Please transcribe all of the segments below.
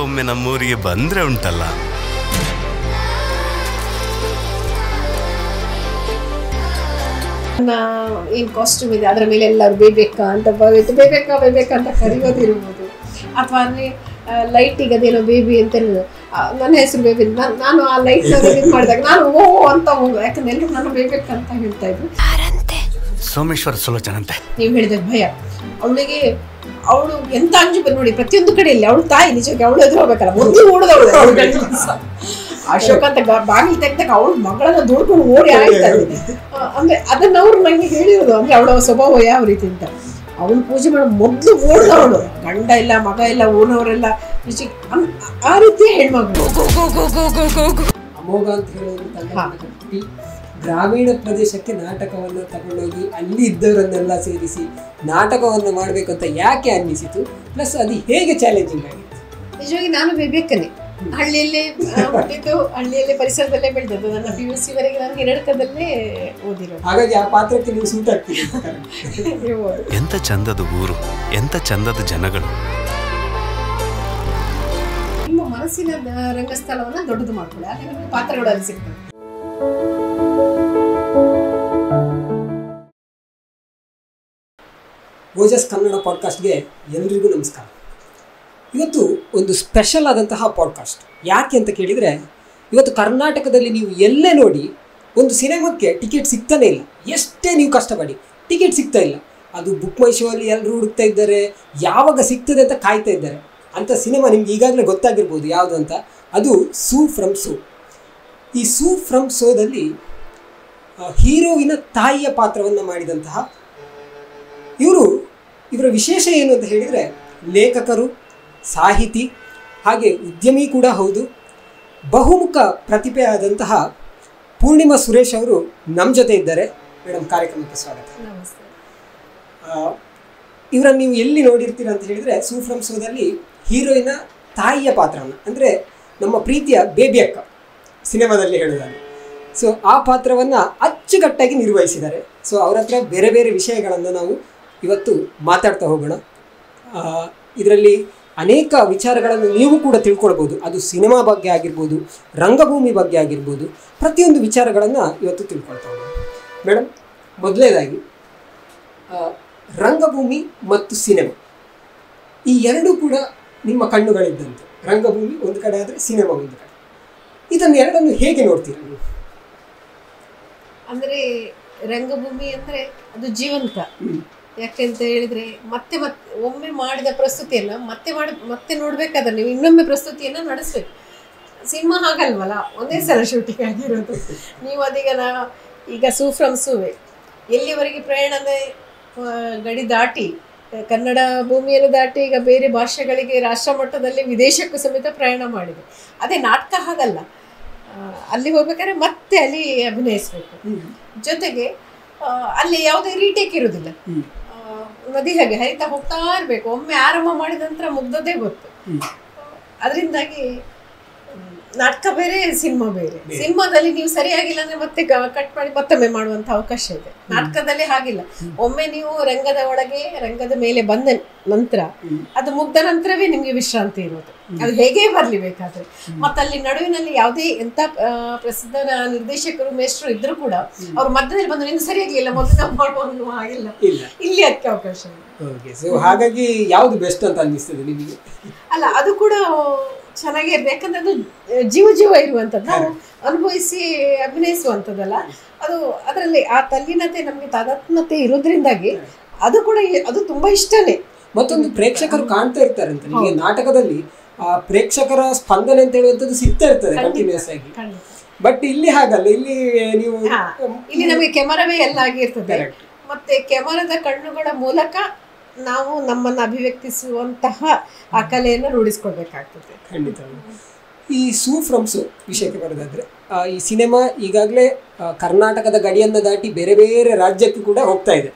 ಒಮ್ಮೆ ನಮ್ಮೂರಿಗೆ ಬಂದ್ರೆ ಉಂಟಲ್ಲ, ಏನು ಕಾಸ್ಟ್ಯೂಮ್ ಇದೆ ಅದರ ಮೇಲೆ ಎಲ್ಲರೂ ಬೇಬೇಕಾ ಅಂತ ಬೇಬೇಕಾ ಅಂತ ಕರೆಯೋದಿರ್ಬೋದು. ಅಥವಾ ಅಂದರೆ ಲೈಟಿಗೆ ಅದೇನೋ ಬೇಬಿ ಅಂತ ಹೇಳೋದು, ನನ್ನ ಹೆಸರು ಬೇಬಿ. ನಾನು ಆ ಲೈಟ್ ಇದು ಮಾಡಿದಾಗ ನಾನು ಓ ಅಂತ ಹೋಗು, ಯಾಕಂದ್ರೆ ಎಲ್ಲರೂ ನಾನು ಬೇಬೇಕಂತ ಹೇಳ್ತಾ ಇದ್ರು. ಸೋಮೇಶ್ವರ ಸುಲೋಚನ ಅಂತೆ ನೀವು ಹೇಳಿದ ಭಯ ಅವಳಿಗೆ, ಅವಳು ಎಂತ ಅಂಜು ಬಂದು ನೋಡಿ ಪ್ರತಿಯೊಂದು ಕಡೆಯಲ್ಲಿ ಅವಳು ತಾಯಿ ನಿಜವಾಗಿ ಅವಳು ಎದುರು ಹೋಗ್ಬೇಕಲ್ಲ, ಮೊದಲು ಓಡೋದವಳು. ಅಶೋಕ್ ಅಂತ ಬಾಗಿಲು ತೆಗ್ದಾಗ ಅವಳು ಮಗಳನ್ನ ದುಡ್ಕೊಂಡು ಓಡಿ ಆಯ್ತಾರೆ. ಅಂದ್ರೆ ಅದನ್ನ ಅವ್ರು ನಂಗೆ ಹೇಳಿರೋದು, ಅಂದ್ರೆ ಅವಳ ಸ್ವಭಾವ ಯಾವ ರೀತಿ ಅಂತ. ಅವಳು ಪೂಜೆ ಮಾಡೋ ಮೊದಲು ಓಡಿದವಳು, ಗಂಡ ಇಲ್ಲ ಮಗ ಇಲ್ಲ ಊನವರೆಲ್ಲ ಆ ರೀತಿ ಹೆಣ್ಮಗಳು. ಅಮೋಘ ಅಂತ ಹೇಳೋದು ಗ್ರಾಮೀಣ ಪ್ರದೇಶಕ್ಕೆ ನಾಟಕವನ್ನು ತಗೊಂಡೋಗಿ ಅಲ್ಲಿ ಇದ್ದವರನ್ನೆಲ್ಲ ಸೇರಿಸಿ ನಾಟಕವನ್ನು ಮಾಡಬೇಕಂತ ಯಾಕೆ ಅನ್ನಿಸಿತು, ಪ್ಲಸ್ ಅದು ಹೇಗೆ ಚಾಲೆಂಜಿಂಗ್ ಆಗಿತ್ತು? ನಿಜವಾಗಿ ನಾನು ಬೇಬೇಕನೆ ಹಳ್ಳಿಯಲ್ಲೇ ಹುಟ್ಟಿದ್ದು, ಹಳ್ಳಿಯಲ್ಲೇ ಪರಿಸರದಲ್ಲೇ ಬೆಳೆದದ್ದು. ನನ್ನ PUC ವರೆಗೆ ನಾನು ಹಿರಡ್ಕದಲ್ಲೇ ಓದಿರೋದು, ಹಾಗಾಗಿ ಆ ಪಾತ್ರಕ್ಕೆ ನೀವು ಸೂಟ್ ಆಗ್ತೀರಿ. ಎಂತ ಚಂದದ ಊರು, ಎಂತ ಚಂದದ ಜನಗಳು. ನಿಮ್ಮ ಮನಸ್ಸಿನ ರಂಗಸ್ಥಳವನ್ನ ದೊಡ್ಡದು ಮಾಡ್ಕೊಳ್ಳಿ, ಆಗ ನಿಮಗೆ ಪಾತ್ರಗಳು ಅಲ್ಲಿ ಸಿಗ್ತವೆ. ಓಜಸ್ ಕನ್ನಡ ಪಾಡ್ಕಾಸ್ಟ್ಗೆ ಎಲ್ರಿಗೂ ನಮಸ್ಕಾರ. ಇವತ್ತು ಒಂದು ಸ್ಪೆಷಲ್ ಆದಂತಹ ಪಾಡ್ಕಾಸ್ಟ್. ಯಾಕೆ ಅಂತ ಕೇಳಿದರೆ, ಇವತ್ತು ಕರ್ನಾಟಕದಲ್ಲಿ ನೀವು ಎಲ್ಲೇ ನೋಡಿ ಒಂದು ಸಿನಿಮಾಕ್ಕೆ ಟಿಕೆಟ್ ಸಿಗ್ತಾನೆ ಇಲ್ಲ. ಎಷ್ಟೇ ನೀವು ಕಷ್ಟಪಡಿ ಟಿಕೆಟ್ ಸಿಗ್ತಾ ಇಲ್ಲ. ಅದು ಬುಕ್ ಮೈ ಶೋ ಅಲ್ಲಿ ಎಲ್ಲರೂ ಹುಡುಕ್ತಾ ಇದ್ದಾರೆ, ಯಾವಾಗ ಸಿಗ್ತದೆ ಅಂತ ಕಾಯ್ತಾ ಇದ್ದಾರೆ. ಅಂಥ ಸಿನಿಮಾ ನಿಮ್ಗೆ ಈಗಾಗಲೇ ಗೊತ್ತಾಗಿರ್ಬೋದು ಯಾವುದು ಅಂತ. ಅದು ಸೂ ಫ್ರಮ್ ಸೋ. ಈ ಸೂ ಫ್ರಮ್ ಸೋದಲ್ಲಿ ಹೀರೋವಿನ ತಾಯಿಯ ಪಾತ್ರವನ್ನು ಮಾಡಿದಂತಹ ಇವರ ವಿಶೇಷ ಏನು ಅಂತ ಹೇಳಿದರೆ, ಲೇಖಕರು, ಸಾಹಿತಿ, ಹಾಗೆ ಉದ್ಯಮಿ ಕೂಡ ಹೌದು. ಬಹುಮುಖ ಪ್ರತಿಭೆ ಆದಂತಹ ಪೂರ್ಣಿಮಾ ಸುರೇಶ್ ಅವರು ನಮ್ಮ ಜೊತೆ ಇದ್ದಾರೆ. ಮೇಡಮ್, ಕಾರ್ಯಕ್ರಮಕ್ಕೆ ಸ್ವಾಗತ. ನಮಸ್ತೆ. ಇವರನ್ನು ನೀವು ಎಲ್ಲಿ ನೋಡಿರ್ತೀರ ಅಂತ ಹೇಳಿದರೆ, ಸೂ ಫ್ರಮ್ ಸೋದಲ್ಲಿ ಹೀರೋಯಿನ ತಾಯಿಯ ಪಾತ್ರವನ್ನು, ಅಂದರೆ ನಮ್ಮ ಪ್ರೀತಿಯ ಬೇಬಿ ಅಕ್ಕ ಸಿನಿಮಾದಲ್ಲಿ ಹೇಳೋದಾದ್ರೆ, ಸೊ ಆ ಪಾತ್ರವನ್ನು ಅಚ್ಚುಕಟ್ಟಾಗಿ ನಿರ್ವಹಿಸಿದ್ದಾರೆ. ಸೊ ಅವರ ಹತ್ರ ಬೇರೆ ಬೇರೆ ವಿಷಯಗಳನ್ನು ನಾವು ಇವತ್ತು ಮಾತಾಡ್ತಾ ಹೋಗೋಣ. ಇದರಲ್ಲಿ ಅನೇಕ ವಿಚಾರಗಳನ್ನು ನೀವು ಕೂಡ ತಿಳ್ಕೊಳ್ಬೋದು. ಅದು ಸಿನಿಮಾ ಬಗ್ಗೆ ಆಗಿರ್ಬೋದು, ರಂಗಭೂಮಿ ಬಗ್ಗೆ ಆಗಿರ್ಬೋದು, ಪ್ರತಿಯೊಂದು ವಿಚಾರಗಳನ್ನು ಇವತ್ತು ತಿಳ್ಕೊಳ್ತಾ ಹೋಗೋಣ. ಮೇಡಮ್, ಮೊದಲನೇದಾಗಿ ರಂಗಭೂಮಿ ಮತ್ತು ಸಿನಿಮಾ ಈ ಎರಡೂ ಕೂಡ ನಿಮ್ಮ ಕಣ್ಣುಗಳಿದ್ದಂತೆ. ರಂಗಭೂಮಿ ಒಂದು ಕಡೆ ಆದರೆ ಸಿನಿಮಾ ಒಂದು ಕಡೆ. ಇದನ್ನು ಎರಡನ್ನು ಹೇಗೆ ನೋಡ್ತೀರಾ ನೀವು? ಅಂದರೆ ರಂಗಭೂಮಿ ಅಂದರೆ ಅದು ಜೀವಂತ. ಯಾಕೆಂತ ಹೇಳಿದ್ರೆ ಮತ್ತೆ ಒಮ್ಮೆ ಮಾಡಿದ ಪ್ರಸ್ತುತಿಯನ್ನು ಮತ್ತೆ ನೋಡ್ಬೇಕಾದ್ರೆ ನೀವು ಇನ್ನೊಮ್ಮೆ ಪ್ರಸ್ತುತಿಯನ್ನು ನಡೆಸ್ಬೇಕು. ಸಿನಿಮಾ ಹಾಗಲ್ವಲ್ಲ, ಒಂದೇ ಸಲ ಶೂಟಿಂಗ್ ಆಗಿರೋದು. ನೀವು ಈಗ ಸೂ ಫ್ರಮ್ ಸೂವೆ ಎಲ್ಲಿವರೆಗೆ ಪ್ರಯಾಣದ ಗಡಿ ದಾಟಿ, ಕನ್ನಡ ಭೂಮಿಯನ್ನು ದಾಟಿ ಈಗ ಬೇರೆ ಭಾಷೆಗಳಿಗೆ ರಾಷ್ಟ್ರ ಮಟ್ಟದಲ್ಲಿ ವಿದೇಶಕ್ಕೂ ಸಮೇತ ಪ್ರಯಾಣ ಮಾಡಿದೆ. ಅದೇ ನಾಟಕ ಹಾಗಲ್ಲ, ಅಲ್ಲಿ ಹೋಗ್ಬೇಕಾದ್ರೆ ಮತ್ತೆ ಅಲ್ಲಿ ಅಭಿನಯಿಸ್ಬೇಕು. ಜೊತೆಗೆ ಅಲ್ಲಿ ಯಾವುದೇ ರೀಟೇಕ್ ಇರೋದಿಲ್ಲ. ನದಿ ಹಾಗೆ ಹರಿತಾ ಹೋಗ್ತಾ ಇರಬೇಕು. ಒಮ್ಮೆ ಆರಂಭ ಮಾಡಿದ ನಂತರ ಮುಗ್ದದೇ ಗೊತ್ತು. ಅದರಿಂದಾಗಿ ನಾಟಕ ಬೇರೆ, ಸಿನಿಮಾ ಬೇರೆ. ಸಿನಿಮಾದಲ್ಲಿ ನೀವು ಸರಿಯಾಗಿಲ್ಲ ಅಂದ್ರೆ ಮತ್ತೆ ಕಟ್ ಮಾಡಿ ಮತ್ತೊಮ್ಮೆ ಮಾಡುವಂತ ಅವಕಾಶ ಇದೆ. ನಾಟಕದಲ್ಲಿ ಹಾಗಿಲ್ಲ. ಒಮ್ಮೆ ನೀವು ರಂಗದ ಒಳಗೆ, ರಂಗದ ಮೇಲೆ ಬಂದ ನಂತರ ಅದು ಮುಗ್ದ ನಂತರವೇ ನಿಮ್ಗೆ ವಿಶ್ರಾಂತಿ ಇರೋದು. ಅದು ಹೇಗೇ ಬರ್ಲಿ ಬೇಕಾದ್ರೆ. ಮತ್ತಲ್ಲಿ ನಡುವಿನಲ್ಲಿ ಯಾವುದೇ ಎಂತ ಪ್ರಸಿದ್ಧ ನಿರ್ದೇಶಕರು, ಮೇಷ್ಟ್ರು ಇದ್ರು ಕೂಡ ಅವ್ರ ಮಧ್ಯದಲ್ಲಿ ಬಂದು ನಿಮ್ಗೆ ಸರಿಯಾಗಿಲ್ಲ ಮೊದಲು ಮಾಡುವ ಹಾಗಿಲ್ಲ. ಇಲ್ಲಿ ಅದಕ್ಕೆ ಅವಕಾಶ ಇಲ್ಲ. ಹಾಗಾಗಿ ಯಾವ್ದು ಬೆಸ್ಟ್ ಅಂತ ಅನ್ನಿಸ್ತದೆ ನಿಮಗೆ? ಅಲ್ಲ, ಅದು ಕೂಡ ಚೆನ್ನಾಗೇ ಇರ್ತದೆ. ಯಾಕಂದ್ರೆ ಅದು ಜೀವ ಇರುವಂಥದ್ದು, ನಾವು ಅನುಭವಿಸಿ ಅಭಿನಯಿಸುವಂಥದ್ದಲ್ಲ. ಅದರಲ್ಲಿ ಆ ತಲ್ಲೀನತೆ, ನಮಗೆ ತಾದಾತ್ಮ್ಯತೆ ಇರೋದ್ರಿಂದಾಗಿ ಅದು ತುಂಬಾ ಇಷ್ಟನೇ. ಮತ್ತೊಂದು ಪ್ರೇಕ್ಷಕರು ಕಾಣ್ತಾ ಇರ್ತಾರೆ ಅಂತ ನಿಮಗೆ ನಾಟಕದಲ್ಲಿ. ಆ ಪ್ರೇಕ್ಷಕರ ಸ್ಪಂದನೆ ಅಂತ ಹೇಳುವಂಥದ್ದು ಸಿಗ್ತಾ ಇರ್ತದೆ ಕಂಟಿನ್ಯೂಸ್ ಆಗಿ. ಬಟ್ ಇಲ್ಲಿ ಹಾಗಲ್ಲ. ಇಲ್ಲಿ ನಮಗೆ ಕೆಮರಾವೇ ಎಲ್ಲ ಆಗಿರ್ತದೆ. ಮತ್ತೆ ಕೆಮರಾದ ಕಣ್ಣುಗಳ ಮೂಲಕ ನಾವು ನಮ್ಮನ್ನು ಅಭಿವ್ಯಕ್ತಿಸುವಂತಹ ಆ ಕಲೆಯನ್ನು ರೂಢಿಸ್ಕೊಳ್ಬೇಕಾಗ್ತದೆ. ಖಂಡಿತ. ಈ ಸೂ ಫ್ರಮ್ ಸೋ ವಿಷಯಕ್ಕೆ ಬರೋದಾದ್ರೆ, ಈ ಸಿನಿಮಾ ಈಗಾಗಲೇ ಕರ್ನಾಟಕದ ಗಡಿಯನ್ನು ದಾಟಿ ಬೇರೆ ಬೇರೆ ರಾಜ್ಯಕ್ಕೂ ಕೂಡ ಹೋಗ್ತಾ ಇದೆ.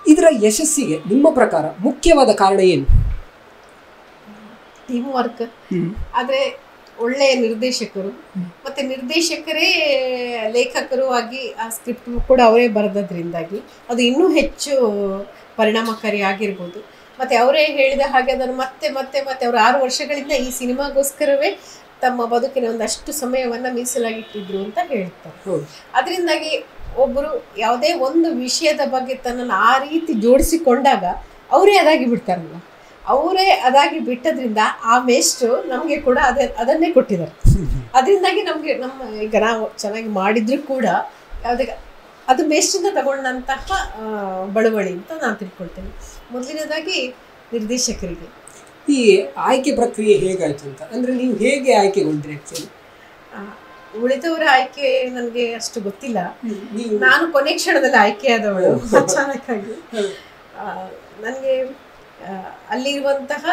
ಇದರ ಯಶಸ್ಸಿಗೆ ನಿಮ್ಮ ಪ್ರಕಾರ ಮುಖ್ಯವಾದ ಕಾರಣ ಏನು? Team work. ಆದರೆ ಒಳ್ಳೆಯ ನಿರ್ದೇಶಕರು, ಮತ್ತೆ ನಿರ್ದೇಶಕರೇ ಲೇಖಕರು ಆಗಿ ಆ ಸ್ಕ್ರಿಪ್ಟ್ ಕೂಡ ಅವರೇ ಬರೆದದ್ರಿಂದಾಗಿ ಅದು ಇನ್ನೂ ಹೆಚ್ಚು ಪರಿಣಾಮಕಾರಿ ಆಗಿರ್ಬೋದು. ಮತ್ತು ಅವರೇ ಹೇಳಿದ ಹಾಗೆ ಅದನ್ನು ಮತ್ತೆ ಮತ್ತೆ ಮತ್ತೆ ಅವರು 6 ವರ್ಷಗಳಿಂದ ಈ ಸಿನಿಮಾಗೋಸ್ಕರವೇ ತಮ್ಮ ಬದುಕಿನ ಒಂದಷ್ಟು ಸಮಯವನ್ನು ಮೀಸಲಾಗಿಟ್ಟಿದ್ರು ಅಂತ ಹೇಳ್ತಾರೆ. ಅದರಿಂದಾಗಿ ಒಬ್ಬರು ಯಾವುದೇ ಒಂದು ವಿಷಯದ ಬಗ್ಗೆ ತನ್ನನ್ನು ಆ ರೀತಿ ಜೋಡಿಸಿಕೊಂಡಾಗ ಅವರೇ ಅದಾಗಿ ಬಿಡ್ತಾರಲ್ಲ, ಅವರೇ ಅದಾಗಿ ಬಿಟ್ಟದ್ರಿಂದ ಆ ಮೇಷ್ಟ್ರು ನಮಗೆ ಕೂಡ ಅದನ್ನೇ ಕೊಟ್ಟಿದ್ದಾರೆ. ಅದರಿಂದಾಗಿ ನಮಗೆ ಈಗ ನಾವು ಚೆನ್ನಾಗಿ ಮಾಡಿದ್ರು ಕೂಡ ಯಾವುದೇ ಅದು ಮೇಷ್ಟ್ರಿಂದ ತಗೊಂಡಂತಹ ಬಳುವಳಿ ಅಂತ ನಾನು ತಿಳ್ಕೊಳ್ತೇನೆ. ಮೊದಲನೇದಾಗಿ ನಿರ್ದೇಶಕರಿಗೆ ಈ ಆಯ್ಕೆ ಪ್ರಕ್ರಿಯೆ ಹೇಗಾಯ್ತು ಅಂತ, ಅಂದರೆ ನೀವು ಹೇಗೆ ಆಯ್ಕೆಗೊಂಡ್ರಿ? ಆ್ಯಕ್ಚುಲಿ ಉಳಿದವರ ಆಯ್ಕೆ ನನಗೆ ಅಷ್ಟು ಗೊತ್ತಿಲ್ಲ. ನಾನು ಕೊನೆ ಕ್ಷಣದಲ್ಲಿ ಆಯ್ಕೆಯಾದವಳು ಅಚಾನಕ್ಕಾಗಿ. ನನಗೆ ಅಲ್ಲಿರುವಂತಹ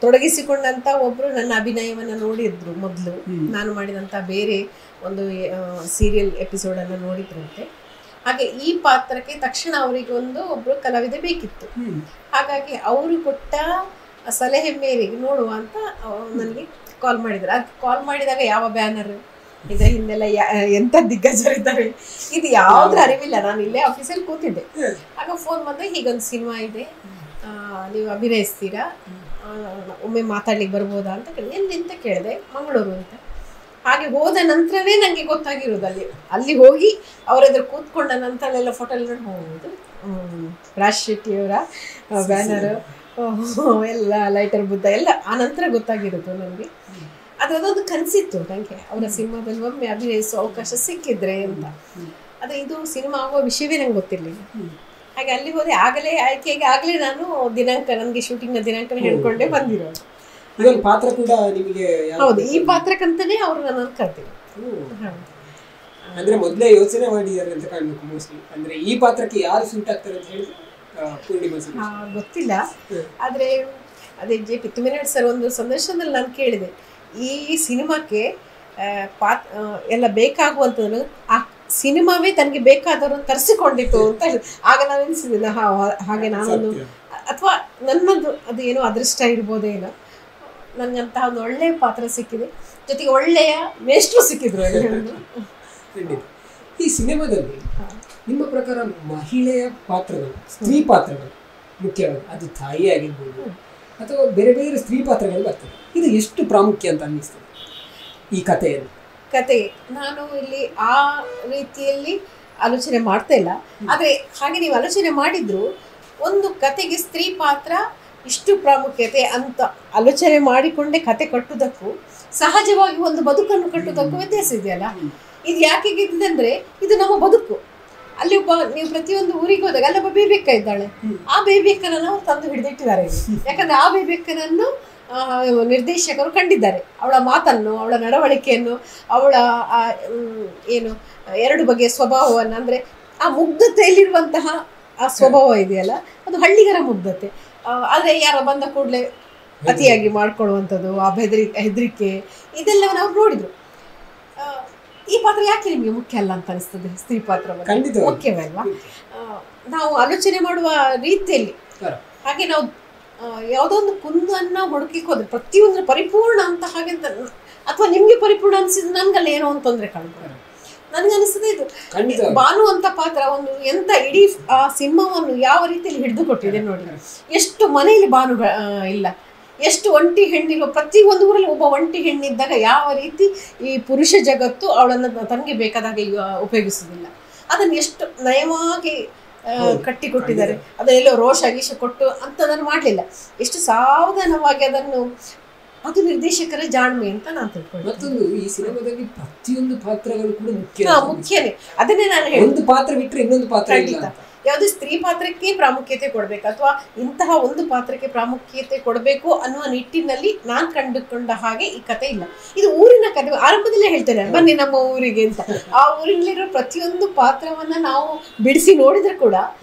ತೊಡಗಿಸಿಕೊಂಡಂಥ ಒಬ್ಬರು ನನ್ನ ಅಭಿನಯವನ್ನು ನೋಡಿದ್ರು. ಮೊದಲು ನಾನು ಮಾಡಿದಂಥ ಬೇರೆ ಒಂದು ಸೀರಿಯಲ್ ಎಪಿಸೋಡನ್ನು ನೋಡಿದ್ರಂತೆ. ಹಾಗೆ ಈ ಪಾತ್ರಕ್ಕೆ ತಕ್ಷಣ ಅವರಿಗೆ ಒಬ್ಬರು ಕಲಾವಿದೆ ಬೇಕಿತ್ತು. ಹಾಗಾಗಿ ಅವರು ಕೊಟ್ಟ ಸಲಹೆ ಮೇರೆಗೆ ನೋಡುವ ಅಂತ ನನಗೆ ಕಾಲ್ ಮಾಡಿದ್ರು. ಅದು ಕಾಲ್ ಮಾಡಿದಾಗ ಯಾವ ಬ್ಯಾನರ್ ಇದರ ಹಿಂದೆಲ್ಲ ಎಂಥ ದಿಗ್ಗಜರಿದ್ದಾರೆ ಇದು ಯಾವುದ್ರ ಅರಿವಿಲ್ಲ. ನಾನು ಇಲ್ಲೇ ಆಫೀಸಲ್ಲಿ ಕೂತಿದ್ದೆ. ಆಗ ಫೋನ್ ಬಂದಾಗ ಹೀಗೊಂದು ಸಿನಿಮಾ ಇದೆ, ನೀವು ಅಭಿನಯಿಸ್ತೀರಾ, ಒಮ್ಮೆ ಮಾತಾಡ್ಲಿಕ್ಕೆ ಬರ್ಬೋದಾ ಅಂತ ಎಂತ ಕೇಳಿದೆ. ಮಂಗಳೂರು ಅಂತ. ಹಾಗೆ ಹೋದ ನಂತರವೇ ನನಗೆ ಗೊತ್ತಾಗಿರೋದು. ಅಲ್ಲಿ ಹೋಗಿ ಅವರ ಎದುರು ಕೂತ್ಕೊಂಡ ನಂತರ ಎಲ್ಲ ಫೋಟೋ ಎಲ್ಲ ನೋಡಿ ರಾಜ್ ಶೆಟ್ಟಿಯವರ ಬ್ಯಾನರ್ ಎಲ್ಲ ಲೈಟರ್ ಬುದ್ಧ ಎಲ್ಲ ಆ ನಂತರ ಗೊತ್ತಾಗಿರೋದು ನನಗೆ. ಅದೊಂದು ಕನಸಿತ್ತು ನನಗೆ, ಅವರ ಸಿನಿಮಾದಲ್ಲಿ ಒಮ್ಮೆ ಅಭಿನಯಿಸುವ ಅವಕಾಶ ಸಿಕ್ಕಿದ್ರೆ ಅಂತ. ಅದೇ ಇದು ಸಿನಿಮಾ ಆಗುವ ವಿಷಯವೇ ನಂಗೆ ಗೊತ್ತಿರಲಿಲ್ಲ. ಹಾಗೆ ಅಲ್ಲಿ ಹೋದೆ. ಆಯ್ಕೆಗೆ ಆಗಲೇ ನಾನು ದಿನಾಂಕ, ನನಗೆ ಶೂಟಿಂಗ್ನ ದಿನಾಂಕನ ಹೇಳ್ಕೊಂಡೇ ಬಂದಿರೋದು. ಪಾತ್ರ ಕೂಡ ನಿಮಗೆ ಹೌದು, ಈ ಪಾತ್ರಕ್ಕಂತಾನೆ ಅವರು ನನ್ನನ್ನು ಕರ್ತೀವಿ. ಅಂದ್ರೆ ಮೊದಲೇ ಯೋಚನೆ ಮಾಡಿದ್ದಾರೆ ಅಂತ ಕಾಣಬೇಕು ಮೋಸ್ಟ್ಲಿ. ಅಂದ್ರೆ ಈ ಪಾತ್ರಕ್ಕೆ ಯಾರು ಸೂಟ್ ಆಗ್ತಾರೆ ಅಂತ ಹೇಳಿದ್ರೆ ಪೂರ್ಣಿಮಾ ಗೊತ್ತಿಲ್ಲ. ಆದರೆ ಅದೇ ಜೆ ಪಿ ತುಮಿನಾಡ್ ಸರ್ ಒಂದು ಸಂದರ್ಶನದಲ್ಲಿ ನಾನು ಕೇಳಿದೆ, ಈ ಸಿನಿಮಾಕ್ಕೆ ಎಲ್ಲ ಬೇಕಾಗುವಂಥದ್ದು ಆ ಸಿನಿಮಾವೇ ತನಗೆ ಬೇಕಾದವ್ರನ್ನ ತರಿಸಿಕೊಂಡಿತ್ತು ಅಂತ ಹೇಳಿದ್ರು. ಆಗ ನಾನು ಅನಿಸಿದಿಲ್ಲ ಹಾಗೆ ನಾನೊಂದು ಅಥವಾ ನನ್ನದು ಅದು ಏನೋ ಅದೃಷ್ಟ ಇರ್ಬೋದೇನೋ, ನನಗಂತಹ ಒಂದು ಒಳ್ಳೆಯ ಪಾತ್ರ ಸಿಕ್ಕಿದೆ, ಜೊತೆಗೆ ಒಳ್ಳೆಯ ಮೇಷ್ಟ್ರು ಸಿಕ್ಕಿದ್ರು. ಈ ಸಿನಿಮಾದಲ್ಲಿ ನಿಮ್ಮ ಪ್ರಕಾರ ಮಹಿಳೆಯ ಪಾತ್ರಗಳು, ಸ್ತ್ರೀ ಪಾತ್ರಗಳು ಮುಖ್ಯವಾಗಿ, ಅದು ತಾಯಿ ಆಗಿರ್ಬೋದು ಅಥವಾ ಬೇರೆ ಬೇರೆ ಸ್ತ್ರೀ ಪಾತ್ರಗಳು ಬರ್ತದೆ, ಇದು ಎಷ್ಟು ಪ್ರಾಮುಖ್ಯ ಅಂತ ಅನ್ನಿಸ್ತದೆ ಈ ಕಥೆಯಲ್ಲಿ? ನಾನು ಇಲ್ಲಿ ಆ ರೀತಿಯಲ್ಲಿ ಆಲೋಚನೆ ಮಾಡ್ತಾ ಇಲ್ಲ. ಆದರೆ ಹಾಗೆ ನೀವು ಆಲೋಚನೆ ಮಾಡಿದ್ರು, ಒಂದು ಕತೆಗೆ ಸ್ತ್ರೀ ಪಾತ್ರ ಇಷ್ಟು ಪ್ರಾಮುಖ್ಯತೆ ಅಂತ ಆಲೋಚನೆ ಮಾಡಿಕೊಂಡೇ ಕತೆ ಕಟ್ಟುವುದಕ್ಕೂ ಸಹಜವಾಗಿ ಒಂದು ಬದುಕನ್ನು ಕಟ್ಟುವುದಕ್ಕೂ ವ್ಯತ್ಯಾಸ ಇದೆಯಲ್ಲ. ಇದು ಯಾಕೆ ಅಂದರೆ ಇದು ನಮ್ಮ ಬದುಕು. ಅಲ್ಲಿ ನೀವು ಪ್ರತಿಯೊಂದು ಊರಿಗೆ ಹೋದಾಗ ಅಲ್ಲೊಬ್ಬ ಬೇಬೆಕ್ಕ ಇದ್ದಾಳೆ. ಆ ಬೇಬೆಕ್ಕನನ್ನು ಅವ್ರು ತಂದು ಹಿಡಿದಿಟ್ಟಿದ್ದಾರೆ. ಯಾಕಂದರೆ ಆ ಬೇಬೆಕ್ಕನನ್ನು ನಿರ್ದೇಶಕರು ಕಂಡಿದ್ದಾರೆ. ಅವಳ ಮಾತನ್ನು, ಅವಳ ನಡವಳಿಕೆಯನ್ನು, ಅವಳ ಏನು 2 ಬಗೆಯ ಸ್ವಭಾವವನ್ನು, ಅಂದರೆ ಆ ಮುಗ್ಧತೆಯಲ್ಲಿರುವಂತಹ ಆ ಸ್ವಭಾವ ಇದೆಯಲ್ಲ, ಅದು ಹಳ್ಳಿಗರ ಮುಗ್ಧತೆ. ಆದರೆ ಯಾರೋ ಬಂದ ಕೂಡಲೇ ಅತಿಯಾಗಿ ಮಾಡ್ಕೊಳ್ಳುವಂಥದ್ದು, ಆ ಹೆದರಿಕೆ, ಇದೆಲ್ಲ ನಾವು ನೋಡಿದ್ರು. ಈ ಪಾತ್ರ ಯಾಕೆ ನಿಮಗೆ ಮುಖ್ಯ ಅಲ್ಲ ಅಂತ ಅನಿಸ್ತದೆ? ಸ್ತ್ರೀ ಪಾತ್ರ ಮುಖ್ಯವೇ ಅಲ್ವಾ? ನಾವು ಆಲೋಚನೆ ಮಾಡುವ ರೀತಿಯಲ್ಲಿ ಹಾಗೆ ನಾವು ಯಾವುದೋ ಒಂದು ಕುಂದನ್ನು ಹುಡುಕಿಕ್ಕೆ ಹೋದ್ರೆ ಪ್ರತಿಯೊಂದರ ಪರಿಪೂರ್ಣ ಅಂತ ಹಾಗೆ ಅಂತ, ಅಥವಾ ನಿಮಗೆ ಪರಿಪೂರ್ಣ ಅನಿಸಿದ್ರೆ ನನಗಲ್ಲ ಏನೋ ಒಂದು ತೊಂದರೆ ಕಾಣ್ತಾರೆ. ನನಗನ್ನಿಸ್ತದೆ ಇದು ಭಾನು ಅಂತ ಪಾತ್ರ ಒಂದು ಎಂತ ಇಡೀ ಆ ಸಿನಿಮಾವನ್ನು ಯಾವ ರೀತಿಯಲ್ಲಿ ಹಿಡಿದು ಕೊಟ್ಟಿದೆ ನೋಡಿ. ಎಷ್ಟು ಮನೆಯಲ್ಲಿ ಭಾನು ಇಲ್ಲ, ಎಷ್ಟು ಒಂಟಿ ಹೆಣ್ಣಿರುವ, ಪ್ರತಿ ಒಂದು ಊರಲ್ಲಿ ಒಬ್ಬ ಒಂಟಿ ಹೆಣ್ಣಿದ್ದಾಗ ಯಾವ ರೀತಿ ಈ ಪುರುಷ ಜಗತ್ತು ಅವಳನ್ನು ತನಗೆ ಬೇಕಾದಾಗ ಉಪಯೋಗಿಸೋದಿಲ್ಲ, ಅದನ್ನು ಎಷ್ಟು ನಯವಾಗಿ ಕಟ್ಟಿಕೊಟ್ಟಿದ್ದಾರೆ. ಅದನ್ನೆಲ್ಲೋ ರೋಷ ಗೀಷ ಕೊಟ್ಟು ಅಂತದನ್ನು ಮಾಡಲಿಲ್ಲ, ಎಷ್ಟು ಸಾವಧಾನವಾಗಿ ಅದನ್ನು, ಅದು ನಿರ್ದೇಶಕರ ಜಾಣ್ಮೆ ಅಂತ ನಾನು ತಿಳ್ಕೊಂಡೆ. ಮತ್ತೊಂದು, ಈ ಸಿನಿಮಾದಲ್ಲಿ ಪ್ರತಿಯೊಂದು ಪಾತ್ರಗಳು ಕೂಡ ಮುಖ್ಯನೇ. ಅದನ್ನೇ ನಾನು ಹೇಳಿ, ಒಂದು ಪಾತ್ರ ಬಿಟ್ಟರೆ ಇನ್ನೊಂದು ಪಾತ್ರ ಇಲ್ಲ. ಯಾವುದೇ ಸ್ತ್ರೀ ಪಾತ್ರಕ್ಕೆ ಪ್ರಾಮುಖ್ಯತೆ ಕೊಡಬೇಕು ಅಥವಾ ಇಂತಹ ಒಂದು ಪಾತ್ರಕ್ಕೆ ಪ್ರಾಮುಖ್ಯತೆ ಕೊಡಬೇಕು ಅನ್ನುವ ನಿಟ್ಟಿನಲ್ಲಿ ನಾನು ಕಂಡುಕೊಂಡ ಹಾಗೆ ಈ ಕತೆ ಇಲ್ಲ. ಇದು ಊರಿನ ಕತೆ. ಆರಂಭದಲ್ಲೇ ಹೇಳ್ತೇನೆ ಬನ್ನಿ ನಮ್ಮ ಊರಿಗೆ ಅಂತ. ಆ ಊರಿನಲ್ಲಿರೋ ಪ್ರತಿಯೊಂದು ಪಾತ್ರವನ್ನ ನಾವು ಬಿಡಿಸಿ ನೋಡಿದ್ರೆ ಕೂಡ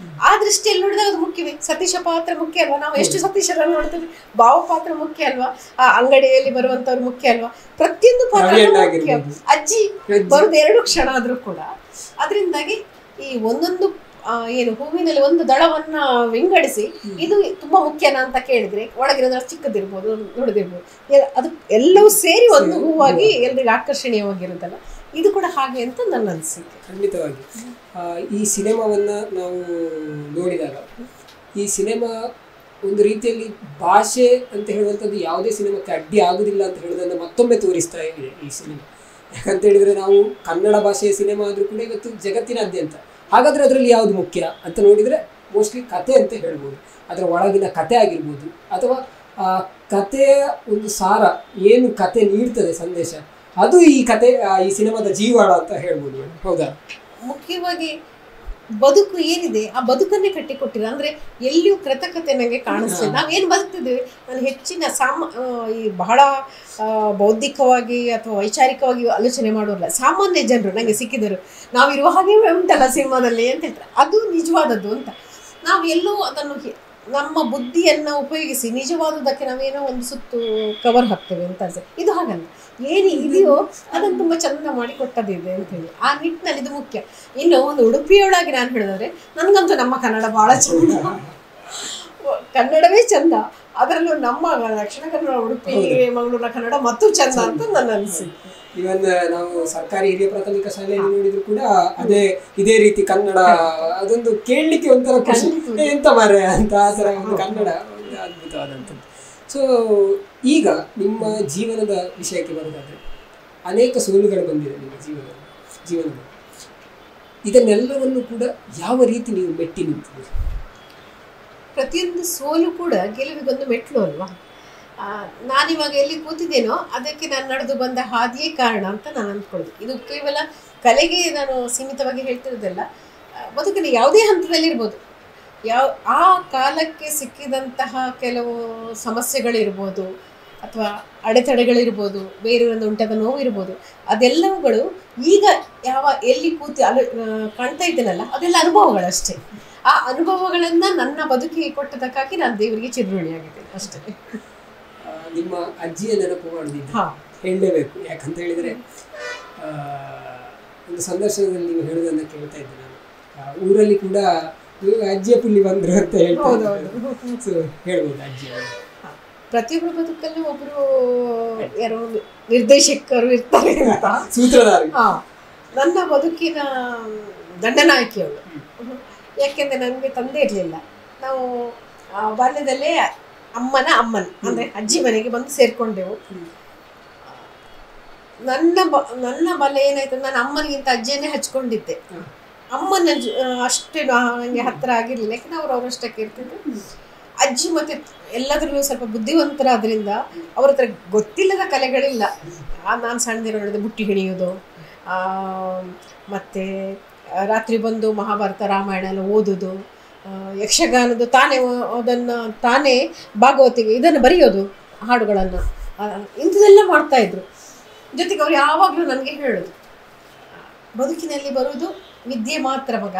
ಆ ದೃಷ್ಟಿಯಲ್ಲಿ ನೋಡಿದಾಗ ಅದು ಮುಖ್ಯವೇ. ಸತೀಶ ಪಾತ್ರ ಮುಖ್ಯ ಅಲ್ವಾ? ನಾವು ಎಷ್ಟು ಸತೀಶರನ್ನು ನೋಡ್ತೀವಿ. ಭಾವ ಪಾತ್ರ ಮುಖ್ಯ ಅಲ್ವಾ? ಆ ಅಂಗಡಿಯಲ್ಲಿ ಬರುವಂತವ್ರು ಮುಖ್ಯ ಅಲ್ವಾ? ಪ್ರತಿಯೊಂದು ಪಾತ್ರ ಮುಖ್ಯ. ಅಜ್ಜಿ ಬರೋದು 2 ಕ್ಷಣ ಆದ್ರೂ ಕೂಡ. ಅದರಿಂದಾಗಿ ಈ ಒಂದೊಂದು ಏನು ಹೂವಿನಲ್ಲಿ ಒಂದು ದಳವನ್ನ ವಿಂಗಡಿಸಿ ಇದು ತುಂಬಾ ಮುಖ್ಯನಾ ಅಂತ ಕೇಳಿದ್ರೆ ಒಳಗಿರೋದ್ರ ಚಿಕ್ಕದಿರ್ಬೋದು, ದೊಡ್ಡದಿರ್ಬೋದು, ಅದು ಎಲ್ಲವೂ ಸೇರಿ ಒಂದು ಹೂವಾಗಿ ಎಲ್ರಿಗೂ ಆಕರ್ಷಣೀಯವಾಗಿರುತ್ತಲ್ಲ, ಇದು ಕೂಡ ಹಾಗೆ ಅಂತ ನನ್ನ ಅನಿಸಿಕೆ. ಖಂಡಿತವಾಗಿ ಈ ಸಿನಿಮಾವನ್ನ ನಾವು ನೋಡಿದಾಗ ಈ ಸಿನಿಮಾ ಒಂದು ರೀತಿಯಲ್ಲಿ ಭಾಷೆ ಅಂತ ಹೇಳುವಂಥದ್ದು ಯಾವುದೇ ಸಿನಿಮಾಕ್ಕೆ ಅಡ್ಡಿ ಆಗುವುದಿಲ್ಲ ಅಂತ ಹೇಳೋದನ್ನು ಮತ್ತೊಮ್ಮೆ ತೋರಿಸ್ತಾ ಇದೆ ಈ ಸಿನಿಮಾ. ಯಾಕಂತ ಹೇಳಿದರೆ ನಾವು ಕನ್ನಡ ಭಾಷೆಯ ಸಿನಿಮಾ ಆದರೂ ಕೂಡ ಇವತ್ತು ಜಗತ್ತಿನಾದ್ಯಂತ. ಹಾಗಾದರೆ ಅದರಲ್ಲಿ ಯಾವುದು ಮುಖ್ಯ ಅಂತ ನೋಡಿದರೆ ಮೋಸ್ಟ್ಲಿ ಕತೆ ಅಂತ ಹೇಳ್ಬೋದು. ಅದರ ಒಳಗಿನ ಕತೆ ಆಗಿರ್ಬೋದು, ಅಥವಾ ಕತೆಯ ಒಂದು ಸಾರ, ಏನು ಕತೆ ನೀಡ್ತದೆ ಸಂದೇಶ, ಅದು ಈ ಕತೆ ಈ ಸಿನಿಮಾದ ಜೀವಾಳ ಅಂತ ಹೇಳ್ಬೋದು. ಹೌದಾ? ಮುಖ್ಯವಾಗಿ ಬದುಕು ಏನಿದೆ ಆ ಬದುಕನ್ನೇ ಕಟ್ಟಿಕೊಟ್ಟಿರ. ಅಂದರೆ ಎಲ್ಲಿಯೂ ಕೃತಕತೆ ನನಗೆ ಕಾಣಿಸ್ಲಿಲ್ಲ. ನಾವೇನು ಬದುಕ್ತಿದ್ದೇವೆ, ನಾನು ಹೆಚ್ಚಿನ ಈ ಬಹಳ ಬೌದ್ಧಿಕವಾಗಿ ಅಥವಾ ವೈಚಾರಿಕವಾಗಿ ಆಲೋಚನೆ ಮಾಡೋಲ್ಲ. ಸಾಮಾನ್ಯ ಜನರು ನನಗೆ ಸಿಕ್ಕಿದರು, ನಾವಿರುವ ಹಾಗೆ ಉಂಟಲ್ಲ ಸಿನಿಮಾದಲ್ಲಿ ಅಂತ ಹೇಳ್ತಾರೆ. ಅದು ನಿಜವಾದದ್ದು ಅಂತ. ನಾವು ಎಲ್ಲೋ ಅದನ್ನು ನಮ್ಮ ಬುದ್ಧಿಯನ್ನು ಉಪಯೋಗಿಸಿ ನಿಜವಾದದಕ್ಕೆ ನಾವೇನೋ ಒಂದು ಸುತ್ತು ಕವರ್ ಹಾಕ್ತೇವೆ ಅಂತ ಅನ್ಸುತ್ತೆ. ಇದು ಹಾಗಲ್ಲ, ಏನು ಇದೆಯೋ ಅದನ್ನು ತುಂಬ ಚೆಂದ ಮಾಡಿ ಕೊಟ್ಟದಿದೆ ಅಂತ ಹೇಳಿ ಆ ನಿಟ್ಟಿನಲ್ಲಿ ಇದು ಮುಖ್ಯ. ಇನ್ನು ಒಂದು ಉಡುಪಿಯೊಳಗೆ ನಾನು ಹೇಳಿದ್ರೆ, ನನಗಂತೂ ನಮ್ಮ ಕನ್ನಡ ಭಾಳ ಚೆಂದ, ಕನ್ನಡವೇ ಚೆಂದ. ಅದರಲ್ಲೂ ನಮ್ಮ ದಕ್ಷಿಣ ಕನ್ನಡ, ಉಡುಪಿ ಮಂಗಳೂರಿನ ಕನ್ನಡ ಮತ್ತು ಚೆಂದ ಅಂತ ನನ್ನ ಅನಿಸಿಕೆ. ಇವನ್ ನಾವು ಸರ್ಕಾರಿ ಹಿರಿಯ ಪ್ರಾಥಮಿಕ ಶಾಲೆಯಲ್ಲಿ ನೋಡಿದ್ರು ಕೂಡ ಇದೇ ರೀತಿ ಕನ್ನಡ, ಅದೊಂದು ಕೇಳಲಿಕ್ಕೆ ಒಂಥರ ಖುಷಿ, ಎಂತ ಮಾರೆ ಅಂತ ಆ ಥರ ಒಂದು ಕನ್ನಡ ಅದ್ಭುತವಾದಂಥದ್ದು. ಸೊ ಈಗ ನಿಮ್ಮ ಜೀವನದ ವಿಷಯಕ್ಕೆ ಬರೋದಾದರೆ, ಅನೇಕ ಸೋಲುಗಳು ಬಂದಿದೆ ನಿಮ್ಮ ಜೀವನದಲ್ಲಿ. ಇದನ್ನೆಲ್ಲವನ್ನು ಕೂಡ ಯಾವ ರೀತಿ ನೀವು ಮೆಟ್ಟಿ ನಿಂತಿದ್ದೀರಿ? ಪ್ರತಿಯೊಂದು ಸೋಲು ಕೂಡ ಗೆಲುವಿಗೊಂದು ಮೆಟ್ಲು ಅಲ್ವಾ. ನಾನಿವಾಗ ಎಲ್ಲಿ ಕೂತಿದ್ದೇನೋ ಅದಕ್ಕೆ ನಾನು ನಡೆದು ಬಂದ ಹಾದಿಯೇ ಕಾರಣ ಅಂತ ನಾನು ಅಂದ್ಕೊಳ್ಳೋದು. ಇದು ಕೇವಲ ಕಲೆಗೆ ನಾನು ಸೀಮಿತವಾಗಿ ಹೇಳ್ತಿರೋದಲ್ಲ, ಬದುಕಿನ ಯಾವುದೇ ಹಂತದಲ್ಲಿರ್ಬೋದು. ಆ ಕಾಲಕ್ಕೆ ಸಿಕ್ಕಿದಂತಹ ಕೆಲವು ಸಮಸ್ಯೆಗಳಿರ್ಬೋದು, ಅಥವಾ ಅಡೆತಡೆಗಳಿರ್ಬೋದು, ಬೇರೆಯವರಿಂದ ಉಂಟಾದ ನೋವು ಇರ್ಬೋದು, ಅದೆಲ್ಲವುಗಳು ಈಗ ಎಲ್ಲಿ ಕೂತಿ ಕಾಣ್ತಾ ಇದ್ದೇನಲ್ಲ, ಅದೆಲ್ಲ ಅನುಭವಗಳಷ್ಟೇ. ಆ ಅನುಭವಗಳನ್ನು ನನ್ನ ಬದುಕಿಗೆ ಕೊಟ್ಟದಕ್ಕಾಗಿ ನಾನು ದೇವರಿಗೆ ಚಿರಋಣಿಯಾಗಿದ್ದೇನೆ ಅಷ್ಟೇ. ನಿಮ್ಮ ಅಜ್ಜಿಯ ನೆನಪು ಮಾಡೋದಿಲ್ಲ, ಹೇಳಲೇಬೇಕು. ಯಾಕಂತ ಹೇಳಿದರೆ ಒಂದು ಸಂದರ್ಶನದಲ್ಲಿ ನೀವು ಹೇಳೋದನ್ನು ಕೇಳ್ತಾ ಇದ್ದೆ ನಾನು. ಊರಲ್ಲಿ ಕೂಡ ಅಜ್ಜಿಯ ಪುಲ್ಲಿ ಬಂದರು ಅಂತ ಹೇಳ್ಬೋದು. ಸೊ ಹೇಳ್ಬೋದು ಅಜ್ಜಿಯ. ಪ್ರತಿಯೊಬ್ಬರ ಬದುಕಲ್ಲೂ ಒಬ್ಬರು ಯಾರೋ ನಿರ್ದೇಶಕರು ಇರ್ತಾರೆ ಅಂತ ಸೂತ್ರಧಾರ. ನನ್ನ ಬದುಕಿನ ದಂಡನಾಯಕಿಯವಳು. ಯಾಕೆಂದರೆ ನನಗೆ ತಂದೆ ಇರಲಿಲ್ಲ. ನಾವು ಬಾಲ್ಯದಲ್ಲೇ ಅಮ್ಮನ ಅಂದರೆ ಅಜ್ಜಿ ಮನೆಗೆ ಬಂದು ಸೇರಿಕೊಂಡೆವು. ನನ್ನ ಬಲ ಏನಾಯ್ತು, ನಾನು ಅಮ್ಮನಿಗಿಂತ ಅಜ್ಜಿಯನ್ನೇ ಹಚ್ಕೊಂಡಿದ್ದೆ. ಅಮ್ಮನ ಅಷ್ಟೇ ನನಗೆ ಹತ್ತಿರ ಆಗಿರಲಿಲ್ಲ, ಯಾಕಂದರೆ ಅವರಷ್ಟಕ್ಕೆ ಇರ್ತಿದ್ರು. ಅಜ್ಜಿ ಮತ್ತು ಎಲ್ಲದರಲ್ಲೂ ಸ್ವಲ್ಪ ಬುದ್ಧಿವಂತರಾದ್ರಿಂದ ಅವ್ರ ಹತ್ರ ಗೊತ್ತಿಲ್ಲದ ಕಲೆಗಳಿಲ್ಲ. ನಾನು ಸಣ್ಣದಿರೋ ನೋಡಿದೆ ಬುಟ್ಟಿ ಹಿಡಿಯೋದು, ಮತ್ತು ರಾತ್ರಿ ಬಂದು ಮಹಾಭಾರತ ರಾಮಾಯಣ ಎಲ್ಲ ಓದೋದು, ಯಕ್ಷಗಾನದ್ದು ತಾನೇ ಭಾಗವತಿಗೆ ಇದನ್ನು ಬರೆಯೋದು, ಹಾಡುಗಳನ್ನು, ಇಂಥದ್ದೆಲ್ಲ ಮಾಡ್ತಾಯಿದ್ರು. ಜೊತೆಗೆ ಅವ್ರು ಯಾವಾಗಲೂ ನನಗೆ ಹೇಳೋದು, ಬದುಕಿನಲ್ಲಿ ಬರೋದು ವಿದ್ಯೆ ಮಾತ್ರ ಮಗ,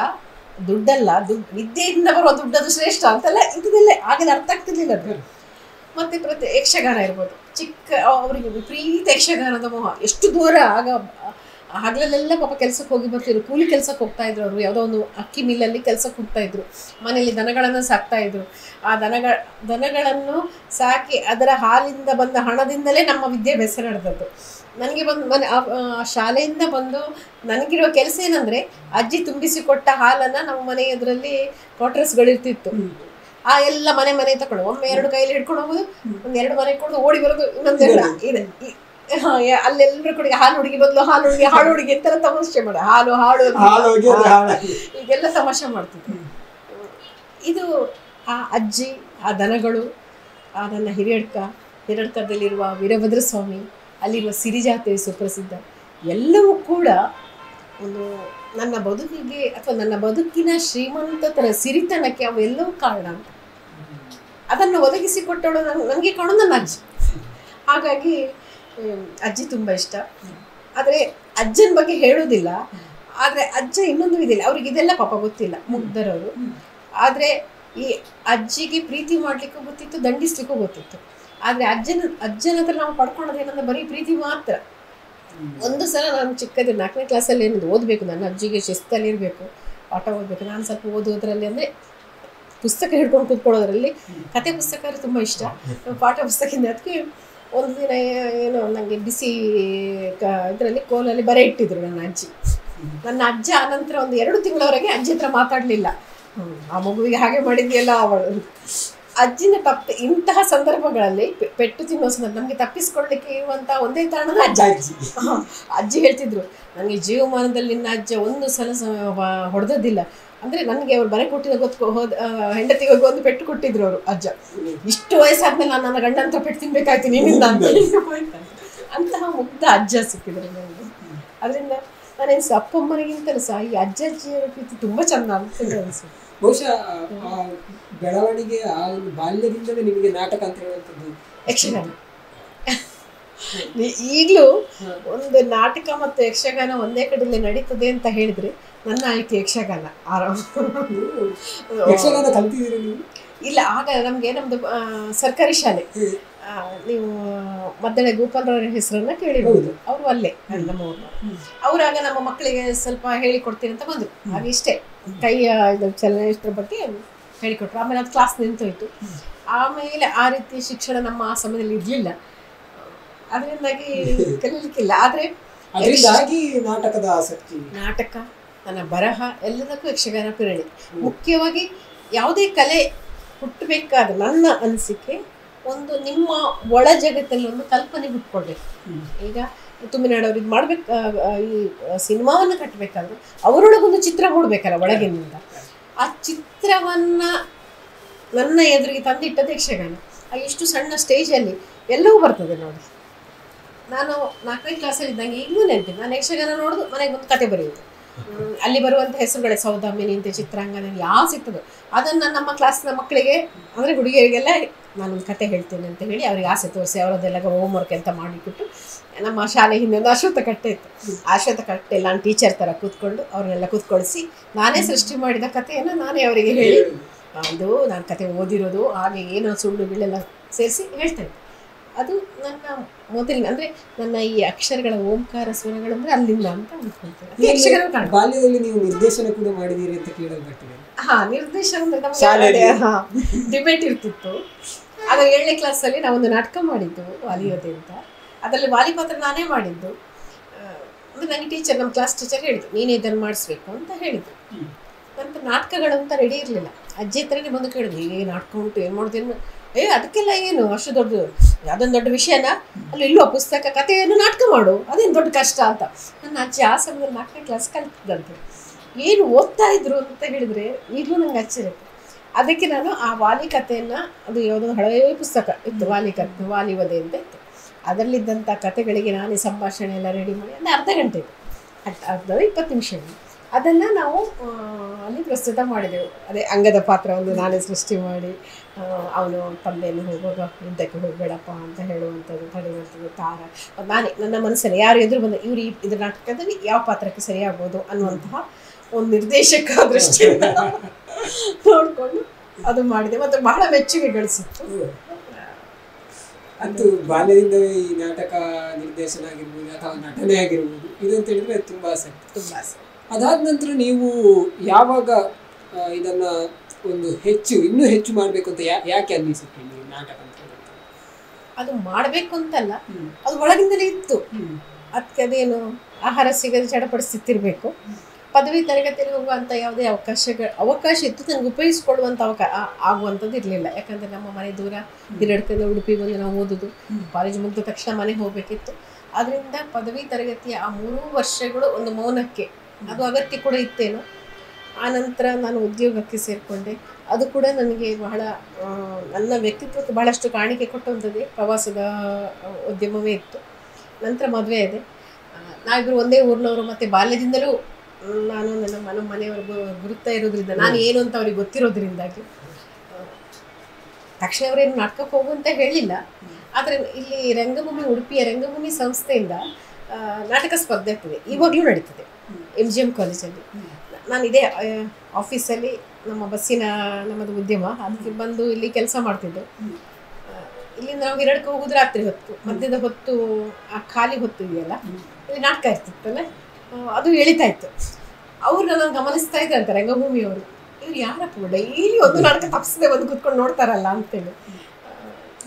ದುಡ್ಡಲ್ಲ, ವಿದ್ಯೆಯಿಂದ ಬರುವ ದುಡ್ಡದು ಶ್ರೇಷ್ಠ ಅಂತೆಲ್ಲ ಇಂಥದ್ದೆಲ್ಲ ಆಗಲೇ ಅರ್ಥ ಆಗ್ತಿರ್ಲಿಲ್ಲ ಅದು. ಮತ್ತು ಯಕ್ಷಗಾನ ಇರ್ಬೋದು, ಅವರಿಗೆ ವಿಪರೀತ ಯಕ್ಷಗಾನದ ಮೋಹ. ಎಷ್ಟು ದೂರ ಹಗಲಲ್ಲೆಲ್ಲ ಪಾಪ ಕೆಲಸಕ್ಕೆ ಹೋಗಿ ಬರ್ತಿದ್ರು, ಕೂಲಿ ಕೆಲಸಕ್ಕೆ ಹೋಗ್ತಾಯಿದ್ರು. ಅವರು ಯಾವುದೋ ಒಂದು ಅಕ್ಕಿ ಮಿಲ್ಲಲ್ಲಿ ಕೆಲಸಕ್ಕೆ ಹೋಗ್ತಾಯಿದ್ರು, ಮನೆಯಲ್ಲಿ ದನಗಳನ್ನು ಸಾಕ್ತಾಯಿದ್ರು. ಆ ದನಗಳನ್ನು ಸಾಕಿ ಅದರ ಹಾಲಿಂದ ಬಂದ ಹಣದಿಂದಲೇ ನಮ್ಮ ವಿದ್ಯಾಭ್ಯಾಸ ನಡೆದದ್ದು. ನನಗೆ ಶಾಲೆಯಿಂದ ಬಂದು ನನಗಿರುವ ಕೆಲಸ ಏನಂದರೆ, ಅಜ್ಜಿ ತುಂಬಿಸಿಕೊಟ್ಟ ಹಾಲನ್ನು ನಮ್ಮ ಮನೆ ಎದುರಲ್ಲಿ ಕ್ವಾರ್ಟರ್ಸ್ಗಳಿರ್ತಿತ್ತು, ಆ ಎಲ್ಲ ಮನೆ ತಗೊಂಡು ಒಮ್ಮೆ 2 ಕೈಯಲ್ಲಿ ಹಿಡ್ಕೊಂಡು ಹೋಗೋದು, 1-2 ಮನೆ ಕೊಡೋದು, ಓಡಿ ಬರೋದು, ಇನ್ನೊಂದೆರಡು ಇದೆ. ಅಲ್ಲೆಲ್ಲರೂ ಕೂಡ ಹಾಲು ಹುಡುಗಿ ಬದಲು ಹಾಡು ಹುಡುಗಿ ಅಂತೆಲ್ಲ ತಮಾಷೆ ಮಾಡಿ ಹಾಡು ಈಗೆಲ್ಲ ತಮಾಷೆ ಮಾಡ್ತಿದ್ದೆ. ಇದು ಆ ಅಜ್ಜಿ, ಆ ದನಗಳು, ಆ ನನ್ನ ಹಿರಿಯಡ್ಕದಲ್ಲಿರುವ ವೀರಭದ್ರ ಸ್ವಾಮಿ, ಅಲ್ಲಿರುವ ಸಿರಿಜಾತೆ ಸುಪ್ರಸಿದ್ಧ, ಎಲ್ಲವೂ ಕೂಡ ಒಂದು ನನ್ನ ಬದುಕಿಗೆ ಅಥವಾ ನನ್ನ ಬದುಕಿನ ಶ್ರೀಮಂತತನ ಸಿರಿತನಕ್ಕೆ ಅವೆಲ್ಲವೂ ಕಾರಣ ಅಂತ. ಅದನ್ನು ಒದಗಿಸಿಕೊಟ್ಟಳು ನನಗೆ ಕಾಣೋದು ನನ್ನ ಅಜ್ಜಿ. ಹಾಗಾಗಿ ಅಜ್ಜಿ ತುಂಬ ಇಷ್ಟ. ಆದರೆ ಅಜ್ಜನ ಬಗ್ಗೆ ಹೇಳೋದಿಲ್ಲ. ಆದರೆ ಅಜ್ಜ ಇನ್ನೊಂದು ಇದಿಲ್ಲ, ಅವ್ರಿಗೆ ಇದೆಲ್ಲ ಪಾಪ ಗೊತ್ತಿಲ್ಲ, ಮುಗ್ಧರವರು. ಆದರೆ ಈ ಅಜ್ಜಿಗೆ ಪ್ರೀತಿ ಮಾಡಲಿಕ್ಕೂ ಗೊತ್ತಿತ್ತು, ದಂಡಿಸ್ಲಿಕ್ಕೂ ಗೊತ್ತಿತ್ತು. ಆದರೆ ಅಜ್ಜನ ಹತ್ರ ನಾವು ಪಡ್ಕೊಳ್ಳೋದೇನಂದ್ರೆ ಬರೀ ಪ್ರೀತಿ ಮಾತ್ರ. ಒಂದು ಸಲ ನಾನು ಚಿಕ್ಕದು 4ನೇ ಕ್ಲಾಸಲ್ಲಿ ಏನದು ಓದಬೇಕು, ನನ್ನ ಅಜ್ಜಿಗೆ ಶಿಸ್ತಲ್ಲಿರಬೇಕು, ಪಾಠ ಓದಬೇಕು. ನಾನು ಸ್ವಲ್ಪ ಓದೋದ್ರಲ್ಲಿ ಅಂದರೆ ಪುಸ್ತಕ ಹಿಡ್ಕೊಂಡು ಕೂತ್ಕೊಳ್ಳೋದ್ರಲ್ಲಿ, ಕತೆ ಪುಸ್ತಕ ತುಂಬ ಇಷ್ಟ, ಪಾಠ ಪುಸ್ತಕದಿಂದ. ಅದಕ್ಕೆ ಒಂದು ದಿನ ಏನೋ ನನಗೆ ಬಿಸಿ ಇದರಲ್ಲಿ ಕೋಲಲ್ಲಿ ಬರೆ ಇಟ್ಟಿದ್ರು ನನ್ನ ಅಜ್ಜಿ. ನನ್ನ ಅಜ್ಜ ಆನಂತರ ಒಂದು 2 ತಿಂಗಳವರೆಗೆ ಅಜ್ಜಿ ಹತ್ರ ಮಾತಾಡಲಿಲ್ಲ. ಆ ಮಗುವಿಗೆ ಹಾಗೆ ಮಾಡಿದ್ಯಲ್ಲ ಅವಳು. ಅಜ್ಜಿನ ಇಂತಹ ಸಂದರ್ಭಗಳಲ್ಲಿ ಪೆಟ್ಟು ತಿನ್ನೋ ಸಂದರ್ಭ ನಮಗೆ ತಪ್ಪಿಸ್ಕೊಳ್ಲಿಕ್ಕೆ ಇರುವಂತ ಒಂದೇ ಕಾರಣದ ಅಜ್ಜ. ಅಜ್ಜಿ ಹೇಳ್ತಿದ್ರು, ನನಗೆ ಜೀವಮಾನದಲ್ಲಿ ನಿನ್ನ ಅಜ್ಜ ಒಂದು ಸಲ ಹೊಡೆದದ್ದಿಲ್ಲ. ಅಂದ್ರೆ ನನಗೆ ಅವ್ರು ಬರೆ ಕೊಟ್ಟಿದ್ದ ಹೆಂಡತಿಗೆ ಹೋಗಿ ಒಂದು ಪೆಟ್ಟು ಕೊಟ್ಟಿದ್ರು ಅವರು ಅಜ್ಜ. ಇಷ್ಟು ವಯಸ್ಸಾದ್ಮೇಲೆ ನಾನು ನನ್ನ ಗಂಡ ಅಂತ ಪೆಟ್ಟು ತಿನ್ಬೇಕಾಯ್ತು ನಿನ್ನಿಂದ ಅಂತ. ಅಂತಹ ಮುಗ್ಧ ಅಜ್ಜ ಸಿಕ್ಕಿದ್ರು ನನಗೆ. ಅದರಿಂದ ನಾನೇನು ಅಪ್ಪಮ್ಮನಿಗಿಂತಲೂ ಸಹ ಈ ಅಜ್ಜಿಯರ ಪ್ರೀತಿ ತುಂಬಾ ಚಂದ ಅಂತ ಅನಿಸುತ್ತೆ. ಬಹುಶಃ ಬೆಳವಣಿಗೆ ಆ ಒಂದು ಬಾಲ್ಯದಿಂದಲೇ ನಿಮಗೆ ನಾಟಕ ಅಂತ ಹೇಳುವಂಥದ್ದು ಯಕ್ಷಗಾನ. ಈಗಲೂ ಒಂದು ನಾಟಕ ಮತ್ತು ಯಕ್ಷಗಾನ ಒಂದೇ ಕಡೆಯಲ್ಲಿ ನಡೀತದೆ ಅಂತ ಹೇಳಿದ್ರೆ ನನ್ನ ಆಯ್ಕೆ ಯಕ್ಷಗಾನ. ಯಕ್ಷಗಾನ ಕಲ್ತಿದ್ದೀರಿ ನೀವು? ಇಲ್ಲ, ಆಗ ನಮ್ದು ಸರ್ಕಾರಿ ಶಾಲೆ. ನೀವು ಮದ್ದಳೆ ಗೋಪಾಲರವರ ಹೆಸರನ್ನ ಕೇಳಿರ್ಬೋದು. ಅವರು ಅಲ್ಲೇ ನಮ್ಮವ್ರನ್ನ. ಅವರಾಗ ನಮ್ಮ ಮಕ್ಕಳಿಗೆ ಸ್ವಲ್ಪ ಹೇಳಿಕೊಡ್ತೀನಿ ಅಂತ ಬಂದರು. ಹಾಗೆ ಇಷ್ಟೇ ಕೈಯ ಚಲನೇಷ್ಟರ ಬಗ್ಗೆ ಹೇಳಿಕೊಟ್ರು. ಆಮೇಲೆ ಅದು ಕ್ಲಾಸ್ ನಿಂತೋಯ್ತು. ಆಮೇಲೆ ಆ ರೀತಿ ಶಿಕ್ಷಣ ನಮ್ಮ ಆ ಸಮಯದಲ್ಲಿ ಇರಲಿಲ್ಲ. ಅದರಿಂದಾಗಿ ಕಲೀಲಿಕ್ಕಿಲ್ಲ. ಆದರೆ ನಾಟಕದ ಆಸಕ್ತಿ, ನಾಟಕ, ನನ್ನ ಬರಹ ಎಲ್ಲದಕ್ಕೂ ಯಕ್ಷಗಾನ ಪ್ರೇರಣೆ. ಮುಖ್ಯವಾಗಿ ಯಾವುದೇ ಕಲೆ ಹುಟ್ಟಬೇಕಾದ ನನ್ನ ಅನಿಸಿಕೆ ಒಂದು ನಿಮ್ಮ ಒಳ ಜಗತ್ತಲ್ಲಿ ಒಂದು ಕಲ್ಪನೆ ಹುಟ್ಕೊಳ್ಬೇಕು. ಈಗ ತುಮಿನಾಡವ್ರು ಇದು ಮಾಡ್ಬೇಕು, ಈ ಸಿನಿಮಾವನ್ನು ಕಟ್ಟಬೇಕಾದ್ರೆ ಅವರೊಳಗೊಂದು ಚಿತ್ರ ಮೂಡಬೇಕಲ್ಲ ಒಳಗಿನಿಂದ. ಆ ಚಿತ್ರವನ್ನ ನನ್ನ ಎದುರಿಗೆ ತಂದಿಟ್ಟದ್ದು ಯಕ್ಷಗಾನ. ಎಷ್ಟು ಸಣ್ಣ ಸ್ಟೇಜಲ್ಲಿ ಎಲ್ಲವೂ ಬರ್ತದೆ ನೋಡಿ. ನಾನು 4ನೇ ಕ್ಲಾಸಲ್ಲಿ ಇದ್ದಂಗೆ ಈಗಲೂ ನೆನಪಿದೆ. ನಾನು ಯಕ್ಷಗಾನ ನೋಡೋದು, ಮನೆಗೆ ಒಂದು ಕತೆ ಬರೆಯೋದು. ಅಲ್ಲಿ ಬರುವಂಥ ಹೆಸರುಗಳೇ ಸೌದಾಮಿನಿ ಅಂತ ಚಿತ್ರಾಂಗದ ಯಾವ ಸಿಗ್ತದೋ ಅದನ್ನು ನಮ್ಮ ಕ್ಲಾಸ್ನ ಮಕ್ಕಳಿಗೆ ಅಂದರೆ ಹುಡುಗಿಯರಿಗೆಲ್ಲ ನಾನೊಂದು ಕತೆ ಹೇಳ್ತೇನೆ ಅಂತ ಹೇಳಿ ಅವ್ರಿಗೆ ಆಸೆ ತೋರಿಸಿ ಅವರದ್ದೆಲ್ಲ ಹೋಮ್ವರ್ಕ್ ಅಂತ ಮಾಡಿಬಿಟ್ಟು ನಮ್ಮ ಶಾಲೆ ಹಿಂದೆ ಒಂದು ಅಶ್ವತ್ಥ ಕಟ್ಟೆ ಇತ್ತು. ಅಶ್ವತ್ಥ ಕಟ್ಟೆ ನಾನು ಟೀಚರ್ ಥರ ಕೂತ್ಕೊಂಡು ಅವ್ರನ್ನೆಲ್ಲ ಕೂತ್ಕೊಳಿಸಿ ನಾನೇ ಸೃಷ್ಟಿ ಮಾಡಿದ ಕಥೆಯನ್ನು ನಾನೇ ಅವರಿಗೆ ಹೇಳಿ, ಇದು ನಾನು ಕತೆ ಓದಿರೋದು ಹಾಗೆ ಏನೋ ಸುಳ್ಳು ಬೀಳೆಲ್ಲ ಸೇರಿಸಿ ಹೇಳ್ತೇನೆ. ಅದು ನನ್ನ ಮೊದಲಿನ ಅಂದರೆ ನನ್ನ ಈ ಅಕ್ಷರಗಳ ಓಂಕಾರ ಸ್ವರಗಳು ಅಂದರೆ ಅಲ್ಲಿಂದ ಅಂತ ಅಂದ್ಕೊಳ್ತೇನೆ. ಬಾಲ್ಯದಲ್ಲಿ ನೀವು ನಿರ್ದೇಶನ ಕೂಡ ಮಾಡಿದ್ದೀರಿ ಅಂತ ಕೇಳಲ್ಪಟ್ಟಿದೆ. ನಿರ್ದೇಶನ ನಮಗೆ ಡಿಬೇಟ್ ಇರ್ತಿತ್ತು. ಆಗ 7ನೇ ಕ್ಲಾಸಲ್ಲಿ ನಾವೊಂದು ನಾಟಕ ಮಾಡಿದ್ದು ವಾಲಿಯೋದೆ ಅಂತ. ಅದರಲ್ಲಿ ವಾಲಿ ಪಾತ್ರ ನಾನೇ ಮಾಡಿದ್ದು. ಅಂದರೆ ನನಗೆ ಟೀಚರ್, ನಮ್ಮ ಕ್ಲಾಸ್ ಟೀಚರ್ ಹೇಳಿದ್ರು, ನೀನೇ ಇದನ್ನು ಮಾಡಿಸ್ಬೇಕು ಅಂತ ಹೇಳಿದ್ರು. ನಂತರ ನಾಟಕಗಳು ಅಂತ ರೆಡಿ ಇರಲಿಲ್ಲ. ಅಜ್ಜಿ ಹತ್ರನೇ ಬಂದು ಕೇಳಿದ್ರು, ಈಗ ನಾಟಕ ಉಂಟು, ಏನು ಮಾಡೋದೇನು? ಅದಕ್ಕೆಲ್ಲ ಏನು ಅಷ್ಟು ದೊಡ್ಡ ಯಾವುದೊಂದು ದೊಡ್ಡ ವಿಷಯನ ಅಲ್ಲಿ ಇಲ್ಲೋ ಪುಸ್ತಕ ಕಥೆಯನ್ನು ನಾಟಕ ಮಾಡು, ಅದೇನು ದೊಡ್ಡ ಕಷ್ಟ ಅಂತ. ನನ್ನ ಅಜ್ಜಿ ಆ ಸಮಯದಲ್ಲಿ 4ನೇ ಕ್ಲಾಸ್ ಕಲಿತಿದ್ದಂತೆ. ಏನು ಓದ್ತಾ ಇದ್ರು ಅಂತ ಹೇಳಿದರೆ ಈಗಲೂ ನಂಗೆ ಅಚ್ಚರಿತ್ತು. ಅದಕ್ಕೆ ನಾನು ಆ ವಾಲಿ ಕಥೆಯನ್ನು, ಅದು ಯಾವುದೋ ಹಳೆಯ ಪುಸ್ತಕ ಇತ್ತು, ವಾಲಿ ಕಥೆ, ವಾಲಿ ವಧೆ ಅಂತ ಇತ್ತು. ಅದರಲ್ಲಿದ್ದಂಥ ಕಥೆಗಳಿಗೆ ನಾನೇ ಸಂಭಾಷಣೆ ಎಲ್ಲ ರೆಡಿ ಮಾಡಿ ಅಂದರೆ ಅರ್ಧ ಗಂಟೆ ಇತ್ತು, ಅರ್ಧ 20 ನಿಮಿಷ ಅದನ್ನು ನಾವು ಅಲ್ಲಿ ಪ್ರಸ್ತುತ ಮಾಡಿದೆವು. ಅದೇ ಅಂಗದ ಪಾತ್ರವನ್ನು ನಾನೇ ಸೃಷ್ಟಿ ಮಾಡಿ, ಅವನು ತಂದೆಯನ್ನು ಹೋಗುವಾಗ ಯುದ್ಧಕ್ಕೆ ಹೋಗಬೇಡಪ್ಪ ಅಂತ ಹೇಳುವಂಥದ್ದು, ತಡೆಯುವಂಥದ್ದು, ತಾರ ನಾನೇ ನನ್ನ ಮನಸ್ಸಲ್ಲಿ ಯಾರು ಎದುರು ಬಂದ ಇವರು ಇದ್ರ ನಾಟಕದಲ್ಲಿ ಯಾವ ಪಾತ್ರಕ್ಕೆ ಸರಿಯಾಗ್ಬೋದು ಅನ್ನುವಂತಹ ಒಂದು ನಿರ್ದೇಶಕ ದೃಷ್ಟಿಯಿಂದ ನೋಡಿಕೊಂಡು ಅದು ಮಾಡಿದೆ. ಮತ್ತು ಬಹಳ ಮೆಚ್ಚುಗೆ ಗಳಿಸಿತ್ತು. ಅದು ಬಾಲ್ಯದಿಂದಲೇ ಈ ನಾಟಕ ನಿರ್ದೇಶನ ಆಗಿರ್ಬೋದು ಅಥವಾ ನಟನೆ ಆಗಿರ್ಬೋದು ಇದು ಅಂತ ಹೇಳಿದ್ರೆ ತುಂಬ ಆಸಕ್ತಿ. ಅದಾದ ನಂತರ ನೀವು ಯಾವಾಗ ಇದನ್ನ ಒಂದು ಇನ್ನೂ ಹೆಚ್ಚು ಮಾಡಬೇಕು ಅಂತ ಯಾಕೆ ಅನ್ನಿಸುತ್ತೆ ನೀವು ನಾಟಕ ಅಂತ ಹೇಳಿದ್ರೆ? ಅದು ಮಾಡಬೇಕು ಅಂತಲ್ಲ, ಅದು ಒಳಗಿಂದಲೇ ಇತ್ತು. ಅದಕ್ಕೆ ಅದೇನು ಆಹಾರ ಸಿಗದೆ ಚಡಪಡಿಸ್ತಿರ್ಬೇಕು. ಪದವಿ ತರಗತಿಯಲ್ಲಿ ಹೋಗುವಂಥ ಯಾವುದೇ ಅವಕಾಶ ಇತ್ತು, ನನಗೆ ಉಪಯೋಗಿಸ್ಕೊಳ್ಳುವಂಥ ಆಗುವಂಥದ್ದು ಇರಲಿಲ್ಲ. ಯಾಕಂದರೆ ನಮ್ಮ ಮನೆ ದೂರ, ಹಿರಡ್ಕದಿಂದ ಉಡುಪಿ ಬಂದು ನಾವು ಓದೋದು, ಕಾಲೇಜ್ ಮುಗಿದ ತಕ್ಷಣ ಮನೆಗೆ ಹೋಗಬೇಕಿತ್ತು. ಅದರಿಂದ ಪದವಿ ತರಗತಿಯ ಆ 3 ವರ್ಷಗಳು ಒಂದು ಮೌನಕ್ಕೆ, ಅದು ಅಗತ್ಯ ಕೂಡ ಇತ್ತೇನೋ. ಆನಂತರ ನಾನು ಉದ್ಯೋಗಕ್ಕೆ ಸೇರಿಕೊಂಡೆ. ಅದು ಕೂಡ ನನಗೆ ಬಹಳ ನನ್ನ ವ್ಯಕ್ತಿತ್ವಕ್ಕೆ ಬಹಳಷ್ಟು ಕಾಣಿಕೆ ಕೊಟ್ಟಂಥದ್ದೇ ಪ್ರವಾಸದ ಉದ್ಯಮವೇ ಇತ್ತು. ನಂತರ ಮದುವೆ ಇದೆ. ನಾವಿಬ್ಬರು ಒಂದೇ ಊರಿನವರು, ಮತ್ತು ಬಾಲ್ಯದಿಂದಲೂ ನಾನು ನನ್ನ ಮನೆಯವ್ರಿಗೂ ಗುರುತಾ ಇರೋದ್ರಿಂದ, ನಾನು ಏನು ಅಂತ ಅವ್ರಿಗೆ ಗೊತ್ತಿರೋದ್ರಿಂದಾಗಿ ತಕ್ಷಣ ಅವರೇನು ನಾಟಕಕ್ಕೆ ಹೋಗು ಅಂತ ಹೇಳಿಲ್ಲ. ಆದರೆ ಇಲ್ಲಿ ರಂಗಭೂಮಿ, ಉಡುಪಿಯ ರಂಗಭೂಮಿ ಸಂಸ್ಥೆಯಿಂದ ನಾಟಕ ಸ್ಪರ್ಧೆ ಆಗ್ತದೆ, ಇವಾಗಲೂ ನಡೀತದೆ MGM ಕಾಲೇಜಲ್ಲಿ. ನಾನು ಇದೇ ಆಫೀಸಲ್ಲಿ ನಮ್ಮದು ಉದ್ಯಮ, ಅದಕ್ಕೆ ಬಂದು ಇಲ್ಲಿ ಕೆಲಸ ಮಾಡ್ತಿದ್ದೆ. ಇಲ್ಲಿಂದ ನಾವು ಹಿರಡ್ಕ ಹೋಗೋದು ರಾತ್ರಿ ಹೊತ್ತು, ಮಧ್ಯದ ಹೊತ್ತು ಆ ಖಾಲಿ ಹೊತ್ತು ಇದೆಯಲ್ಲ, ಇಲ್ಲಿ ನಾಟಕ ಇರ್ತಿತ್ತಲ್ಲ, ಅದು ಎಳಿತಾ ಇತ್ತು. ಅವ್ರು ನಾನು ಗಮನಿಸ್ತಾ ಇದ್ರಂತೆ ರಂಗಭೂಮಿಯವರು, ಇವ್ರು ಯಾರಪ್ಪ ಡೈಲಿ ಒಂದು ನಾಟಕ ತಪ್ಪಿಸದೆ ಬಂದು ಕೂತ್ಕೊಂಡು ನೋಡ್ತಾರಲ್ಲ ಅಂತೇಳಿ.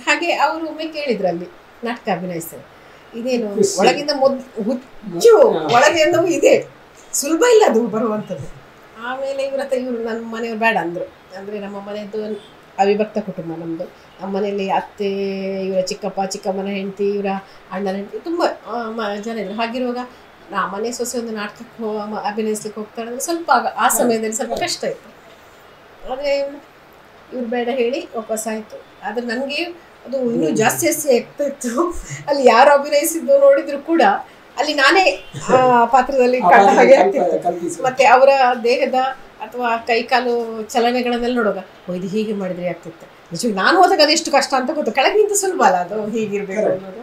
ಹಾಗೆ ಅವರು ಒಮ್ಮೆ ಕೇಳಿದ್ರು ಅಲ್ಲಿ ನಾಟಕ ಅಭಿನಯಿಸ್ತಾರೆ, ಇದೇನು ಒಳಗಿಂದ ಹುಚ್ಚು ಒಳಗಿಂದ ಇದೆ, ಸುಲಭ ಇಲ್ಲ ಅದು ಬರುವಂಥದ್ದು. ಆಮೇಲೆ ಇವ್ರ ಹತ್ರ ಇವರು ನನ್ನ ಮನೆಯವ್ರು ಬೇಡ ಅಂದರು. ಅಂದರೆ ನಮ್ಮ ಮನೆಯದ್ದು ಅವಿಭಕ್ತ ಕುಟುಂಬ ನಮ್ಮದು. ನಮ್ಮ ಮನೆಯಲ್ಲಿ ಅತ್ತೆ, ಇವರ ಚಿಕ್ಕಪ್ಪ ಚಿಕ್ಕಮ್ಮನ ಹೆಂಡತಿ, ಇವರ ಅಣ್ಣನ ಹೆಂಡತಿ ತುಂಬ ಜನ ಇದ್ರು. ಹಾಗಿರುವಾಗ ಮನೆ ಸೊಸೆ ಒಂದು ನಾಟಕಕ್ಕೆ ಅಭಿನಯಿಸ್ಲಿಕ್ಕೆ ಹೋಗ್ತಾಳೆ ಅಂದರೆ ಸ್ವಲ್ಪ ಆ ಸಮಯದಲ್ಲಿ ಸ್ವಲ್ಪ ಕಷ್ಟ ಇತ್ತು. ಆದರೆ ಇವ್ರು ಬೇಡ ಹೇಳಿ ವಾಪಸ್ ಆಯಿತು. ಆದರೆ ನನಗೆ ಅದು ಇನ್ನೂ ಜಾಸ್ತಿ ಆಗ್ತಾ ಇತ್ತು. ಅಲ್ಲಿ ಯಾರು ಅಭಿನಯಿಸಿದ್ದು ನೋಡಿದ್ರು ಕೂಡ ಅಲ್ಲಿ ನಾನೇ ಪಾತ್ರದಲ್ಲಿ ಕಂಡ ಹಾಗೆ ಆಗ್ತಿತ್ತು. ಮತ್ತೆ ಅವರ ದೇಹದ ಅಥವಾ ಕೈಕಾಲು ಚಲನೆಗಳನ್ನೆಲ್ಲ ನೋಡುವಾಗ ಇದು ಹೀಗೆ ಮಾಡಿದ್ರೆ ಆಗ್ತಿತ್ತು. ನಿಜವಾಗಿ ನಾನು ಹೋದಾಗ ಅದೆಷ್ಟು ಕಷ್ಟ ಅಂತ ಗೊತ್ತು. ಕೆಳಗಿಂತ ಸುಲಭ ಅಲ್ಲ ಅದು, ಹೀಗಿರ್ಬೇಕು ಅನ್ನೋದು.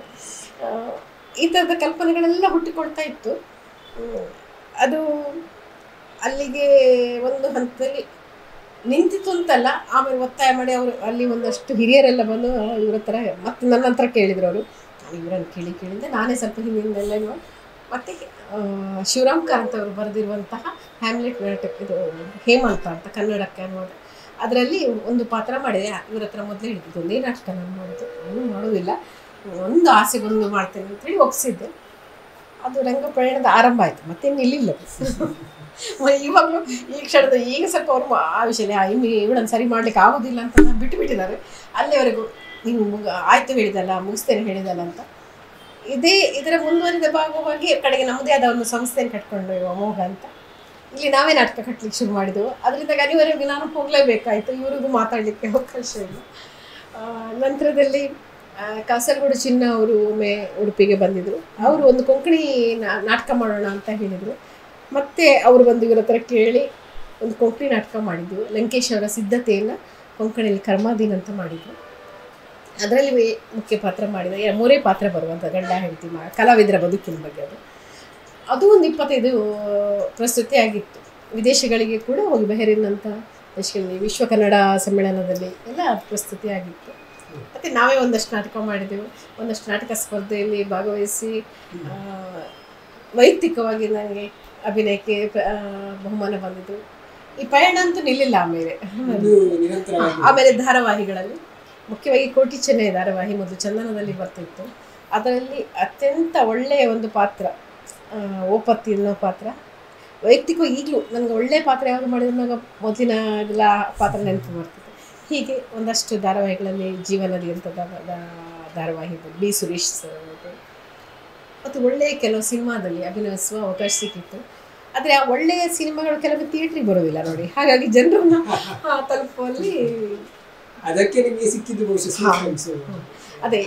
ಈ ಥರದ ಕಲ್ಪನೆಗಳೆಲ್ಲ ಹುಟ್ಟಿಕೊಳ್ತಾ ಇತ್ತು. ಅದು ಅಲ್ಲಿಗೆ ಒಂದು ಹಂತದಲ್ಲಿ ನಿಂತಿತ್ತು ಅಂತಲ್ಲ, ಆಮೇಲೆ ಒತ್ತಾಯ ಮಾಡಿ ಅವರು ಅಲ್ಲಿ ಒಂದಷ್ಟು ಹಿರಿಯರೆಲ್ಲ ಬಂದು ಇವ್ರ ಹತ್ರ ಮತ್ತೆ ನನ್ನ ಹತ್ರ ಕೇಳಿದ್ರು. ಅವರು ನಾನು ಇವರನ್ನು ಕೇಳಿದ್ದೆ. ನಾನೇ ಸ್ವಲ್ಪ ಹಿಂದಿನೆಲ್ಲ ಮತ್ತು ಶಿವರಾಮ್ ಕಾರಂತ್ ಅವರು ಬರೆದಿರುವಂತಹ ಹ್ಯಾಮ್ಲೆಟ್ ನಾಟಕ, ಇದು ಹೇಮಂತ ಅಂತ ಕನ್ನಡಕ್ಕೆ ಅನ್ನೋದು, ಅದರಲ್ಲಿ ಒಂದು ಪಾತ್ರ ಮಾಡಿದೆ. ಇವ್ರ ಹತ್ರ ಮೊದಲೇ ಹಿಡಿದಿದ್ದು ಒಂದೇ ನಾಟಕ ನಾನು ಮಾಡೋದು, ನಾನು ಮಾಡೋದಿಲ್ಲ, ಒಂದು ಆಸೆಗೊಂದು ಮಾಡ್ತೇನೆ ಅಂತೇಳಿ ಒಪ್ಪಿಸಿದ್ದೆ. ಅದು ರಂಗಪ್ರಯಾಣದ ಆರಂಭ ಆಯಿತು, ಮತ್ತೆ ನಿಲ್ಲಿಲ್ಲ. ಇವಾಗಲೂ ಈ ಕ್ಷಣದ ಈಗ ಸ್ವಲ್ಪ ಅವರು ಆ ವಿಷಯ ಇನ್ನು ಇವಳನ್ನು ಸರಿ ಮಾಡಲಿಕ್ಕೆ ಆಗೋದಿಲ್ಲ ಅಂತ ಬಿಟ್ಟುಬಿಟ್ಟಿದ್ದಾರೆ. ಅಲ್ಲಿವರೆಗೂ ನೀವು ಆಯಿತು ಹೇಳಿದಲ್ಲ, ಮುಗಿಸ್ತೇನೆ ಹೇಳಿದಲ್ಲ ಅಂತ. ಇದರ ಮುಂದುವರಿದ ಭಾಗವಾಗಿ ಕಡೆಗೆ ನಮ್ಮದೇ ಆದ ಒಂದು ಸಂಸ್ಥೆಯನ್ನು ಕಟ್ಕೊಂಡು ಅಮೋಘ ಅಂತ. ಇಲ್ಲಿ ನಾವೇ ನಾಟಕ ಕಟ್ಟಲಿಕ್ಕೆ ಶುರು ಮಾಡಿದೆವು. ಅದರಿಂದ ಅನಿವಾರ್ಯವಾಗಿ ನಾನು ಹೋಗಲೇಬೇಕಾಯಿತು, ಇವರಿಗೂ ಮಾತಾಡಲಿಕ್ಕೆ ಅವಕಾಶ ಇಲ್ಲ. ನಂತರದಲ್ಲಿ ಕಾಸರಗೋಡು ಚಿನ್ನ ಅವರು ಒಮ್ಮೆ ಉಡುಪಿಗೆ ಬಂದಿದ್ದರು. ಅವರು ಒಂದು ಕೊಂಕಣಿ ನಾಟಕ ಮಾಡೋಣ ಅಂತ ಹೇಳಿದರು. ಮತ್ತು ಅವರು ಬಂದು ಇವರ ಹತ್ರ ಕೇಳಿ ಒಂದು ಕೊಂಕಣಿ ನಾಟಕ ಮಾಡಿದ್ವು. ಲಂಕೇಶ್ ಅವರ ಸಿದ್ಧತೆಯನ್ನು ಕೊಂಕಣಿಯಲ್ಲಿ ಕರ್ಮಾದೀನ್ ಅಂತ ಮಾಡಿದ್ರು. ಅದರಲ್ಲಿ ಮುಖ್ಯ ಪಾತ್ರ ಮಾಡಿದ 3 ಪಾತ್ರ ಬರುವಂಥ ಗಂಡ ಹೆಂಡತಿ ಕಲಾವಿದರ ಬದುಕಿನ ಬಗ್ಗೆ. ಅದು ಒಂದು 25 ಪ್ರಸ್ತುತಿ ಆಗಿತ್ತು. ವಿದೇಶಗಳಿಗೆ ಕೂಡ ಹೋಗಿ ಬಹರೇನಂಥ ದೇಶಗಳಲ್ಲಿ ವಿಶ್ವ ಕನ್ನಡ ಸಮ್ಮೇಳನದಲ್ಲಿ ಎಲ್ಲ ಪ್ರಸ್ತುತಿ ಆಗಿತ್ತು. ಮತ್ತು ನಾವೇ ಒಂದಷ್ಟು ನಾಟಕ ಮಾಡಿದೆವು. ಒಂದಷ್ಟು ನಾಟಕ ಸ್ಪರ್ಧೆಯಲ್ಲಿ ಭಾಗವಹಿಸಿ ವೈಯಕ್ತಿಕವಾಗಿ ನನಗೆ ಅಭಿನಯಕ್ಕೆ ಬಹುಮಾನ ಬಂದಿದ್ದು. ಈ ಪಯಣ ಅಂತೂ ನಿಲ್ಲಿಲ್ಲ. ಆಮೇಲೆ ಧಾರಾವಾಹಿಗಳಲ್ಲಿ ಮುಖ್ಯವಾಗಿ ಕೋಟಿ ಚೆನ್ನೈ ಧಾರಾವಾಹಿ ಮೊದಲು ಚಂದನದಲ್ಲಿ ಬರ್ತಿತ್ತು. ಅದರಲ್ಲಿ ಅತ್ಯಂತ ಒಳ್ಳೆಯ ಒಂದು ಪಾತ್ರ ಓಪತ್ತಿ ಅನ್ನೋ ಪಾತ್ರ. ವೈಯಕ್ತಿಕವಾಗಿ ಈಗಲೂ ನನಗೆ ಒಳ್ಳೆಯ ಪಾತ್ರ ಯಾವುದು ಮಾಡಿದ್ರು ನನಗೆ ಮೊದಲಿನ ಎಲ್ಲ ಪಾತ್ರ ನೆನಪು ಮಾಡ್ತಿದ್ದೆ. ಹೀಗೆ ಒಂದಷ್ಟು ಧಾರಾವಾಹಿಗಳಲ್ಲಿ ಜೀವನದಿ ಅಂತ ಧಾರಾವಾಹಿ ಬಿ ಸುರೇಶ್ ಸರ್ ಮತ್ತು ಒಳ್ಳೆಯ ಕೆಲವು ಸಿನಿಮಾದಲ್ಲಿ ಅಭಿನಯಿಸುವ ಅವಕಾಶ ಸಿಕ್ಕಿತ್ತು. ಆದರೆ ಆ ಒಳ್ಳೆಯ ಸಿನಿಮಾಗಳು ಕೆಲವು ಥಿಯೇಟ್ರಿಗೆ ಬರೋದಿಲ್ಲ ನೋಡಿ. ಹಾಗಾಗಿ ಜನರನ್ನ ತಲುಪುವಲ್ಲಿ ಅದಕ್ಕೆ ನಿಮಗೆ ಸಿಕ್ಕಿದ್ದು ಅದೇ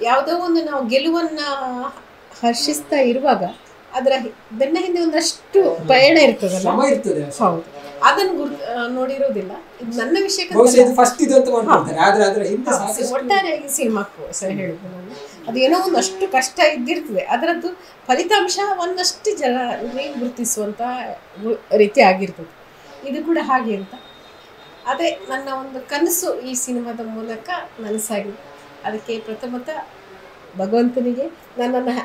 ಯಾವುದೋ ಒಂದು ನಾವು ಗೆಲುವನ್ನು ಹರ್ಷಿಸ್ತಾ ಇರುವಾಗ ಅದರ ಬೆನ್ನ ಹಿಂದೆ ಒಂದಷ್ಟು ಪಯಣ ಇರ್ತದಲ್ಲ. ಹೌದು, ಅದನ್ನು ನೋಡಿರೋದಿಲ್ಲ. ಇದು ನನ್ನ ವಿಷಯಕ್ಕೆ ಒಟ್ಟಾರೆಯಾಗಿ ಸಿನಿಮಾಕ್ಕೂ ಸಹ ಹೇಳುದು ನಾನು. ಅದು ಏನೋ ಒಂದಷ್ಟು ಕಷ್ಟ ಇದ್ದಿರ್ತದೆ, ಅದರದ್ದು ಫಲಿತಾಂಶ ಒಂದಷ್ಟು ಜನ ಗುರುತಿಸುವಂಥ ರೀತಿ ಆಗಿರ್ತದೆ. ಇದು ಕೂಡ ಹಾಗೆ ಅಂತ. ಅದೇ ನನ್ನ ಒಂದು ಕನಸು ಈ ಸಿನಿಮಾದ ಮೂಲಕ ನನಸಾಗಿದೆ. ಅದಕ್ಕೆ ಪ್ರಥಮತಃ ಭಗವಂತನಿಗೆ,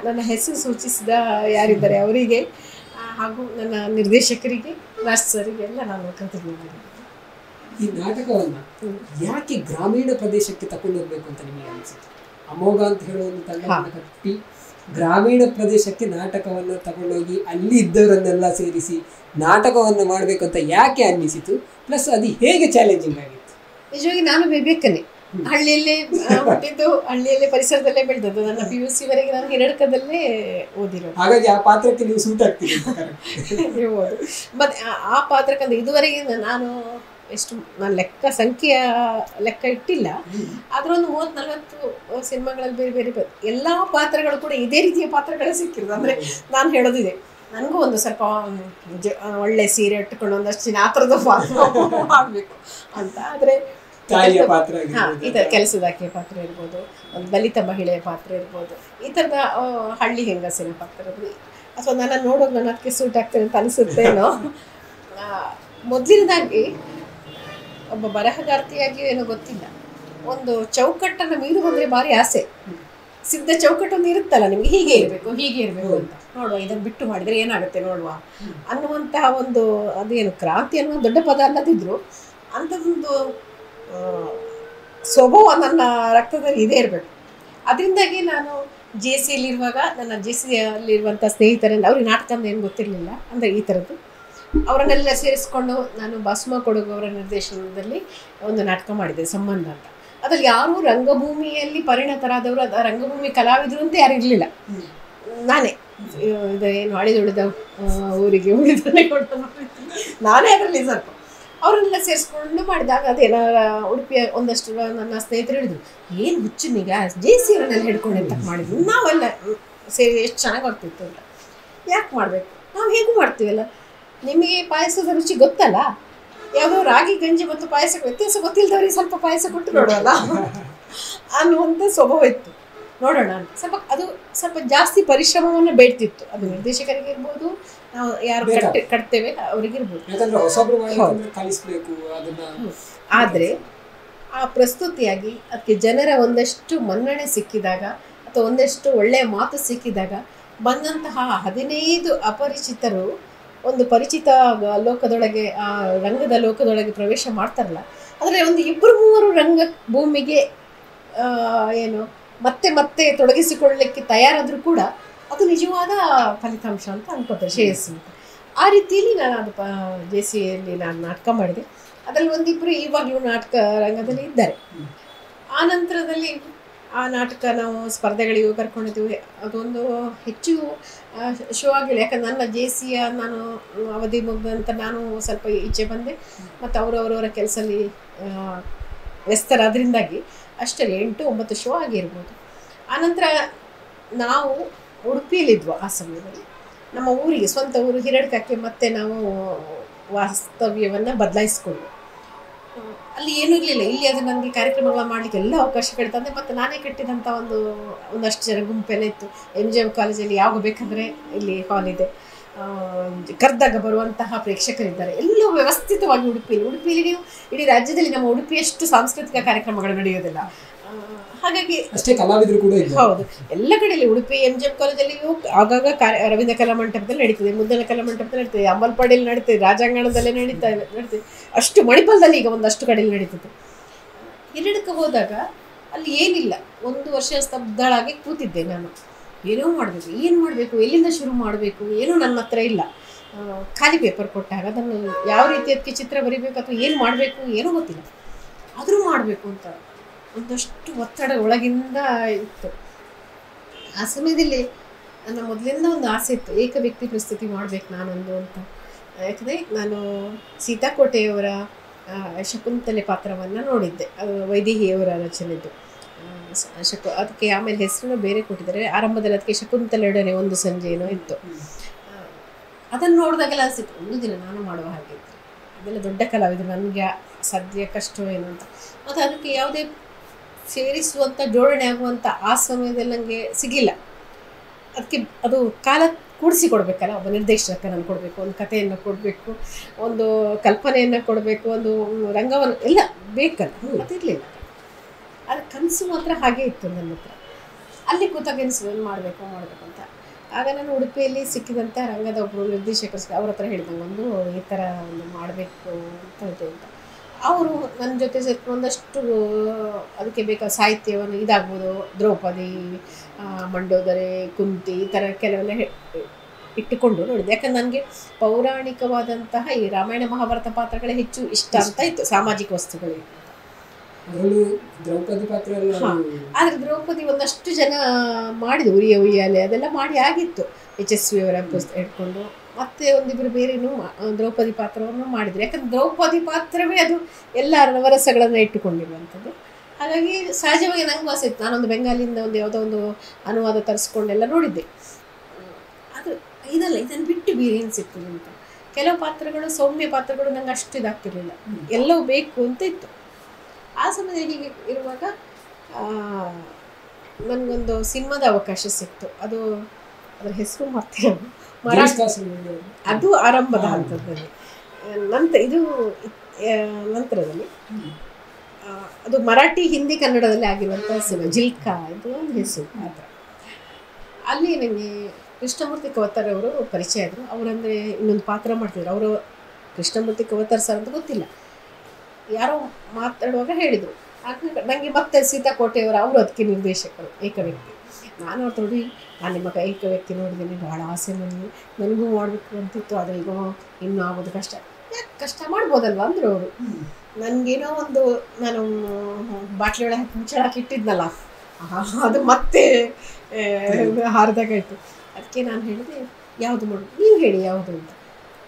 ನನ್ನ ಹೆಸರು ಸೂಚಿಸಿದ ಯಾರಿದ್ದಾರೆ ಅವರಿಗೆ, ಹಾಗೂ ನನ್ನ ನಿರ್ದೇಶಕರಿಗೆ, ರಾಷ್ಟ್ರರಿಗೆಲ್ಲ ನಾನು ಕೃತಜ್ಞನಾಗಿದ್ದೀನಿ. ಈ ನಾಟಕವನ್ನು ಯಾಕೆ ಗ್ರಾಮೀಣ ಪ್ರದೇಶಕ್ಕೆ ತಗೊಂಡು ಹೋಗ್ಬೇಕು ಅಂತ ನಿಮಗೆ ಅನಿಸುತ್ತೆ? ಅಮೋಘ ಅಂತ ಹೇಳೋ ಒಂದು ತಂಡವನ್ನು ಕಟ್ಟಿ ಗ್ರಾಮೀಣ ಪ್ರದೇಶಕ್ಕೆ ನಾಟಕವನ್ನು ತಗೊಂಡೋಗಿ ಅಲ್ಲಿ ಇದ್ದವರನ್ನೆಲ್ಲ ಸೇರಿಸಿ ನಾಟಕವನ್ನು ಮಾಡಬೇಕಂತ ಯಾಕೆ ಅನ್ನಿಸಿತು? ಪ್ಲಸ್ ಅದು ಹೇಗೆ ಚಾಲೆಂಜಿಂಗ್ ಆಗಿತ್ತು? ನಿಜವಾಗಿ ನಾನು ಬೇಬೇಕನೇ ಹಳ್ಳಿಯಲ್ಲೇ ಹುಟ್ಟಿದ್ದು, ಹಳ್ಳಿಯಲ್ಲೇ ಪರಿಸರದಲ್ಲೇ ಬೆಳೆದದ್ದು. ನನ್ನ PUC ವರೆಗೆ ನಾನು ಹಿರಡ್ಕದಲ್ಲೇ ಓದಿರೋದು. ಹಾಗಾಗಿ ಆ ಪಾತ್ರಕ್ಕೆ ನೀವು ಸೂಟ್ ಆಗ್ತೀರಿ ಹೇಳ್ಬೋದು. ಮತ್ತು ಆ ಪಾತ್ರಕ್ಕಂದ್ರೆ ಇದುವರೆಗೆ ನಾನು ನಾನು ಲೆಕ್ಕ ಇಟ್ಟಿಲ್ಲ, ಆದ್ರೆ ಒಂದು 30-40 ಸಿನಿಮಾಗಳಲ್ಲಿ ಬೇರೆ ಬೇರೆ ಎಲ್ಲ ಪಾತ್ರಗಳು ಕೂಡ ಇದೇ ರೀತಿಯ ಪಾತ್ರಗಳೇ ಸಿಕ್ಕಿರೋದು. ಅಂದರೆ ನಾನು ಹೇಳೋದಿದೆ, ನನಗೂ ಒಂದು ಸ್ವಲ್ಪ ಒಳ್ಳೆ ಸೀರೆ ಇಟ್ಟುಕೊಂಡು ಒಂದಷ್ಟು ಆ ಥರದ ಪಾತ್ರ ಮಾಡಬೇಕು ಅಂತ. ಆದರೆ ಈ ಥರ ಕೆಲಸದಾಕೆಯ ಪಾತ್ರ ಇರ್ಬೋದು, ಒಂದು ದಲಿತ ಮಹಿಳೆಯ ಪಾತ್ರ ಇರ್ಬೋದು, ಈ ಥರದ ಹಳ್ಳಿ ಹೆಂಗಸಿನ ಪಾತ್ರ ಇರ್ಬೋದು, ಅಥವಾ ನನ್ನ ನೋಡೋದು ನಾನು ಅದಕ್ಕೆ ಸೂಟ್ ಆಗ್ತದೆ ಅಂತ ಅನಿಸುತ್ತೇನೋ. ಮೊದಲಿನದಾಗಿ ಒಬ್ಬ ಬರಹಗಾರ್ತಿಯಾಗಿ ಏನೋ ಗೊತ್ತಿಲ್ಲ, ಒಂದು ಚೌಕಟ್ಟನ್ನು ಮೀರು ಬಂದರೆ ಭಾರಿ ಆಸೆ. ಸಿದ್ಧ ಚೌಕಟ್ಟೊಂದು ಇರುತ್ತಲ್ಲ ನಿಮಗೆ, ಹೀಗೆ ಇರಬೇಕು ಅಂತ, ನೋಡುವ ಇದನ್ನು ಬಿಟ್ಟು ಮಾಡಿದರೆ ಏನಾಗುತ್ತೆ ನೋಡುವ ಅನ್ನುವಂತಹ ಒಂದು, ಅದೇನು ಕ್ರಾಂತಿ ಅನ್ನುವ ದೊಡ್ಡ ಪದ ಅಲ್ಲದಿದ್ರು ಅಂಥದ್ದೊಂದು ಸ್ವಭಾವ ನನ್ನ ರಕ್ತದಲ್ಲಿ ಇದೇ ಇರಬೇಕು. ಅದರಿಂದಾಗಿ ನಾನು JCಯಲ್ಲಿರುವಾಗ ನನ್ನ JCಯಲ್ಲಿರುವಂಥ ಸ್ನೇಹಿತರನ್ನು, ಅವ್ರಿಗೆ ನಾಟಕ ಏನು ಗೊತ್ತಿರಲಿಲ್ಲ, ಅಂದರೆ ಈ ಥರದ್ದು ಅವರನ್ನೆಲ್ಲ ಸೇರಿಸ್ಕೊಂಡು ನಾನು ಭಸ್ಮ ಕೊಡಗು ಅವರ ನಿರ್ದೇಶನದಲ್ಲಿ ಒಂದು ನಾಟಕ ಮಾಡಿದ್ದೆ, ಸಂಬಂಧ ಅಂತ. ಅದ್ರಲ್ಲಿ ಯಾರೂ ರಂಗಭೂಮಿಯಲ್ಲಿ ಪರಿಣತರಾದವರು, ರಂಗಭೂಮಿ ಕಲಾವಿದರು ಅಂತ ಯಾರು ಇರಲಿಲ್ಲ. ನಾನೇ ಇದೇನು ಅಳಿದುಳಿದ ಊರಿಗೆ ಉಳಿದ ನಾನೇ ಅದರಲ್ಲಿ ಸ್ವಲ್ಪ ಅವರನ್ನೆಲ್ಲ ಸೇರಿಸ್ಕೊಂಡು ಮಾಡಿದಾಗ ಅದೇನ ಉಡುಪಿಯ ಒಂದಷ್ಟು ನನ್ನ ಸ್ನೇಹಿತರು ಹೇಳಿದ್ರು, ಏನು ಹುಚ್ಚನೀಗ JC ಅವರನ್ನೆಲ್ಲ ಹಿಡ್ಕೊಂಡು ಅಂತ ಮಾಡಿದ್ವಿ. ನಾವೆಲ್ಲ ಸೇರಿ ಎಷ್ಟು ಚೆನ್ನಾಗಿ ಆಗ್ತಿತ್ತು ಅಂತ. ಯಾಕೆ ಮಾಡಬೇಕು, ನಾವು ಹೇಗೂ ಮಾಡ್ತೀವಲ್ಲ, ನಿಮಗೆ ಪಾಯಸದ ರುಚಿ ಗೊತ್ತಲ್ಲ, ಯಾವುದೋ ರಾಗಿ ಗಂಜಿ ಮತ್ತು ಪಾಯಸಕ್ಕೆ ವ್ಯತ್ಯಾಸ ಗೊತ್ತಿಲ್ಲದವ್ರಿಗೆ ಸ್ವಲ್ಪ ಪಾಯಸ ಕೊಟ್ಟು ನೋಡೋಲ್ಲ ಅನ್ನುವಂಥ ಸ್ವಭಾವ ಇತ್ತು. ನೋಡೋಣ ಅಂತ ಸ್ವಲ್ಪ ಜಾಸ್ತಿ ಪರಿಶ್ರಮವನ್ನು ಬೇಡ್ತಿತ್ತು. ಅದು ನಿರ್ದೇಶಕರಿಗೆ ಇರ್ಬೋದು, ನಾವು ಯಾರು ಕಟ್ತೇವೆ ಅವರಿಗಿರ್ಬೋದು. ಆದರೆ ಆ ಪ್ರಸ್ತುತಿಯಾಗಿ ಅದಕ್ಕೆ ಜನರ ಒಂದಷ್ಟು ಮನ್ನಣೆ ಸಿಕ್ಕಿದಾಗ ಅಥವಾ ಒಂದಷ್ಟು ಒಳ್ಳೆಯ ಮಾತು ಸಿಕ್ಕಿದಾಗ ಬಂದಂತಹ 15 ಅಪರಿಚಿತರು ಒಂದು ಪರಿಚಿತ ಲೋಕದೊಳಗೆ, ಆ ರಂಗದ ಲೋಕದೊಳಗೆ ಪ್ರವೇಶ ಮಾಡ್ತಾರಲ್ಲ, ಆದರೆ ಒಂದು 2-3 ರಂಗಭೂಮಿಗೆ ಏನು ಮತ್ತೆ ಮತ್ತೆ ತೊಡಗಿಸಿಕೊಳ್ಳಲಿಕ್ಕೆ ತಯಾರಾದರೂ ಕೂಡ ಅದು ನಿಜವಾದ ಫಲಿತಾಂಶ ಅಂತ ಅನ್ಕೋತಾರೆ, ಶ್ರೇಯಸ್ಸು ಅಂತ. ಆ ರೀತಿಯಲ್ಲಿ ನಾನು ಅದು JCಯಲ್ಲಿ ನಾನು ನಾಟಕ ಮಾಡಿದೆ. ಅದರಲ್ಲಿ 1-2 ಇವಾಗಲೂ ನಾಟಕ ರಂಗದಲ್ಲಿ ಇದ್ದಾರೆ. ಆ ನಂತರದಲ್ಲಿ ಆ ನಾಟಕ ನಾವು ಸ್ಪರ್ಧೆಗಳಿಗೂ ಕರ್ಕೊಂಡಿದ್ದೀವಿ. ಅದೊಂದು ಹೆಚ್ಚು ಶೋ ಆಗಿಲ್ಲ, ಯಾಕಂದ್ರೆ ನನ್ನ JCಯ ನಾನು ಅವಧಿ ಮುಗಿದಂತ ನಾನು ಸ್ವಲ್ಪ ಈಚೆ ಬಂದೆ ಮತ್ತು ಅವರವರ ಕೆಲಸದಲ್ಲಿ ವ್ಯಸ್ತರಾದ್ರಿಂದಾಗಿ ಅಷ್ಟರಲ್ಲಿ 8-9 ಶೋ ಆಗಿರ್ಬೋದು. ಆನಂತರ ನಾವು ಉಡುಪಿಯಲ್ಲಿದ್ವು. ಆ ಸಮಯದಲ್ಲಿ ನಮ್ಮ ಊರಿಗೆ, ಸ್ವಂತ ಊರು ಹಿರಡ್ಕಕ್ಕೆ ಮತ್ತೆ ನಾವು ವಾಸ್ತವ್ಯವನ್ನು ಬದಲಾಯಿಸ್ಕೊಂಡು, ಅಲ್ಲಿ ಏನೂ ಇರಲಿಲ್ಲ. ಇಲ್ಲಿ ಅದು ನನಗೆ ಕಾರ್ಯಕ್ರಮಗಳು ಮಾಡಲಿಕ್ಕೆ ಎಲ್ಲ ಅವಕಾಶಗಳು ತಂದೆ. ಮತ್ತು ನಾನೇ ಕಟ್ಟಿದಂಥ ಒಂದಷ್ಟು ಜನ ಗುಂಪೆಲ್ಲ ಇತ್ತು. MGM ಕಾಲೇಜಲ್ಲಿ ಯಾವಾಗ ಬೇಕಂದರೆ ಇಲ್ಲಿ ಹಾಲ್ ಇದೆ, ಕರೆದಾಗ ಬರುವಂತಹ ಪ್ರೇಕ್ಷಕರಿದ್ದಾರೆ. ಎಲ್ಲವೂ ವ್ಯವಸ್ಥಿತವಾಗಿ ಉಡುಪಿಯಲ್ಲಿ ನೀವು ಇಡೀ ರಾಜ್ಯದಲ್ಲಿ ನಮ್ಮ ಉಡುಪಿಯಷ್ಟು ಸಾಂಸ್ಕೃತಿಕ ಕಾರ್ಯಕ್ರಮಗಳು ನಡೆಯೋದಿಲ್ಲ. ಹಾಗಾಗಿ ಅಷ್ಟೇ ಕಲಾವಿದರು ಕೂಡ ಹೌದು, ಎಲ್ಲ ಕಡೆಯಲ್ಲಿ ಉಡುಪಿ MGM ಕಾಲೇಜಲ್ಲಿ ಆಗಾಗ ರವೀಂದ್ರ ಕಲಾ ಮಂಟಪದಲ್ಲಿ ನಡೀತದೆ, ಮುದ್ದನ ಕಲಾ ಮಂಟಪದಲ್ಲಿ ನಡೀತದೆ, ಅಂಬಲ್ಪಾಡಿಯಲ್ಲಿ ನಡೀತದೆ, ರಾಜಾಂಗಣದಲ್ಲೇ ನಡೀತದೆ, ಅಷ್ಟು ಮಣಿಪಾಲದಲ್ಲಿ ಈಗ ಒಂದಷ್ಟು ಕಡೆಯಲ್ಲಿ ನಡೀತದೆ. ಹಿರಡ್ಕ ಹೋದಾಗ ಅಲ್ಲಿ ಏನಿಲ್ಲ, 1 ವರ್ಷ ಸ್ತಬ್ಧಳಾಗಿ ಕೂತಿದ್ದೆ ನಾನು. ಏನೋ ಮಾಡಬೇಕು, ಎಲ್ಲಿಂದ ಶುರು ಮಾಡಬೇಕು, ಏನೂ ನನ್ನ ಹತ್ರ ಇಲ್ಲ. ಖಾಲಿ ಪೇಪರ್ ಕೊಟ್ಟಾಗ ಅದನ್ನು ಯಾವ ರೀತಿ ಅದಕ್ಕೆ ಚಿತ್ರ ಬರೀಬೇಕು ಅಥವಾ ಏನು ಮಾಡಬೇಕು ಏನೂ ಗೊತ್ತಿಲ್ಲ. ಆದರೂ ಮಾಡಬೇಕು ಅಂತ ಒಂದಷ್ಟು ಒತ್ತಡ ಒಳಗಿಂದ ಇತ್ತು. ಆ ಸಮಯದಲ್ಲಿ ನನ್ನ ಮೊದಲಿಂದ ಒಂದು ಆಸೆ ಇತ್ತು, ಏಕ ವ್ಯಕ್ತಿ ಪ್ರಸ್ತುತಿ ಮಾಡಬೇಕು ನಾನೊಂದು ಅಂತ. ಯಾಕಂದರೆ ನಾನು ಸೀತಾಕೋಟೆಯವರ ಶಕುಂತಲೆ ಪಾತ್ರವನ್ನು ನೋಡಿದ್ದೆ, ಅದು ವೈದೇಹಿಯವರ ರಚನೆದ್ದು. ಅದಕ್ಕೆ ಆಮೇಲೆ ಹೆಸರನ್ನು ಬೇರೆ ಕೊಟ್ಟಿದ್ದಾರೆ. ಆರಂಭದಲ್ಲಿ ಅದಕ್ಕೆ ಶಕುಂತಲೆಯೊಡನೆ ಒಂದು ಸಂಜೆ ಏನೋ ಇತ್ತು. ಅದನ್ನು ನೋಡಿದಾಗೆಲ್ಲ ಅನಿಸಿತ್ತು, ಒಂದು ದಿನ ನಾನು ಮಾಡುವ ಹಾಗಿತ್ತು. ಅದೆಲ್ಲ ದೊಡ್ಡ ಕಲಾವಿದರು, ನನಗೆ ಸದ್ಯ ಕಷ್ಟ ಏನು ಅಂತ. ಮತ್ತು ಅದಕ್ಕೆ ಯಾವುದೇ ಸೇರಿಸುವಂಥ ಜೋಡಣೆ ಆಗುವಂಥ ಆ ಸಮಯದಲ್ಲಿ ನನಗೆ ಸಿಗಲಿಲ್ಲ. ಅದಕ್ಕೆ ಅದು ಕಾಲ ಕೂಡಿಸಿ ಕೊಡಬೇಕಲ್ಲ, ಒಬ್ಬ ನಿರ್ದೇಶಕ ನಾನು ಕೊಡಬೇಕು, ಒಂದು ಕಥೆಯನ್ನು ಕೊಡಬೇಕು, ಒಂದು ಕಲ್ಪನೆಯನ್ನು ಕೊಡಬೇಕು, ಒಂದು ರಂಗವನ್ನು ಎಲ್ಲ ಬೇಕಲ್ಲ, ಅದಿರಲಿಲ್ಲ. ಅದು ಕನಸು ಮಾತ್ರ ಹಾಗೆ ಇತ್ತು ನನ್ನ ಹತ್ರ. ಅಲ್ಲಿ ಕೂತಾಗ ಎನಿಸೋದು ಮಾಡಬೇಕು ಅಂತ. ಆಗ ನಾನು ಉಡುಪಿಯಲ್ಲಿ ಸಿಕ್ಕಿದಂಥ ರಂಗದ ಒಬ್ಬರು ನಿರ್ದೇಶಕರು ಅವ್ರ ಹತ್ರ ಹೇಳಿದಂಗೆ ಒಂದು ಈ ಥರ ಒಂದು ಮಾಡಬೇಕು ಅಂತ ಅವರು ನನ್ನ ಜೊತೆ ಸೇರ್ಕೊಂಡು ಒಂದಷ್ಟು ಅದಕ್ಕೆ ಬೇಕಾದ ಸಾಹಿತ್ಯವನ್ನು ಇದಾಗ್ಬೋದು, ದ್ರೌಪದಿ, ಮಂಡೋದರಿ, ಕುಂತಿ ಈ ಥರ ಕೆಲವೆಲ್ಲ ಇಟ್ಟುಕೊಂಡು ನೋಡಿದೆ. ಯಾಕಂದ್ರೆ ನನಗೆ ಪೌರಾಣಿಕವಾದಂತಹ ಈ ರಾಮಾಯಣ ಮಹಾಭಾರತ ಪಾತ್ರಗಳೇ ಹೆಚ್ಚು ಇಷ್ಟ ಅಂತ ಇತ್ತು, ಸಾಮಾಜಿಕ ವಸ್ತುಗಳಿಗೆ. ದ್ರೌಪದಿ ಪಾತ್ರ ಆದರೆ ದ್ರೌಪದಿ ಒಂದಷ್ಟು ಜನ ಮಾಡಿದ್ರು, ಉಯ್ಯಾಲೆ ಅದೆಲ್ಲ ಮಾಡಿ ಆಗಿತ್ತು. HSV ಅವರ ಪುಸ್ತಕ ಇಟ್ಕೊಂಡು ಮತ್ತೆ ಒಂದಿಬ್ಬರು ಬೇರೆನೂ ದ್ರೌಪದಿ ಪಾತ್ರವನ್ನು ಮಾಡಿದ್ರು. ಯಾಕಂದ್ರೆ ದ್ರೌಪದಿ ಪಾತ್ರವೇ ಅದು ಎಲ್ಲ ನವರಸಗಳನ್ನು ಇಟ್ಟುಕೊಂಡಿರುವಂಥದ್ದು. ಹಾಗಾಗಿ ಸಹಜವಾಗಿ ನನಗೂ ಆಸೆ ಇತ್ತು, ನಾನೊಂದು ಬೆಂಗಾಲಿಯಿಂದ ಯಾವುದೋ ಒಂದು ಅನುವಾದ ತರಿಸ್ಕೊಂಡೆಲ್ಲ ನೋಡಿದ್ದೆ. ಅದು ಇದನ್ನು ಬಿಟ್ಟು ಬೇರೆ ಏನು ಸಿಗ್ತದೆ ಅಂತ. ಕೆಲವು ಪಾತ್ರಗಳು, ಸೌಮ್ಯ ಪಾತ್ರಗಳು ನಂಗೆ ಅಷ್ಟು ಇದಾಗ್ತಿರ್ಲಿಲ್ಲ, ಎಲ್ಲವೂ ಬೇಕು ಅಂತ ಇತ್ತು. ಆ ಸಮಯದಲ್ಲಿ ಹೀಗೆ ಇರುವಾಗ ನನಗೊಂದು ಸಿನಿಮಾದ ಅವಕಾಶ ಸಿಕ್ತು. ಅದರ ಹೆಸರು ಮಾಡ್ತೀರ, ಅದು ಆರಂಭದ ಹಂತದಲ್ಲಿ. ನಂತರದಲ್ಲಿ ಅದು ಮರಾಠಿ, ಹಿಂದಿ, ಕನ್ನಡದಲ್ಲಿ ಆಗಿರುವಂಥ ಸಿನಿಮಾ ಜಿಲ್ಕಾ, ಇದು ಒಂದು ಹೆಸರು ಪಾತ್ರ. ಅಲ್ಲಿ ನನಗೆ ಕೃಷ್ಣಮೂರ್ತಿ ಕವತಾರ್ ಅವರು ಪರಿಚಯ ಆದರು. ಅವರಂದರೆ ಇನ್ನೊಂದು ಪಾತ್ರ ಮಾಡ್ತಿದ್ರು. ಅವರು ಕೃಷ್ಣಮೂರ್ತಿ ಕವತಾರ್ ಸರ್ ಅಂತ ಗೊತ್ತಿಲ್ಲ, ಯಾರೋ ಮಾತಾಡುವಾಗ ಹೇಳಿದರು. ಆಗ ನನಗೆ ಮತ್ತೆ ಸೀತಾಕೋಟೆಯವರು ಅವರು ಅದಕ್ಕೆ ನಿರ್ದೇಶಕರು, ಏಕ ವ್ಯಕ್ತಿ. ನಾನು ಅವ್ರು ನೋಡಿ ನಾನು ನಿಮ್ಮ ಕೈಕ ವ್ಯಕ್ತಿ ನೋಡಿದ್ದೀನಿ, ಭಾಳ ಆಸೆ ನನಗೂ ಮಾಡಬೇಕು ಅಂತಿತ್ತು, ಆದರೆ ಈಗ ಇನ್ನೂ ಆಗೋದು ಕಷ್ಟ. ಯಾಕೆ ಕಷ್ಟ ಮಾಡ್ಬೋದಲ್ವ ಅಂದರು ಅವರು. ನನಗೇನೋ ಒಂದು ನಾನು ಬಾಟ್ಲಿ ಒಳಗೆ ಹಾಕಿ ಮುಚ್ಚಳಕ್ಕೆ ಇಟ್ಟಿದ್ನಲ್ಲ, ಅದು ಮತ್ತೆ ಹಾರಿದಾಗಾಯಿತು. ಅದಕ್ಕೆ ನಾನು ಹೇಳಿದೆ ಯಾವುದು ಮಾಡೋದು, ನೀವು ಹೇಳಿ ಯಾವುದು ಅಂತ.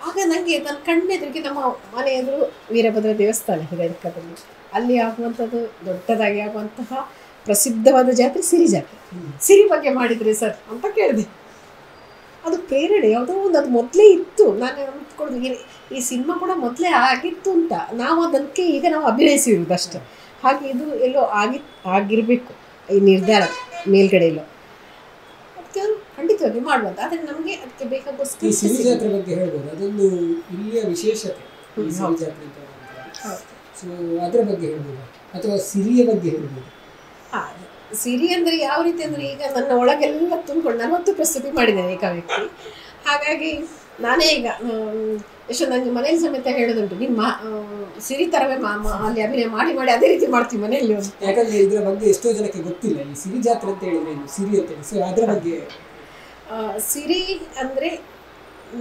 ಆಗ ನನಗೆ ನನ್ನ ಕಣ್ಣೆದುರಿಗೆ ನಮ್ಮ ಮನೆ ಎದುರು ವೀರಭದ್ರ ದೇವಸ್ಥಾನ ಹಿರೇಕದಲ್ಲಿ, ಅಲ್ಲಿ ಆಗುವಂಥದ್ದು ದೊಡ್ಡದಾಗಿ ಆಗುವಂತಹ ಪ್ರಸಿದ್ಧವಾದ ಜಾತ್ರೆ ಸಿರಿ ಜಾತ್ರೆ. ಸಿರಿ ಬಗ್ಗೆ ಮಾಡಿದ್ರಿ ಸರ್ ಅಂತ ಕೇಳಿದೆ. ಅದು ಪ್ರೇರಣೆ ಯಾವುದೋ ಒಂದು, ಅದು ಮೊದಲೇ ಇತ್ತು. ನಾನು ಅಂದ್ಕೊಂಡು ಈ ಸಿನಿಮಾ ಕೂಡ ಮೊದಲೇ ಆಗಿತ್ತು ಅಂತ, ನಾವು ಅದಕ್ಕೆ ಈಗ ನಾವು ಅಭಿನಯಿಸಿರೋದು ಅಷ್ಟೇ. ಹಾಗೆ ಇದು ಎಲ್ಲೋ ಆಗಿರಬೇಕು ಈ ನಿರ್ಧಾರ ಮೇಲ್ಗಡೆ ಎಲ್ಲೋ. ಅದಕ್ಕೆ ಅವರು ಖಂಡಿತವಾಗಿ ಮಾಡುವಂಥ, ಆದರೆ ನಮಗೆ ಅದಕ್ಕೆ ಬೇಕಾಗೋಸ್ಕರ ಸಿರಿ ಜಾತ್ರೆ ಬಗ್ಗೆ ಹೇಳ್ಬೋದು. ಅದೊಂದು ಇಲ್ಲಿಯ ವಿಶೇಷತೆ ಸಿರಿ ಜಾತ್ರೆ. ಸೊ ಅದರ ಬಗ್ಗೆ ಹೇಳ್ಬೋದು ಅಥವಾ ಸಿರಿಯ ಬಗ್ಗೆ ಹೇಳ್ಬೋದು. ಸಿರಿ ಅಂದರೆ ಯಾವ ರೀತಿ ಅಂದರೆ, ಈಗ ನನ್ನ ಒಳಗೆಲ್ಲ ತುಂಬಿಕೊಂಡು 40 ಪ್ರಸ್ತುತಿ ಮಾಡಿದ್ದೇನೆ ಏಕಾವ್ಯಕ್ತಿ. ಹಾಗಾಗಿ ನಾನೇ ಈಗ ಎಷ್ಟು ನನಗೆ ಮನೇಲಿ ಸಮೇತ ಹೇಳೋದುಂಟು, ನಿಮ್ಮ ಸಿರಿ ಥರವೇ ಅಲ್ಲಿ ಅಭಿನಯ ಮಾಡಿ ಮಾಡಿ ಅದೇ ರೀತಿ ಮಾಡ್ತೀವಿ ಮನೆಯಲ್ಲಿ. ಯಾಕಂದರೆ ಇದರ ಬಗ್ಗೆ ಎಷ್ಟೋ ಜನಕ್ಕೆ ಗೊತ್ತಿಲ್ಲ, ಈ ಸಿರಿ ಜಾತ್ರೆ ಅಂತ ಹೇಳಿದ್ರೆ ಏನು ಸಿರಿ ಅಂತ ಹೇಳಿ. ಸೊ ಅದರ ಬಗ್ಗೆ ಸಿರಿ ಅಂದರೆ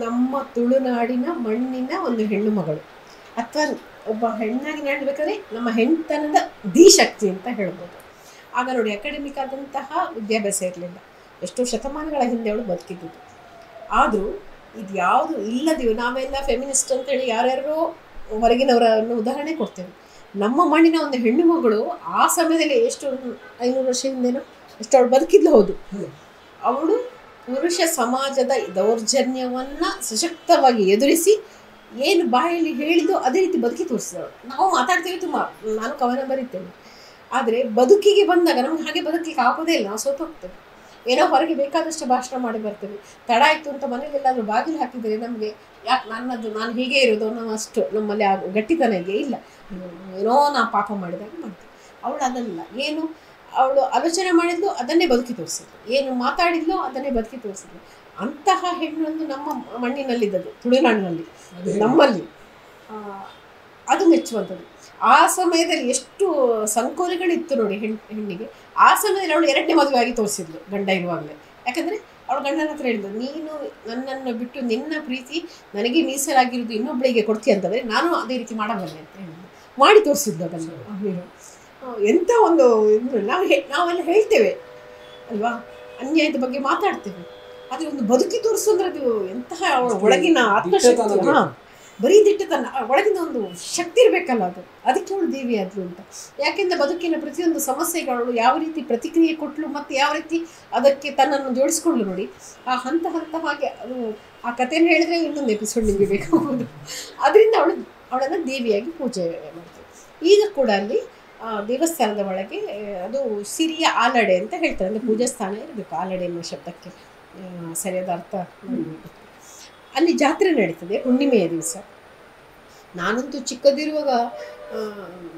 ನಮ್ಮ ತುಳುನಾಡಿನ ಮಣ್ಣಿನ ಒಂದು ಹೆಣ್ಣು ಮಗಳು, ಅಥವಾ ಒಬ್ಬ ಹೆಣ್ಣಾಗಿ ನಡಬೇಕಾದ್ರೆ ನಮ್ಮ ಹೆಣ್ತನದ ಧೀಶಕ್ತಿ ಅಂತ ಹೇಳ್ಬೋದು. ಆಗ ನೋಡಿ ಅಕಾಡೆಮಿಕ್ ಆದಂತಹ ವಿದ್ಯಾಭ್ಯಾಸ ಇರಲಿಲ್ಲ, ಎಷ್ಟೋ ಶತಮಾನಗಳ ಹಿಂದೆ ಅವಳು ಬದುಕಿದ್ದು. ಆದರೂ ಇದು ಯಾವುದು ಇಲ್ಲದೆಯೋ ನಾವೆಲ್ಲ ಫೆಮಿನಿಸ್ಟ್ ಅಂತೇಳಿ ಯಾರ್ಯಾರೋ ಹೊರಗಿನವರನ್ನು ಉದಾಹರಣೆ ಕೊಡ್ತೇವೆ. ನಮ್ಮ ಮಣ್ಣಿನ ಒಂದು ಹೆಣ್ಣು ಮಗಳು ಆ ಸಮಯದಲ್ಲಿ ಎಷ್ಟು 500 ವರ್ಷ ಹಿಂದೆನೋ ಎಷ್ಟು ಅವಳು ಬದುಕಿದ್ಲು. ಹೌದು, ಅವಳು ಪುರುಷ ಸಮಾಜದ ದೌರ್ಜನ್ಯವನ್ನು ಸಶಕ್ತವಾಗಿ ಎದುರಿಸಿ ಏನು ಬಾಯಲ್ಲಿ ಹೇಳಿದ್ದು ಅದೇ ರೀತಿ ಬದುಕಿ ತೋರಿಸಿದವಳು. ನಾವು ಮಾತಾಡ್ತೀವಿ ತುಂಬ, ನಾನು ಕವನ ಬರೀತೇನೆ, ಆದರೆ ಬದುಕಿಗೆ ಬಂದಾಗ ನಮ್ಗೆ ಹಾಗೆ ಬದುಕಲಿಕ್ಕೆ ಆಗೋದೇ ಇಲ್ಲ. ನಾವು ಸೋತು ಹೋಗ್ತೇವೆ. ಏನೋ ಹೊರಗೆ ಬೇಕಾದಷ್ಟು ಭಾಷಣ ಮಾಡಿ ಬರ್ತೇವೆ. ತಡ ಆಯಿತು ಅಂತ ಮನೆಯಲ್ಲೆಲ್ಲಾದರೂ ಬಾಗಿಲು ಹಾಕಿದರೆ ನಮಗೆ ಯಾಕೆ ನಾನು ಹೀಗೆ ಇರೋದು ಅನ್ನೋ ಅಷ್ಟು ನಮ್ಮಲ್ಲಿ ಆ ಗಟ್ಟಿತನ ಇಲ್ಲ. ಏನೋ ನಾವು ಪಾಪ ಮಾಡಿದಾಗ ಮಾಡ್ತೀವಿ. ಅವಳು ಅದಲ್ಲ, ಏನು ಅವಳು ಆಲೋಚನೆ ಮಾಡಿದ್ಲು ಅದನ್ನೇ ಬದುಕಿ ತೋರಿಸಿದ್ಲು, ಏನು ಮಾತಾಡಿದ್ಲು ಅದನ್ನೇ ಬದುಕಿ ತೋರಿಸಿದ್ಲು. ಅಂತಹ ಹೆಣ್ಣೊಂದು ನಮ್ಮ ಮಣ್ಣಿನಲ್ಲಿದ್ದದ್ದು, ತುಳುನಾಡಿನಲ್ಲಿ ನಮ್ಮಲ್ಲಿ, ಅದು ಮೆಚ್ಚುವಂಥದ್ದು. ಆ ಸಮಯದಲ್ಲಿ ಎಷ್ಟು ಸಂಕೋಲೆಗಳಿತ್ತು ನೋಡಿ ಹೆಣ್ಣಿಗೆ. ಆ ಸಮಯದಲ್ಲಿ ಅವಳು 2ನೇ ಮದುವೆ ಆಗಿ ತೋರಿಸಿದ್ಲು ಗಂಡ ಇರುವಾಗಲೇ. ಯಾಕಂದರೆ ಅವಳು ಗಂಡನ ಹತ್ರ ಹೇಳಿದ್ಲು, ನೀನು ನನ್ನನ್ನು ಬಿಟ್ಟು ನಿನ್ನ ಪ್ರೀತಿ ನನಗೆ ಮೀಸಲಾಗಿರೋದು ಇನ್ನೊಬ್ಬಳಿಗೆ ಕೊಡ್ತೀಯ ಅಂತಂದರೆ ನಾನು ಅದೇ ರೀತಿ ಮಾಡಬಲ್ಲೆ ಅಂತ ಹೇಳಿದ್ಲು. ಮಾಡಿ ತೋರಿಸಿದ್ಲು ಅದನ್ನು. ಎಂಥ ಒಂದು ನಾವೆಲ್ಲ ಹೇಳ್ತೇವೆ ಅಲ್ವಾ, ಅನ್ಯಾಯದ ಬಗ್ಗೆ ಮಾತಾಡ್ತೇವೆ, ಆದರೆ ಒಂದು ಬದುಕಿ ತೋರಿಸೋದ್ರೆ ಅದು ಎಂತಹ ಒಳಗಿನ ಆತ್ಮಶಕ್ತಿ. ಬರೀ ದಿಟ್ಟತನ, ಒಳಗಿನ ಒಂದು ಶಕ್ತಿ ಇರಬೇಕಲ್ಲ, ಅದಕ್ಕೆ ಅವಳು ದೇವಿ ಆದ್ಲು ಅಂತ. ಯಾಕೆಂದರೆ ಬದುಕಿನ ಪ್ರತಿಯೊಂದು ಸಮಸ್ಯೆಗಳು ಯಾವ ರೀತಿ ಪ್ರತಿಕ್ರಿಯೆ ಕೊಟ್ಟಲು ಮತ್ತು ಯಾವ ರೀತಿ ಅದಕ್ಕೆ ತನ್ನನ್ನು ಜೋಡಿಸ್ಕೊಂಡ್ಲು ನೋಡಿ. ಆ ಹಂತ ಹಾಗೆ ಅದು ಆ ಕಥೆಯನ್ನು ಹೇಳಿದರೆ ಇನ್ನೊಂದು ಎಪಿಸೋಡ್ ನಿಮಗೆ ಬೇಕಾಗ್ಬೋದು. ಅದರಿಂದ ಅವಳನ್ನು ದೇವಿಯಾಗಿ ಪೂಜೆ ಮಾಡ್ತೀವಿ. ಈಗ ಕೂಡ ಅಲ್ಲಿ ದೇವಸ್ಥಾನದ ಒಳಗೆ ಅದು ಸಿರಿಯ ಆಲಡೆ ಅಂತ ಹೇಳ್ತಾರೆ, ಅಂದರೆ ಪೂಜಾ ಸ್ಥಾನ ಇರಬೇಕು. ಆಲಡೆ ಎನ್ನುವ ಶಬ್ದಕ್ಕೆ ಸರಿಯಾದ ಅರ್ಥ ಅಲ್ಲಿ ಜಾತ್ರೆ ನಡೀತದೆ ಹುಣ್ಣಿಮೆಯ ದಿವಸ. ನಾನಂತೂ ಚಿಕ್ಕದಿರುವಾಗ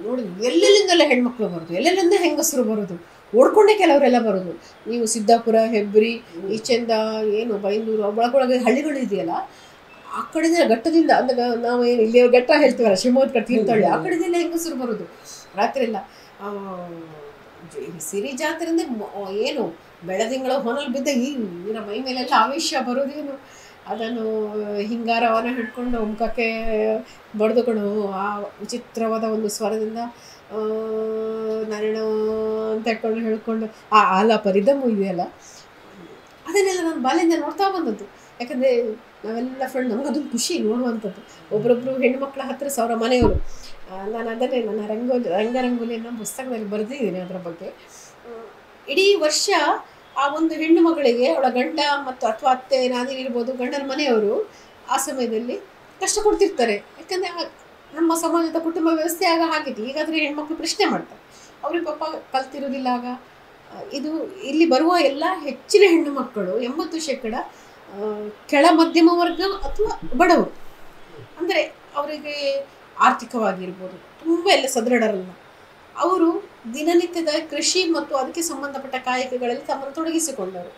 ನೋಡಿದ್ವಿ, ಎಲ್ಲೆಲ್ಲಿಂದೆಲ್ಲ ಹೆಣ್ಮಕ್ಳು ಬರೋದು, ಎಲ್ಲೆಲ್ಲಿಂದ ಹೆಂಗಸರು ಬರೋದು, ಓಡ್ಕೊಂಡೇ ಕೆಲವರೆಲ್ಲ ಬರೋದು. ನೀವು ಸಿದ್ದಾಪುರ, ಹೆಬ್ರಿ, ಈಚೆಂದ ಏನು ಬೈಂದೂರು ಒಳಗೊಳಗೆ ಹಳ್ಳಿಗಳು ಇದೆಯಲ್ಲ, ಆ ಕಡೆಯಿಂದ ಘಟ್ಟದಿಂದ, ಅಂದ್ರೆ ನಾವು ಏನು ಇಲ್ಲಿ ಘಟ್ಟ ಹೇಳ್ತೀವಲ್ಲ, ಶಿವಮೊಗ್ಗ ಘಟ್ಟ ತೀರ್ಥಹಳ್ಳಿ, ಆ ಕಡೆದೆಲ್ಲ ಹೆಂಗಸರು ಬರೋದು ರಾತ್ರಿ ಎಲ್ಲ. ಸಿರಿ ಜಾತ್ರೆ ಅಂದರೆ ಏನು ಬೆಳದಿಂಗಳ ಹೊನಲ್ ಬಿದ್ದ ಈ ಮೈ ಮೇಲೆಲ್ಲ ಆವೇಶ ಬರೋದೇನು. ಅದನ್ನು ಹಿಂಗಾರವನ್ನು ಹಿಡ್ಕೊಂಡು ಮುಖಕ್ಕೆ ಬಡಿದುಕೊಂಡು ಆ ವಿಚಿತ್ರವಾದ ಒಂದು ಸ್ವರದಿಂದ ನಾರಾಯಣ ಅಂತ ಹೇಳ್ಕೊಂಡು ಹೇಳ್ಕೊಂಡು ಆ ಆಲಾಪ ರಿದಮ್ಮು ಇದೆಯಲ್ಲ, ಅದನ್ನೆಲ್ಲ ನಾನು ಬಾಲ್ಯದಿಂದ ನೋಡ್ತಾ ಬಂದದ್ದು. ಯಾಕಂದರೆ ನಾವೆಲ್ಲ ಫ್ರೆಂಡ್, ನಮಗದೊಂದು ಖುಷಿ ನೋಡುವಂಥದ್ದು. ಒಬ್ಬರೊಬ್ಬರು ಹೆಣ್ಣುಮಕ್ಳ ಹತ್ತಿರ ಅವರ ಮನೆಯವರು. ನಾನು ಅದನ್ನೇ ನನ್ನ ರಂಗರಂಗೋಲಿ ಅನ್ನೋ ಪುಸ್ತಕದಲ್ಲಿ ಬರೆದಿದ್ದೀನಿ ಅದರ ಬಗ್ಗೆ. ಇಡೀ ವರ್ಷ ಆ ಒಂದು ಹೆಣ್ಣು ಮಗಳಿಗೆ ಅವಳ ಗಂಡ ಮತ್ತು ಅಥವಾ ಅತ್ತೆ ನಾದಿನಿರ್ಬೋದು, ಗಂಡನ ಮನೆಯವರು ಆ ಸಮಯದಲ್ಲಿ ಕಷ್ಟ ಕೊಡ್ತಿರ್ತಾರೆ. ಯಾಕಂದರೆ ನಮ್ಮ ಸಮಾಜದ ಕುಟುಂಬ ವ್ಯವಸ್ಥೆ ಆಗ ಹಾಗಿತ್ತು. ಈಗಾದರೆ ಹೆಣ್ಮಕ್ಳು ಪ್ರಶ್ನೆ ಮಾಡ್ತಾರೆ, ಅವ್ರಿಗೆ ಪಾಪ ಕಲ್ತಿರೋದಿಲ್ಲ. ಆಗ ಇದು ಇಲ್ಲಿ ಬರುವ ಎಲ್ಲ ಹೆಚ್ಚಿನ ಹೆಣ್ಣು ಮಕ್ಕಳು 80% ಕೆಳ ಮಧ್ಯಮ ವರ್ಗ ಅಥವಾ ಬಡವರು. ಅಂದರೆ ಅವರಿಗೆ ಆರ್ಥಿಕವಾಗಿರ್ಬೋದು ತುಂಬ ಎಲ್ಲ ಸದೃಢರಲ್ಲ. ಅವರು ದಿನನಿತ್ಯದ ಕೃಷಿ ಮತ್ತು ಅದಕ್ಕೆ ಸಂಬಂಧಪಟ್ಟ ಕಾಯಕಗಳಲ್ಲಿ ತಮ್ಮನ್ನು ತೊಡಗಿಸಿಕೊಂಡರು.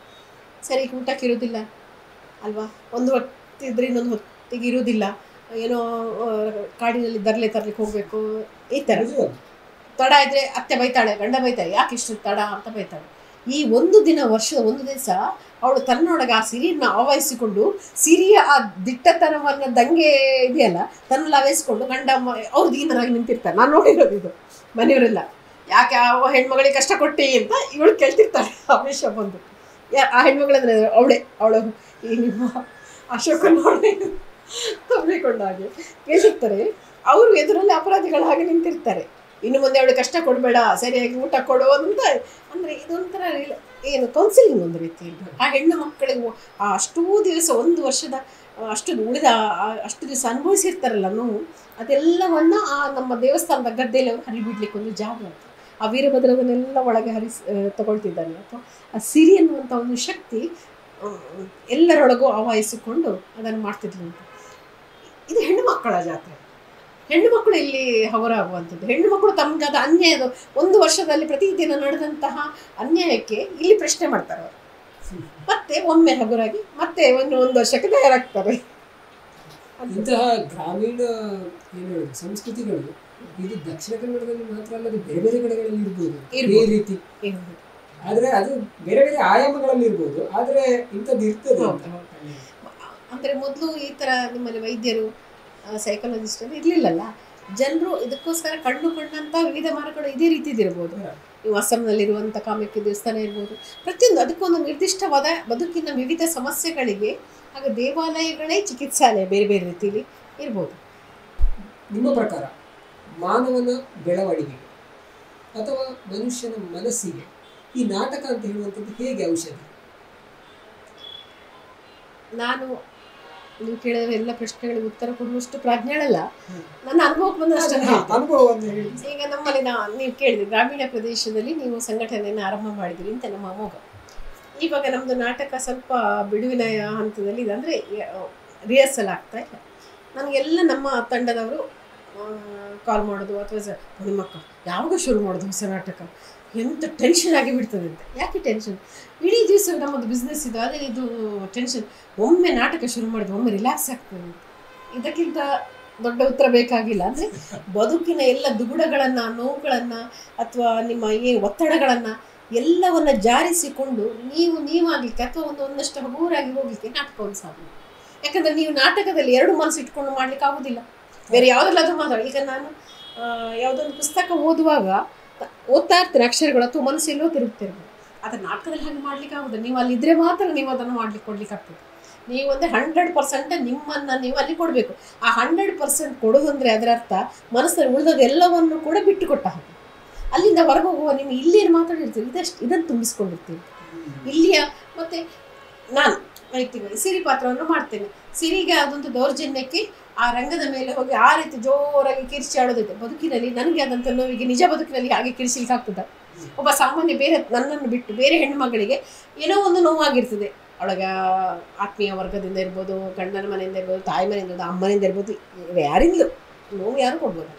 ಸರಿ ಊಟಕ್ಕಿರೋದಿಲ್ಲ ಅಲ್ವಾ, ಒಂದು ಹೊತ್ತಿದ್ರೆ ಇನ್ನೊಂದು ಹೊತ್ತಿಗೆ ಇರೋದಿಲ್ಲ, ಏನೋ ಕಾಡಿನಲ್ಲಿ ತರಲಿಕ್ಕೆ ಹೋಗಬೇಕು, ಈ ಥರ. ತಡ ಇದ್ದರೆ ಅತ್ತೆ ಬೈತಾಳೆ, ಗಂಡ ಬೈತಾಳೆ, ಯಾಕೆ ಇಷ್ಟು ತಡ ಅಂತ ಬೈತಾಳೆ. ಈ ಒಂದು ದಿನ, ವರ್ಷದ ಒಂದು ದಿವಸ ಅವಳು ತನ್ನೊಳಗೆ ಆ ಸಿರಿಯನ್ನು ಆವಹಿಸಿಕೊಂಡು, ಸಿರಿಯ ಆ ದಿಟ್ಟತನವನ್ನು, ದಂಗೆ ಇದೆಯಲ್ಲ, ತನ್ನಲ್ಲಿ ಆವಹಿಸಿಕೊಂಡು ಗಂಡ ಅವ್ರು ದೀನರಾಗಿ ನಿಂತಿರ್ತಾರೆ. ನಾನು ನೋಡಿರೋದು ಇದು. ಮನೆಯವರೆಲ್ಲ ಯಾಕೆ ಆ ಹೆಣ್ಮಗಳಿಗೆ ಕಷ್ಟ ಕೊಟ್ಟಿ ಅಂತ ಇವಳು ಕೇಳ್ತಿರ್ತಾಳೆ ಆವೇಶ ಬಂದು. ಆ ಹೆಣ್ಮಗಳಂದ್ರೆ ಅವಳು ಈ ನಿಮ್ಮ ಅಶೋಕನ ನೋಡಿ ತುಂಬಿಕೊಂಡಾಗೆ ಕೇಳಿರ್ತಾರೆ. ಅವರು ಎದುರಲ್ಲಿ ಅಪರಾಧಿಗಳ ಹಾಗೆ ನಿಂತಿರ್ತಾರೆ. ಇನ್ನು ಮುಂದೆ ಅವಳಿಗೆ ಕಷ್ಟ ಕೊಡಬೇಡ, ಸರಿಯಾಗಿ ಊಟ ಕೊಡು ಅಂತ. ಅಂದರೆ ಇದೊಂಥರ ಏನು ಕೌನ್ಸಿಲಿಂಗ್ ಒಂದು ರೀತಿಯಲ್ಲಿ. ಆ ಹೆಣ್ಣು ಮಕ್ಕಳಿಗೆ ಅಷ್ಟೂ ದಿವಸ, ಒಂದು ವರ್ಷದ ಅಷ್ಟು ಉಳಿದ ಅಷ್ಟು ದಿವಸ ಅನುಭವಿಸಿರ್ತಾರಲ್ಲ ನೋವು, ಅದೆಲ್ಲವನ್ನು ಆ ನಮ್ಮ ದೇವಸ್ಥಾನದ ಗದ್ದೆಯಲ್ಲಿ ಅವರು ಹರಿಬಿಡ್ಲಿಕ್ಕೆ ಒಂದು ಜಾಗ ಅಂತ. ಆ ವೀರಭದ್ರವನ್ನೆಲ್ಲ ಒಳಗೆ ತಗೊಳ್ತಿದ್ದಾನೆ. ಅಥವಾ ಆ ಸಿರಿ ಅನ್ನುವಂಥ ಒಂದು ಶಕ್ತಿ ಎಲ್ಲರೊಳಗೂ ಆವಾಹಿಸಿಕೊಂಡು ಅದನ್ನು ಮಾಡ್ತಿದ್ಲು ಅಂತ. ಇದು ಹೆಣ್ಣು ಮಕ್ಕಳ ಜಾತ್ರೆ. ಹೆಣ್ಣು ಮಕ್ಕಳು ಇಲ್ಲಿ ಹೊರಾಗುವಂಥದ್ದು. ಹೆಣ್ಣು ಮಕ್ಕಳು ತಮಗಾದ ಅನ್ಯಾಯದ ಒಂದು ವರ್ಷದಲ್ಲಿ ಪ್ರತಿದಿನ ನಡೆದಂತಹ ಅನ್ಯಾಯಕ್ಕೆ ಇಲ್ಲಿ ಪ್ರಶ್ನೆ ಮಾಡ್ತಾರೆ ಅವರು. ಮತ್ತೆ ಒಮ್ಮೆ ಹಗುರಾಗಿ ಮತ್ತೆ ಒಂದು ವರ್ಷಕ್ಕೆ ತಯಾರಾಗ್ತಾರೆ. ಇಂತಹ ಗ್ರಾಮೀಣ ಏನು ಹೇಳೋದು ಸಂಸ್ಕೃತಿಗಳು ಇದು ದಕ್ಷಿಣ ಕನ್ನಡದಲ್ಲಿ ಮಾತ್ರ ಅಲ್ಲದೆ ಬೇರೆ ಬೇರೆ ಕಡೆಗಳಲ್ಲಿ ಇರ್ಬೋದು ಈ ರೀತಿ. ಆದರೆ ಅದು ಬೇರೆ ಬೇರೆ ಆಯಾಮಗಳಲ್ಲಿ ಇರ್ಬೋದು, ಆದರೆ ಇಂಥದ್ದು ಇರ್ತದೆ. ಅಂದರೆ ಮೊದಲು ಈ ಥರ ನಿಮ್ಮಲ್ಲಿ ವೈದ್ಯರು, ಸೈಕಾಲಜಿಸ್ಟ್ ಇರಲಿಲ್ಲಲ್ಲ. ಜನರು ಇದಕ್ಕೋಸ್ಕರ ಕಂಡುಕೊಂಡಂಥ ವಿವಿಧ ಮಾರ್ಗಗಳು ಇದೇ ರೀತಿದಿರ್ಬೋದು. ನೀವು ಅಸ್ಸಾಂನಲ್ಲಿರುವಂಥ ಕಾಮಾಖ್ಯ ದೇವಸ್ಥಾನ ಇರ್ಬೋದು. ಪ್ರತಿಯೊಂದು ಅದಕ್ಕೊಂದು ನಿರ್ದಿಷ್ಟವಾದ ಬದುಕಿನ ವಿವಿಧ ಸಮಸ್ಯೆಗಳಿಗೆ ಆಗ ದೇವಾಲಯಗಳೇ ಚಿಕಿತ್ಸಾಲಯ ಬೇರೆ ಬೇರೆ ರೀತಿಯಲ್ಲಿ ಇರ್ಬೋದು. ನಿಮ್ಮ ಪ್ರಕಾರ ಮಾನವನ ಬೆಳವಣಿಗೆಗೆ ಅಥವಾ ಮನುಷ್ಯನ ಮನಸ್ಸಿಗೆ ಈ ನಾಟಕ ಅಂತ ಹೇಳುವಂಥದ್ದು ಹೇಗೆ ಔಷಧಿ? ನಾನು ನೀವು ಕೇಳಿದ್ರೆ ಎಲ್ಲ ಪ್ರಶ್ನೆಗಳಿಗೆ ಉತ್ತರ ಕೊಡುವಷ್ಟು ಪ್ರಾಜ್ಞಳಲ್ಲ. ನನ್ನ ಅನುಭವಕ್ಕೆ ಬಂದಷ್ಟು ಅನುಭವವನ್ನು ಹೇಳಿ. ಈಗ ನಮ್ಮಲ್ಲಿ ನೀವು ಕೇಳಿದ್ರಿ, ಗ್ರಾಮೀಣ ಪ್ರದೇಶದಲ್ಲಿ ನೀವು ಸಂಘಟನೆಯನ್ನು ಆರಂಭ ಮಾಡಿದಿರಿ ಅಂತ ನಮ್ಮ ಅಮೋಘ. ಇವಾಗ ನಮ್ಮದು ನಾಟಕ ಸ್ವಲ್ಪ ಬಿಡುವಿನ ಹಂತದಲ್ಲಿ ಇದೆ. ಅಂದರೆ ರಿಹರ್ಸಲ್ ಆಗ್ತಾ ಇಲ್ಲ. ನನಗೆಲ್ಲ ನಮ್ಮ ತಂಡದವರು ಕಾಲ್ ಮಾಡೋದು, ಅಥವಾ ನಿಮ್ಮಕ್ಕ ಯಾವಾಗ ಶುರು ಮಾಡೋದು ಹೊಸ ನಾಟಕ, ಎಂಥ ಟೆನ್ಷನ್ ಆಗಿ ಬಿಡ್ತದೆ ಅಂತ. ಯಾಕೆ ಟೆನ್ಷನ್? ಇಡೀ ದಿವಸ ನಮ್ಮದು ಬಿಸ್ನೆಸ್ ಇದು, ಅದೇ ಇದು ಟೆನ್ಷನ್. ಒಮ್ಮೆ ನಾಟಕ ಶುರು ಮಾಡಿದ್ರೆ ಒಮ್ಮೆ ರಿಲ್ಯಾಕ್ಸ್ ಆಗ್ತದೆ ಅಂತ. ಇದಕ್ಕಿಂತ ದೊಡ್ಡ ಉತ್ತರ ಬೇಕಾಗಿಲ್ಲ. ಅಂದರೆ ಬದುಕಿನ ಎಲ್ಲ ದುಗುಡಗಳನ್ನು, ನೋವುಗಳನ್ನು, ಅಥವಾ ನಿಮ್ಮ ಏನು ಒತ್ತಡಗಳನ್ನು ಎಲ್ಲವನ್ನು ಜಾರಿಸಿಕೊಂಡು ನೀವಾಗಲಿಕ್ಕೆ ಅಥವಾ ಒಂದಷ್ಟು ಹಗುರಾಗಿ ಹೋಗಲಿಕ್ಕೆ ನಾಟಕ ಒಂದು ಸಾಧನೆ. ಯಾಕಂದರೆ ನೀವು ನಾಟಕದಲ್ಲಿ ಎರಡು ಮನಸ್ಸು ಇಟ್ಕೊಂಡು ಮಾಡ್ಲಿಕ್ಕೆ ಆಗೋದಿಲ್ಲ. ಬೇರೆ ಯಾವುದೆಲ್ಲಾದರೂ ಮಾತಾಡಿ. ಈಗ ನಾನು ಯಾವುದೊಂದು ಪುಸ್ತಕ ಓದ್ತಾ ಇರ್ತೀನಿ, ಅಕ್ಷರಗಳು ಅಥವಾ ಮನಸ್ಸೆಲ್ಲೋ ತಿರುಗ್ತಿರ್ಬೋದು. ಅದನ್ನು ನಾಟಕದಲ್ಲಿ ಹಾಗೆ ಮಾಡ್ಲಿಕ್ಕೆ ಆಗೋದಿಲ್ಲ. ನೀವು ಅಲ್ಲಿದ್ದರೆ ಮಾತ್ರ ನೀವು ಅದನ್ನು ಕೊಡ್ಲಿಕ್ಕೆ ಆಗ್ತದೆ. ನೀವು ಅಂದರೆ 100% ನಿಮ್ಮನ್ನು ನೀವು ಅಲ್ಲಿ ಕೊಡಬೇಕು. ಆ 100% ಕೊಡೋದಂದರೆ ಅದರ ಅರ್ಥ ಮನಸ್ಸಲ್ಲಿ ಉಳಿದೋದು ಎಲ್ಲವನ್ನು ಕೂಡ ಬಿಟ್ಟು ಕೊಟ್ಟ ಹಾಗೆ. ಅಲ್ಲಿಂದ ಹೊರಗೆ ಹೋಗುವ ನೀವು ಇಲ್ಲೇನು ಮಾತಾಡಿರ್ತೀವಿ, ಇದನ್ನು ತುಂಬಿಸ್ಕೊಂಡಿರ್ತೀವಿ ಇಲ್ಲಿಯ. ಮತ್ತು ನಾನು ವೈಯಕ್ತಿಕವಾಗಿ ಸಿರಿ ಪಾತ್ರವನ್ನು ಮಾಡ್ತೇನೆ. ಸಿರಿಗೆ ಅದೊಂದು ದೌರ್ಜನ್ಯಕ್ಕೆ ಆ ರಂಗದ ಮೇಲೆ ಹೋಗಿ ಆ ರೀತಿ ಜೋರಾಗಿ ಕಿರಿಚಿ ಆಡೋದಿದೆ. ಬದುಕಿನಲ್ಲಿ ನನಗೆ ಆದಂಥ ನೋವಿಗೆ ನಿಜ ಬದುಕಿನಲ್ಲಿ ಹಾಗೆ ಕಿರಿಸಲಿಕ್ಕೆ ಆಗ್ತದೆ. ಒಬ್ಬ ಸಾಮಾನ್ಯ ಬೇರೆ ನನ್ನನ್ನು ಬಿಟ್ಟು ಬೇರೆ ಹೆಣ್ಣು ಮಗಳಿಗೆ ಏನೋ ಒಂದು ನೋವಾಗಿರ್ತದೆ. ಅವಳಿಗೆ ಆತ್ಮೀಯ ವರ್ಗದಿಂದ ಇರ್ಬೋದು, ಗಂಡನ ಮನೆಯಿಂದ ಇರ್ಬೋದು, ತಾಯಿ ಮನೆಯಿಂದ ಇರ್ಬೋದು, ಅಮ್ಮನಿಂದ ಇರ್ಬೋದು, ಯಾರಿಂದಲೂ ನೋವು ಯಾರು ಕೊಡ್ಬೋದು.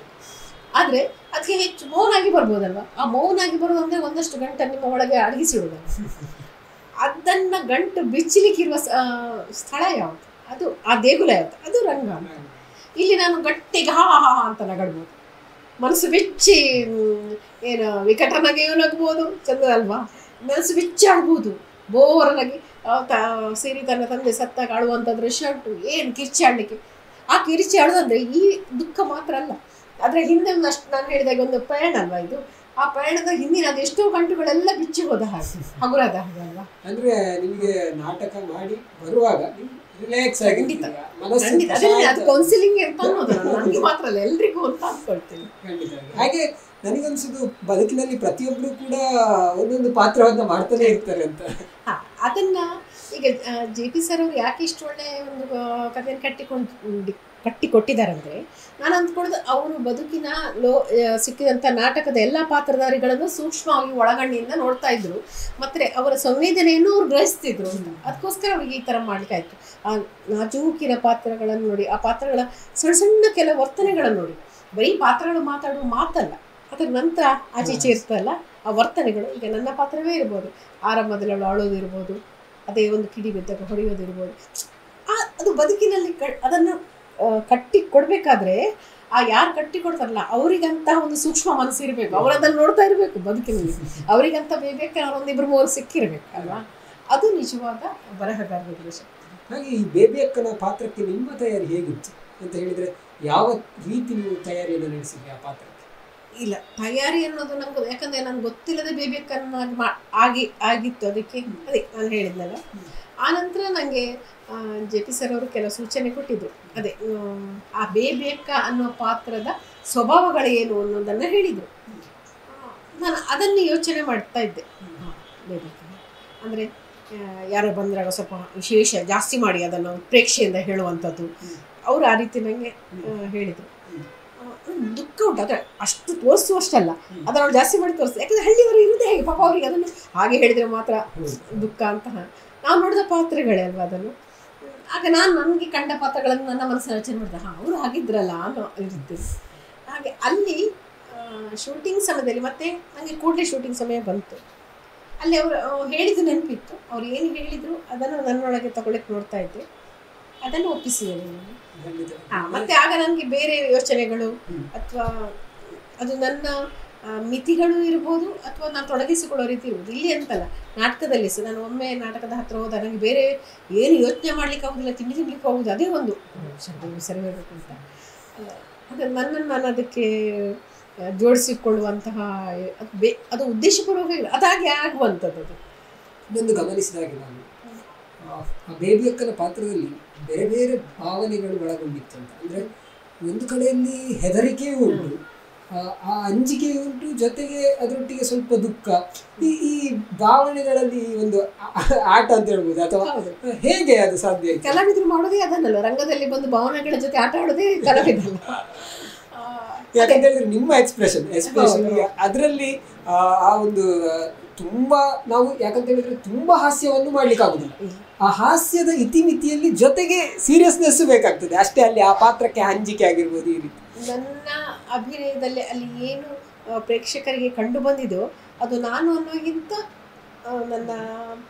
ಆದರೆ ಅದಕ್ಕೆ ಹೆಚ್ಚು ಮೌನಾಗಿ ಬರ್ಬೋದಲ್ವ. ಆ ಮೌನಾಗಿ ಬರೋದು ಅಂದರೆ ಒಂದಷ್ಟು ಗಂಟೆ ನಿಮ್ಮ ಒಳಗೆ ಅಡಗಿಸಿಡೋದಲ್ಲ. ಅದನ್ನು ಗಂಟು ಬಿಚ್ಚಲಿಕ್ಕಿರುವ ಸ್ಥಳ ಯಾವುದು? ಅದು ಆ ದೇಗುಲ ಯಾವುದು? ಅದು ರಂಗ. ಇಲ್ಲಿ ನಾನು ಗಟ್ಟಿಗೆ ಹಾ ಹಾ ಅಂತ ನಗಡ್ಬೋದು, ಮನಸ್ಸು ಬಿಚ್ಚಿ ಏನು ವಿಕಟನಾಗಿಯೂ ನಗ್ಬೋದು, ಚಂದ ಅಲ್ವಾ? ಮನಸ್ಸು ಬಿಚ್ಚಿ ಆಡ್ಬೋದು. ಬೋರನಾಗಿ ಸೇರಿ ತನ್ನ ತಂದೆ ಸತ್ತಾಗ ಆಡುವಂಥ ದೃಶ್ಯ ಉಂಟು. ಏನು ಕಿರ್ಚಿ ಆಡಲಿಕ್ಕೆ. ಆ ಕಿರ್ಚಿ ಆಡೋದಂದರೆ ಈ ದುಃಖ ಮಾತ್ರ ಅಲ್ಲ, ಅದರ ಹಿಂದೆ ಒಂದಷ್ಟು ನಾನು ಹೇಳಿದಾಗ ಒಂದು ಪಯಣ ಅಲ್ವಾ ಇದು. ಆ ಪಯಣದ ಹಿಂದಿನ ಅದೆಷ್ಟೋ ಗಂಟುಗಳೆಲ್ಲ ಬಿಚ್ಚಿ ಹೋದ ಹಾಗೆ, ಹಗುರಾದ ಹಾಗೆ ಅಲ್ವಾ. ಅಂದರೆ ನಿಮಗೆ ನಾಟಕ ಮಾಡಿ ಬರುವಾಗ ರಿಲ್ಯಾಕ್ಸ್ ಆಗಿ ಅದು ಕೌನ್ಸಿಲಿಂಗ್ ಅಂತ ಅನ್ನೋದು ನನಗೆ ಮಾತ್ರ ಅಲ್ಲ, ಎಲ್ರಿಗೂ ಅಂತ ಅಂದ್ಕೊಳ್ತೀನಿ. ಹಾಗೆ ನನಗನ್ಸೋದು ಬದುಕಿನಲ್ಲಿ ಪ್ರತಿಯೊಬ್ಬರು ಕೂಡ ಒಂದೊಂದು ಪಾತ್ರವನ್ನು ಮಾಡ್ತಾನೆ ಇರ್ತಾರೆ ಅಂತ. ಅದನ್ನ ಈಗ JP ಸರ್ ಅವರು ಯಾಕೆ ಇಷ್ಟು ಒಳ್ಳೆ ಒಂದು ಕಥೆಯನ್ನು ಕಟ್ಟಿಕೊಟ್ಟಿದ್ದಾರಂದರೆ, ನಾನು ಅಂದ್ಕೊಳ್ಳೋದು ಅವರು ಬದುಕಿನ ಸಿಕ್ಕಿದಂಥ ನಾಟಕದ ಎಲ್ಲ ಪಾತ್ರಧಾರಿಗಳನ್ನು ಸೂಕ್ಷ್ಮವಾಗಿ ಒಳಗಣ್ಣಿಯಿಂದ ನೋಡ್ತಾ ಇದ್ರು, ಮತ್ತು ಅವರ ಸಂವೇದನೆಯನ್ನು ಅವ್ರು ಗ್ರಹಿಸ್ತಿದ್ರು ಅಂತ. ಅದಕ್ಕೋಸ್ಕರ ಅವ್ರಿಗೆ ಈ ಥರ ಮಾಡಲಿಕ್ಕಾಯ್ತು. ಆ ನಾಜೂಕಿನ ಪಾತ್ರಗಳನ್ನು ನೋಡಿ, ಆ ಪಾತ್ರಗಳ ಸಣ್ಣ ಸಣ್ಣ ಕೆಲವು ವರ್ತನೆಗಳನ್ನು ನೋಡಿ. ಬರೀ ಪಾತ್ರಗಳು ಮಾತಾಡುವ ಮಾತಲ್ಲ, ಅದರ ನಂತರ ಆಚೀಚೆ ಇರ್ತಲ್ಲ ಆ ವರ್ತನೆಗಳು. ಈಗ ನನ್ನ ಪಾತ್ರವೇ ಇರ್ಬೋದು, ಆರಂಭದಲ್ಲಿ ಅವಳು ಅಳೋದಿರ್ಬೋದು, ಅದೇ ಒಂದು ಕಿಡಿ ಬಿದ್ದಾಗ ಹೊಡೆಯೋದಿರ್ಬೋದು. ಅದು ಬದುಕಿನಲ್ಲಿ ಅದನ್ನು ಕಟ್ಟಿ ಕೊಡಬೇಕಾದ್ರೆ ಯಾರು ಕಟ್ಟಿ ಕೊಡ್ತಾರಲ್ಲ ಅವರಿಗಂತ ಒಂದು ಸೂಕ್ಷ್ಮ ಮನಸ್ಸು ಇರಬೇಕು, ಅವ್ರು ಅದನ್ನು ನೋಡ್ತಾ ಇರಬೇಕು ಬದುಕಿನಲ್ಲಿ. ಅವರಿಗಂತ ಬೇಬೇಕಾದ್ರೆ ಒಂದಿಬ್ರು ಮೂವರು ಸಿಕ್ಕಿರ್ಬೇಕು ಅಲ್ವಾ, ಅದು ನಿಜವಾದ ಬರಹಗಾರರ ಶಕ್ತಿ. ಹಾಗೆ ಈ ಬೇಬಿ ಅಕ್ಕನ ಪಾತ್ರಕ್ಕೆ ನಿಮ್ಮ ತಯಾರಿ ಹೇಗಿತ್ತು ಅಂತ ಹೇಳಿದರೆ, ಯಾವ ರೀತಿ ನೀವು ತಯಾರಿಯನ್ನು ನಡೆಸಿದ್ರಿ ಆ ಪಾತ್ರಕ್ಕೆ? ಇಲ್ಲ, ತಯಾರಿ ಅನ್ನೋದು ನಂಗೆ ಯಾಕಂದರೆ ನನಗೆ ಗೊತ್ತಿಲ್ಲದೆ ಬೇಬಿ ಅಕ್ಕನಾಗಿ ಆಗಿತ್ತು. ಅದಕ್ಕೆ ಅದೇ ನಾನು ಹೇಳಿದ್ನಲ್ಲ. ಆನಂತರ ನನಗೆ JP ಸರ್ ಅವರು ಕೆಲವು ಸೂಚನೆ ಕೊಟ್ಟಿದ್ರು. ಅದೇ ಆ ಬೇಬಿ ಅಕ್ಕ ಅನ್ನೋ ಪಾತ್ರದ ಸ್ವಭಾವಗಳೇನು ಅನ್ನೋದನ್ನು ಹೇಳಿದರು. ನಾನು ಅದನ್ನು ಯೋಚನೆ ಮಾಡ್ತಾ ಇದ್ದೆ. ಬೇಬಿ ಅಕ್ಕ ಅಂದರೆ ಯಾರೋ ಬಂದಾಗ ಸ್ವಲ್ಪ ವಿಶೇಷ ಜಾಸ್ತಿ ಮಾಡಿ ಅದನ್ನು ಪ್ರೇಕ್ಷೆಯಿಂದ ಹೇಳುವಂಥದ್ದು, ಅವರು ಆ ರೀತಿ ನನಗೆ ಹೇಳಿದರು. ದುಃಖ ಉಂಟು, ಆದರೆ ಅಷ್ಟು ತೋರಿಸುವಷ್ಟಲ್ಲ, ಅದನ್ನು ಜಾಸ್ತಿ ಮಾಡಿ ತೋರಿಸ್ತಾರೆ. ಯಾಕಂದರೆ ಹಳ್ಳಿಯವರು ಇರೋದೇ ಹೇಗೆ, ಪಾಪ ಅವರಿಗೆ ಅದನ್ನು ಹಾಗೆ ಹೇಳಿದರೆ ಮಾತ್ರ ದುಃಖ ಅಂತ. ನಾವು ನೋಡಿದ ಪಾತ್ರಗಳೇ ಅಲ್ವಾ ಅದನ್ನು. ಆಗ ನಾನು ನನಗೆ ಕಂಡ ಪಾತ್ರಗಳನ್ನು ನನ್ನ ಮನಸ್ಸನ್ನು ರಚನೆ ಮಾಡಿದೆ. ಅವರು ಆಗಿದ್ರಲ್ಲ ಅನ್ನೋ ಇರುತ್ತೆ. ಹಾಗೆ ಅಲ್ಲಿ ಶೂಟಿಂಗ್ ಸಮಯದಲ್ಲಿ ಮತ್ತೆ ನನಗೆ ಕೂಡಲೇ ಶೂಟಿಂಗ್ ಸಮಯ ಬಂತು. ಅಲ್ಲಿ ಅವರು ಹೇಳಿದ್ದು ನೆನಪಿತ್ತು. ಅವ್ರು ಏನು ಹೇಳಿದರು ಅದನ್ನು ನನ್ನೊಳಗೆ ತಗೊಳ್ಳಕ್ಕೆ ನೋಡ್ತಾ ಇದ್ದೆ. ಅದನ್ನು ಒಪ್ಪಿಸಿದ್ದೇನೆ ನಾನು. ಮತ್ತೆ ಆಗ ನನಗೆ ಬೇರೆ ಯೋಚನೆಗಳು ಅಥವಾ ಅದು ನನ್ನ ಮಿತಿಗಳು ಇರ್ಬೋದು, ಅಥವಾ ನಾನು ತೊಡಗಿಸಿಕೊಳ್ಳೋ ರೀತಿ ಇರ್ಬೋದು. ಇಲ್ಲಿ ಅಂತಲ್ಲ, ನಾಟಕದಲ್ಲಿ ಸಹ ನಾನು ಒಮ್ಮೆ ನಾಟಕದ ಹತ್ರ ಹೋದ ನನಗೆ ಬೇರೆ ಏನು ಯೋಚನೆ ಮಾಡ್ಲಿಕ್ಕೆ ಆಗೋದಿಲ್ಲ, ತಿನ್ಲಿಕ್ಕೆ ಹೋಗುದು, ಅದೇ ಒಂದು ಸರಿ ಹೇಳಬೇಕು ಅಂತ. ಅದು ನನ್ನನ್ನು ನಾನು ಅದಕ್ಕೆ ಜೋಡಿಸಿಕೊಳ್ಳುವಂತಹ ಅದು ಉದ್ದೇಶಪೂರ್ವಕ ಇಲ್ಲ, ಅದಾಗಿ ಆಗುವಂಥದ್ದು. ಅದು ಇನ್ನೊಂದು ಗಮನಿಸಿದಾಗೆ ನಾನು ಆ ಬೇಬಿ ಅಕ್ಕನ ಪಾತ್ರದಲ್ಲಿ ಬೇರೆ ಬೇರೆ ಭಾವನೆಗಳು ಒಳಗೊಂಡಿತ್ತು ಅಂತ. ಅಂದರೆ ಒಂದು ಕಡೆಯಲ್ಲಿ ಹೆದರಿಕೆಯೂ ಉಂಟು, ಆ ಅಂಜಿಕೆಯೂ ಉಂಟು, ಜೊತೆಗೆ ಅದರೊಟ್ಟಿಗೆ ಸ್ವಲ್ಪ ದುಃಖ. ಈ ಭಾವನೆಗಳಲ್ಲಿ ಒಂದು ಆಟ ಅಂತ ಹೇಳ್ಬೋದು, ಅಥವಾ ಹೇಗೆ ಅದು ಸಾಧ್ಯ? ಕಲಾವಿದರು ಮಾಡೋದೇ ಅದನ್ನಲ್ಲ, ರಂಗದಲ್ಲಿ ಬಂದು ಭಾವನೆಗಳ ಜೊತೆ ಆಟ ಆಡೋದೇ ಕಲಾವಿದಲ್ಲ. ಯಾಕಂತ ಹೇಳಿದ್ರೆ ನಿಮ್ಮ ಎಕ್ಸ್ಪ್ರೆಷನ್ ಎಸ್ಪೆಷಲಿ ಅದರಲ್ಲಿ ಆ ಒಂದು ತುಂಬ ನಾವು ಯಾಕಂತ ಹೇಳಿದ್ರೆ ತುಂಬ ಹಾಸ್ಯವನ್ನು ಮಾಡ್ಲಿಕ್ಕೆ ಆಗುದಿಲ್ಲ. ಆ ಹಾಸ್ಯದ ಇತಿಮಿತಿಯಲ್ಲಿ ಜೊತೆಗೆ ಸೀರಿಯಸ್ನೆಸ್ ಬೇಕಾಗ್ತದೆ ಅಷ್ಟೇ. ಅಲ್ಲಿ ಆ ಪಾತ್ರಕ್ಕೆ ಅಂಜಿಕೆ ಆಗಿರ್ಬೋದು. ಈ ರೀತಿ ನನ್ನ ಅಭಿನಯದಲ್ಲಿ ಅಲ್ಲಿ ಏನು ಪ್ರೇಕ್ಷಕರಿಗೆ ಕಂಡು ಬಂದಿದೆಯೋ ಅದು ನಾನು ಅನ್ನೋಕ್ಕಿಂತ ನನ್ನ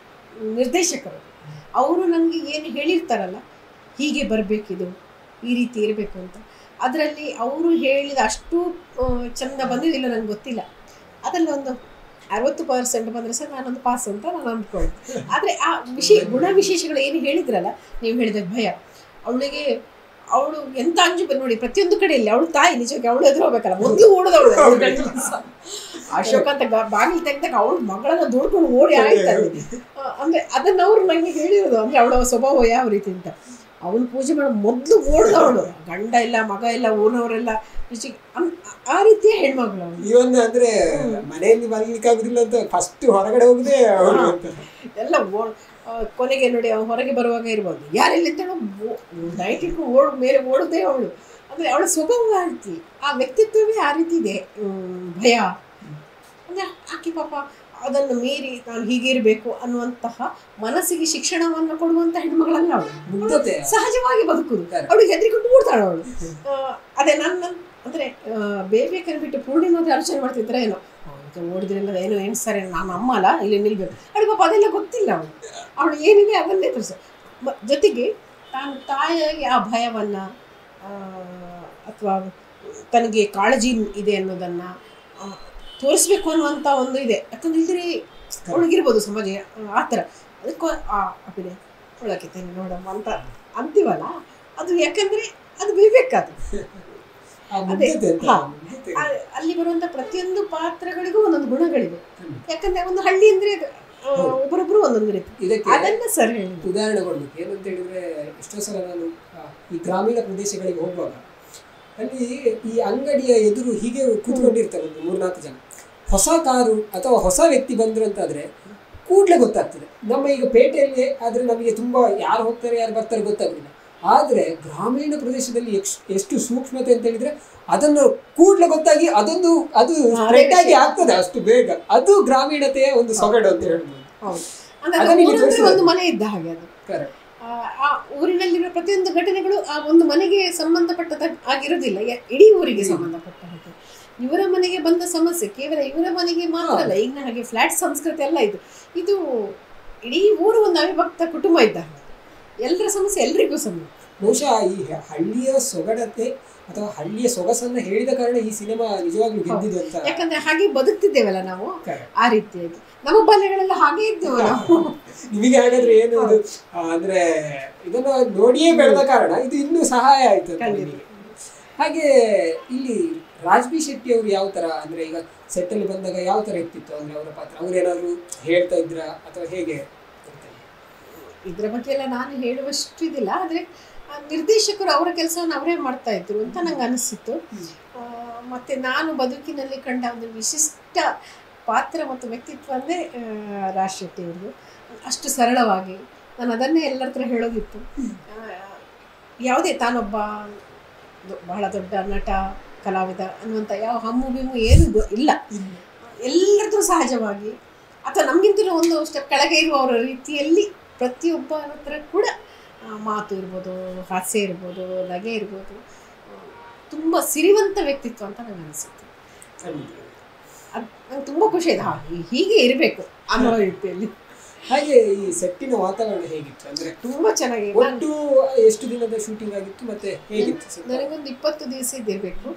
ನಿರ್ದೇಶಕರು ಅವರು ನನಗೆ ಏನು ಹೇಳಿರ್ತಾರಲ್ಲ, ಹೀಗೆ ಬರಬೇಕಿದು, ಈ ರೀತಿ ಇರಬೇಕು ಅಂತ, ಅದರಲ್ಲಿ ಅವರು ಹೇಳಿದ ಅಷ್ಟು ಚೆಂದ ಬಂದಿದ್ದಿಲ್ಲ ನನಗೆ ಗೊತ್ತಿಲ್ಲ. ಅದರಲ್ಲಿ ಒಂದು 60% ಬಂದರೆ ಸಹ ನಾನೊಂದು ಪಾಸ್ ಅಂತ ನಾನು ಅಂದ್ಕೊಳ್ಳಿ. ಆದರೆ ಆ ಗುಣ ವಿಶೇಷಗಳು ಏನು ಹೇಳಿದ್ರಲ್ಲ, ನೀವು ಹೇಳಿದ ಭಯ, ಅವಳು ಎಂತ ಅಂಜು ನೋಡಿ ಪ್ರತಿಯೊಂದು ಕಡೆಯಲ್ಲಿ ಅವಳು ತಾಯಿ ನಿಜವಾಗಿ ಅವಳು ಎದುರು ಹೋಗ್ಬೇಕಲ್ಲ, ಮೊದಲು ಓಡೋದವಳು. ಅಶೋಕ ಅಂತ ಬಾಗಿಲು ತೆಗೆದಾಗ ಅವಳು ಮಗಳನ್ನ ದೂಡ್ಕೊಂಡು ಓಡಿ ಆಯ್ತಾರೆ. ಅಂದರೆ ಅದನ್ನು ಅವರು ನನಗೆ ಹೇಳಿರೋದು, ಅಂದರೆ ಅವಳ ಸ್ವಭಾವ ಯಾವ ರೀತಿ ಅಂತ. ಅವನು ಪೂಜೆ ಮಾಡೋ ಮೊದಲು ಓಡಿದವಳು, ಗಂಡ ಇಲ್ಲ ಮಗ ಇಲ್ಲ ಊರಿನವರೆಲ್ಲ ಆ ರೀತಿಯ ಹೆಣ್ಮಗಳು. ಇವನ್ ಅಂದ್ರೆ ಮನೆಯಲ್ಲಿ ಮಲಗಲಿಕ್ಕೆ ಆಗುದಿಲ್ಲ ಅಂತ ಫಸ್ಟ್ ಹೊರಗಡೆ ಹೋಗದೆ ಎಲ್ಲ ಕೊನೆಗೆ ನೋಡಿ ಅವನು ಹೊರಗೆ ಬರುವಾಗ ಇರ್ಬೋದು, ಯಾರೆಲ್ಲ ನೈಟ್ ಇಟ್ಕೊಂಡು ಮೇಲೆ ಓಡೋದೇ ಅವಳು. ಅಂದರೆ ಅವಳ ಸ್ವಭಾವ ಆ ರೀತಿ, ಆ ವ್ಯಕ್ತಿತ್ವವೇ ಆ ರೀತಿ ಇದೆ. ಭಯ ಅಂದರೆ ಆಕೆ ಪಾಪ ಅದನ್ನು ಮೀರಿ ನಾನು ಹೀಗಿರಬೇಕು ಅನ್ನುವಂತಹ ಮನಸ್ಸಿಗೆ ಶಿಕ್ಷಣವನ್ನು ಕೊಡುವಂಥ ಹೆಣ್ಮಗಳಲ್ಲ ಅವಳು. ಸಹಜವಾಗಿ ಬದುಕುದು, ಅವಳಿಗೆ ಹೆದರಿಕೊಂಡು ಓಡ್ತಾಳೆ ಅವಳು. ಅದೇ ನನ್ನ ಅಂದರೆ ಬೇಬಿ ಅಕ್ಕನ ಬಿಟ್ಟು ಪೂರ್ಣಿಮಾದ್ರೆ ಆಲೋಚನೆ ಮಾಡ್ತಿದ್ರೆ ಏನೋ ಓಡಿದ್ರಿಂದ ಏನೋ ಎಣಿಸ್ತಾರೆ, ನಾನು ಅಮ್ಮ ಅಲ್ಲ ಇಲ್ಲಿ ನಿಲ್ಬೇಕು. ಅವಳು ಪಾಪ ಅದೆಲ್ಲ ಗೊತ್ತಿಲ್ಲ. ಅವಳು ಏನಿದೆ ಅದನ್ನೇ ತೋರಿಸ, ಜೊತೆಗೆ ತಾನು ತಾಯಿಯಾಗಿ ಆ ಭಯವನ್ನು ಅಥವಾ ತನಗೆ ಕಾಳಜಿ ಇದೆ ಅನ್ನೋದನ್ನು ತೋರಿಸ್ಬೇಕು ಅನ್ನುವಂಥ ಒಂದು ಇದೆ. ಯಾಕಂದ್ರೆ ಇದ್ರೆ ಒಳಗಿರ್ಬೋದು ಸಮಾಜ ಆ ಥರ, ಅದಕ್ಕೂ ಆ ಅಭಿನಯ ಒಳಗೆ ತಾನೆ ನೋಡಮ್ಮ ಅಂತ ಅಂತೀವಲ್ಲ, ಅದು ಯಾಕಂದರೆ ಅದು ಬೇಕಾದು. ಅದೇ ಅಲ್ಲಿ ಬರುವಂಥ ಪ್ರತಿಯೊಂದು ಪಾತ್ರಗಳಿಗೂ ಒಂದೊಂದು ಗುಣಗಳಿವೆ. ಯಾಕಂದರೆ ಒಂದು ಹಳ್ಳಿ ಅಂದರೆ ಒಬ್ಬರೊಬ್ಬರು ಒಂದೊಂದು ರೀತಿ. ಅದನ್ನು ಸರ್ ಹೇಳಿ ಉದಾಹರಣೆ ಕೊಡ್ಬೇಕು ಏನಂತ ಹೇಳಿದರೆ, ಎಷ್ಟೋ ಸಲ ನಾನು ಈ ಗ್ರಾಮೀಣ ಪ್ರದೇಶಗಳಿಗೆ ಹೋಗುವಾಗ ಅಲ್ಲಿ ಈ ಅಂಗಡಿಯ ಎದುರು ಹೀಗೆ ಕೂತ್ಕೊಂಡಿರ್ತಾರೆ ಒಂದು 3-4 ಜನ. ಹೊಸ ಕಾರು ಅಥವಾ ಹೊಸ ವ್ಯಕ್ತಿ ಬಂದರು ಅಂತಾದರೆ ಕೂಡಲೇ ಗೊತ್ತಾಗ್ತದೆ. ನಮ್ಮ ಈಗ ಪೇಟೆಯಲ್ಲಿ ಆದರೆ ನಮಗೆ ತುಂಬ ಯಾರು ಹೋಗ್ತಾರೆ ಯಾರು ಬರ್ತಾರೆ ಗೊತ್ತಾಗೋದಿಲ್ಲ. ಆದರೆ ಗ್ರಾಮೀಣ ಪ್ರದೇಶದಲ್ಲಿ ಎಷ್ಟು ಸೂಕ್ಷ್ಮತೆ ಅಂತ ಹೇಳಿದರೆ ಅದನ್ನು ಕೂಡಲೇ ಗೊತ್ತಾಗಿ ಅದು ಸ್ಪ್ರೆಡ್ ಆಗಿ ಆಗ್ತದೆ ಅಷ್ಟು ಬೇಗ. ಅದು ಗ್ರಾಮೀಣತೆಯ ಒಂದು ಸೊಗಡು ಅಂತ ಹೇಳ್ಬೋದು. ಒಂದು ಮನೆ ಇದ್ದ ಹಾಗೆ ಅದು. ಆ ಊರಿನಲ್ಲಿರುವ ಪ್ರತಿಯೊಂದು ಘಟನೆಗಳು ಆ ಒಂದು ಮನೆಗೆ ಸಂಬಂಧಪಟ್ಟದ ಆಗಿರೋದಿಲ್ಲ, ಇಡೀ ಊರಿಗೆ ಸಂಬಂಧಪಟ್ಟ ಹಾಗೆ. ಇವರ ಮನೆಗೆ ಬಂದ ಸಮಸ್ಯೆ ಕೇವಲ ಇವರ ಮನೆಗೆ ಮಾತ್ರ ಅಲ್ಲ. ಈಗ ಹಾಗೆ ಫ್ಲಾಟ್ ಸಂಸ್ಕೃತಿ ಎಲ್ಲ ಇದು ಇಡೀ ಊರು ಒಂದು ಅವಿಭಕ್ತ ಕುಟುಂಬ ಇದ್ದ, ಎಲ್ಲರ ಸಮಸ್ಯೆ ಎಲ್ರಿಗೂ ಬಹುಶಃ ಈ ಹಳ್ಳಿಯ ಸೊಗಡತೆ ಅಥವಾ ಹಳ್ಳಿಯ ಸೊಗಸನ್ನ ಹೇಳಿದ ಕಾರಣ ಈ ಸಿನಿಮಾ ನಿಜವಾಗ್ಲೂ ಗೆದ್ದಿದೆ ಅಂತ. ಯಾಕಂದ್ರೆ ಹಾಗೆ ಬದುಕ್ತಿದ್ದೇವಲ್ಲ ನಾವು, ಆ ರೀತಿಯಾಗಿ ನಮ್ಮ ಬಾಲ್ಯಗಳೆಲ್ಲ ಹಾಗೆ ಇದ್ದೇವೆ ನಾವು. ನಿಮಗೆ ಹಾಗಾದ್ರೆ ಏನು ಇದು ಅಂದ್ರೆ ಇದನ್ನ ನೋಡಿಯೇ ಬೆಳೆದ ಕಾರಣ ಇದು ಇನ್ನೂ ಸಹಾಯ ಆಯ್ತು ನಿಮಗೆ. ಹಾಗೆ ಇಲ್ಲಿ ರಾಜ್ಬಿ ಶೆಟ್ಟಿ ಅವರು ಯಾವ ತರ ಅಂದ್ರೆ ಈಗ ಸೆಟ್ ಅಲ್ಲಿ ಬಂದಾಗ ಯಾವ ತರ ಇರ್ತಿತ್ತು ಅಂದ್ರೆ ಅವರ ಪಾತ್ರ, ಅವ್ರೇನಾದ್ರು ಹೇಳ್ತಾ ಇದ್ರ ಅಥವಾ ಹೇಗೆ? ಇದ್ರ ಬಗ್ಗೆ ಎಲ್ಲ ನಾನು ಹೇಳುವಷ್ಟು ಇದಿಲ್ಲ, ಆದರೆ ನಿರ್ದೇಶಕರು ಅವರ ಕೆಲಸವನ್ನು ಅವರೇ ಮಾಡ್ತಾ ಇದ್ರು ಅಂತ ನಂಗೆ ಅನಿಸಿತ್ತು. ಮತ್ತು ನಾನು ಬದುಕಿನಲ್ಲಿ ಕಂಡ ಒಂದು ವಿಶಿಷ್ಟ ಪಾತ್ರ ಮತ್ತು ವ್ಯಕ್ತಿತ್ವ ಅಂದರೆ ರಾಜ್ ಶೆಟ್ಟಿ ಅವ್ರದ್ದು. ಅಷ್ಟು ಸರಳವಾಗಿ ನಾನು ಅದನ್ನೇ ಎಲ್ಲರ ಹತ್ರ ಹೇಳೋದಿತ್ತು. ಯಾವುದೇ ತಾನೊಬ್ಬ ಬಹಳ ದೊಡ್ಡ ನಟ ಕಲಾವಿದ ಅನ್ನುವಂಥ ಯಾವ ಹಮ್ಮು ಬಿಮ್ಮು ಏನೂ ಇಲ್ಲ, ಎಲ್ಲರದ್ದು ಸಹಜವಾಗಿ ಅಥವಾ ನಮಗಿಂತಲೂ ಒಂದು ಸ್ಟೆಪ್ ಕೆಳಗೆ ಇರುವವರ ರೀತಿಯಲ್ಲಿ ಪ್ರತಿಯೊಬ್ಬರ ಹತ್ರ ಕೂಡ ಮಾತು ಇರ್ಬೋದು, ಹಾಸ್ಯ ಇರ್ಬೋದು, ನಗೆ ಇರ್ಬೋದು, ತುಂಬ ಸಿರಿವಂತ ವ್ಯಕ್ತಿತ್ವ ಅಂತ ನನಗೆ ಅನಿಸುತ್ತೆ. ಅದು ನಂಗೆ ತುಂಬ ಖುಷಿ ಇದೆ, ಹೀಗೆ ಇರಬೇಕು ಅನ್ನೋ ರೀತಿಯಲ್ಲಿ. ಹಾಗೆ ಈ ಸೆಟ್ಟಿನ ವಾತಾವರಣ ಹೇಗಿತ್ತು ಅಂದ್ರೆ? ತುಂಬ ಚೆನ್ನಾಗಿ. ಒಟ್ಟು ಎಷ್ಟು ದಿನದ ಶೂಟಿಂಗ್ ಆಗಿತ್ತು ಮತ್ತೆ ಹೇಗಿತ್ತು? ನನಗೊಂದು 20 ದಿವಸ ಇದ್ದಿರಬೇಕು.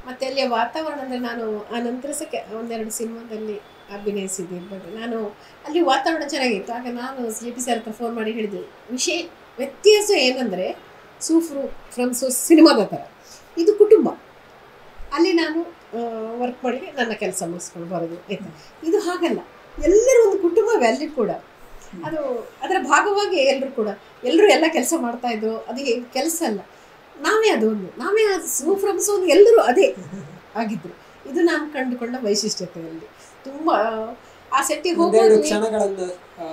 ಮತ್ತೆ ಅಲ್ಲಿಯ ವಾತಾವರಣ ಅಂದರೆ ನಾನು ಆ ನಂತರ ಸಹ ಒಂದೆರಡು ಸಿನಿಮಾದಲ್ಲಿ ಅಭಿನಯಿಸಿದ್ದೆ. ನಾನು ಅಲ್ಲಿ ವಾತಾವರಣ ಚೆನ್ನಾಗಿತ್ತು. ಆಗ ನಾನು JP ಸರ್ ಹತ್ರ ಫೋನ್ ಮಾಡಿ ಹೇಳಿದೆ, ವ್ಯತ್ಯಾಸ ಏನಂದರೆ ಫ್ರಮ್ ಸಿನಿಮಾದ ಥರ ಇದು ಕುಟುಂಬ, ಅಲ್ಲಿ ನಾನು ವರ್ಕ್ ಮಾಡಿ ನನ್ನ ಕೆಲಸ ಮುಗಿಸ್ಕೊಂಡು ಬರೋದು ಆಯಿತಾ. ಇದು ಹಾಗಲ್ಲ, ಎಲ್ಲರೂ ಒಂದು ಕುಟುಂಬವೇ ಅಲ್ಲಿ ಕೂಡ. ಅದು ಅದರ ಭಾಗವಾಗಿ ಎಲ್ಲರೂ ಎಲ್ಲ ಕೆಲಸ ಮಾಡ್ತಾಯಿದ್ರು. ಅದು ಕೆಲಸ ಅಲ್ಲ, ನಾವೇ ಫ್ರಮ್ ಎಲ್ಲರೂ ಅದೇ ಆಗಿದ್ರು. ಇದು ನಾನು ಕಂಡುಕೊಂಡ ವೈಶಿಷ್ಟ್ಯತೆಯಲ್ಲಿ ತುಂಬ ಆ ಸೆಟ್ಟಿಗೆ ಹೋಗೋದು. ಕ್ಷಣಗಳನ್ನು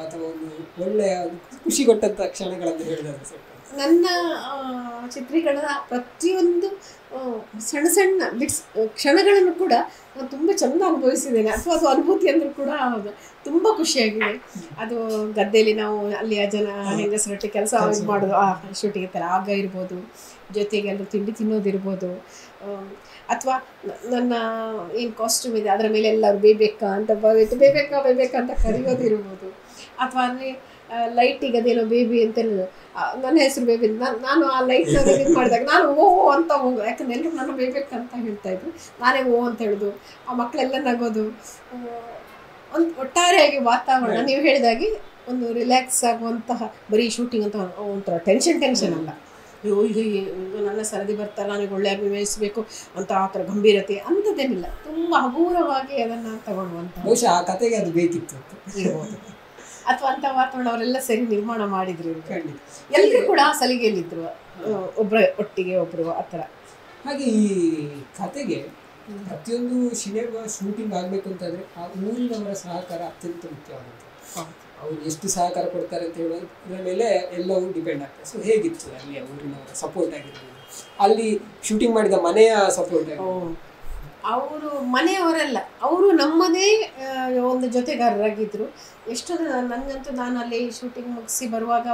ಅಥವಾ ಒಂದು ಒಳ್ಳೆಯ ಖುಷಿ ಕೊಟ್ಟಂಥ ಕ್ಷಣಗಳನ್ನು ಹೇಳಿದ್ರೆ ನನ್ನ ಚಿತ್ರೀಕರಣದ ಪ್ರತಿಯೊಂದು ಸಣ್ಣ ಸಣ್ಣ ಕ್ಷಣಗಳನ್ನು ಕೂಡ ನಾನು ತುಂಬ ಚೆಂದ ಅನುಭವಿಸಿದ್ದೇನೆ. ಅಥವಾ ಅದು ಅನುಭೂತಿ ಅಂದರೂ ಕೂಡ ತುಂಬ ಖುಷಿಯಾಗಿದೆ. ಅದು ಗದ್ದೆಯಲ್ಲಿ ನಾವು ಅಲ್ಲಿಯ ಹೆಂಗಸರೊಟ್ಟಿಗೆ ಕೆಲಸ ಮಾಡೋದು, ಆ ಶೂಟಿಂಗ್ ಥರ ಆಗ ಇರ್ಬೋದು, ಜೊತೆಗೆ ಎಲ್ಲರೂ ತಿಂಡಿ ತಿನ್ನೋದಿರ್ಬೋದು, ಅಥವಾ ನನ್ನ ಏನು ಕಾಸ್ಟ್ಯೂಮ್ ಇದೆ ಅದರ ಮೇಲೆ ಎಲ್ಲರೂ ಬೇಬೇಕಾ ಅಂತ ಕರೆಯೋದಿರ್ಬೋದು, ಅಥವಾ ಅಲ್ಲಿ ಲೈಟಿಗೆ ಅದೇನೋ ಬೇಬಿ ಅಂತ ನನ್ನ ಹೆಸರು ಬೇಬಿ, ನಾನು ಆ ಲೈಟ್ನ ಇದು ಮಾಡಿದಾಗ ನಾನು ಓ ಅಂತ ಹೋಗೋದು. ಯಾಕಂದ್ರೆ ಎಲ್ಲರೂ ನನ್ನ ಬೇಬೇಕಂತ ಹೇಳ್ತಾಯಿದ್ರು, ನಾನೇ ಓ ಅಂತ ಹೇಳೋದು, ಆ ಮಕ್ಕಳೆಲ್ಲ ನಗೋದು. ಒಂದು ಒಟ್ಟಾರೆಯಾಗಿ ವಾತಾವರಣ ನೀವು ಹೇಳಿದಾಗೆ ಒಂದು ರಿಲ್ಯಾಕ್ಸ್ ಆಗುವಂತಹ, ಬರೀ ಶೂಟಿಂಗ್ ಅಂತ ಒಂಥರ ಟೆನ್ಷನ್ ಅಲ್ಲ, ಈಗ ನನ್ನ ಸರದಿ ಬರ್ತಾರೆ ನನಗೆ ಒಳ್ಳೆ ಅಭಿನಯಿಸಬೇಕು ಅಂತ ಆ ಥರ ಗಂಭೀರತೆ ಅಂಥದ್ದೇನಿಲ್ಲ. ತುಂಬ ಹಗುರವಾಗಿ ಅದನ್ನು ತಗೊಳ್ಳುವಂಥ ಬಹುಶಃ ಆ ಕತೆಗೆ ಅದು ಬೇಕಿತ್ತು ಇರ್ಬೋದು. ಅಥವಾ ಅಂಥ ವಾತಾವರಣ ಅವರೆಲ್ಲ ಸರಿ ನಿರ್ಮಾಣ ಮಾಡಿದ್ರು. ಎಲ್ಲರೂ ಕೂಡ ಸಲಿಗೆಯಲ್ಲಿದ್ದರು, ಒಟ್ಟಿಗೆ ಒಬ್ಬರು ಆ ಥರ. ಹಾಗೆ ಈ ಕತೆಗೆ ಪ್ರತಿಯೊಂದು ಸಿನಿಮಾ ಶೂಟಿಂಗ್ ಆಗಬೇಕು ಅಂತಂದರೆ ಆ ಊರಿನವರ ಸಹಕಾರ ಅತ್ಯಂತ ಮುಖ್ಯವಾಗುತ್ತೆ. ಅವ್ರು ಎಷ್ಟು ಸಹಕಾರ ಕೊಡ್ತಾರೆ ಅಂತ ಹೇಳೋದ್ರ ಮೇಲೆ ಎಲ್ಲವೂ ಡಿಪೆಂಡ್ ಆಗ್ತದೆ. ಸೊ ಹೇಗಿತ್ತು ಅಲ್ಲಿ ಊರಿನವರ ಸಪೋರ್ಟ್ ಆಗಿರ್ಬೋದು, ಅಲ್ಲಿ ಶೂಟಿಂಗ್ ಮಾಡಿದ ಮನೆಯ ಸಪೋರ್ಟ್ ಆಗಿರ್ಬೋದು? ಅವರು ಮನೆಯವರೆಲ್ಲ ಅವರು ನಮ್ಮದೇ ಒಂದು ಜೊತೆಗಾರರಾಗಿದ್ದರು. ಎಷ್ಟೊಂದು ನನಗಂತೂ ನಾನು ಅಲ್ಲಿ ಶೂಟಿಂಗ್ ಮುಗಿಸಿ ಬರುವಾಗ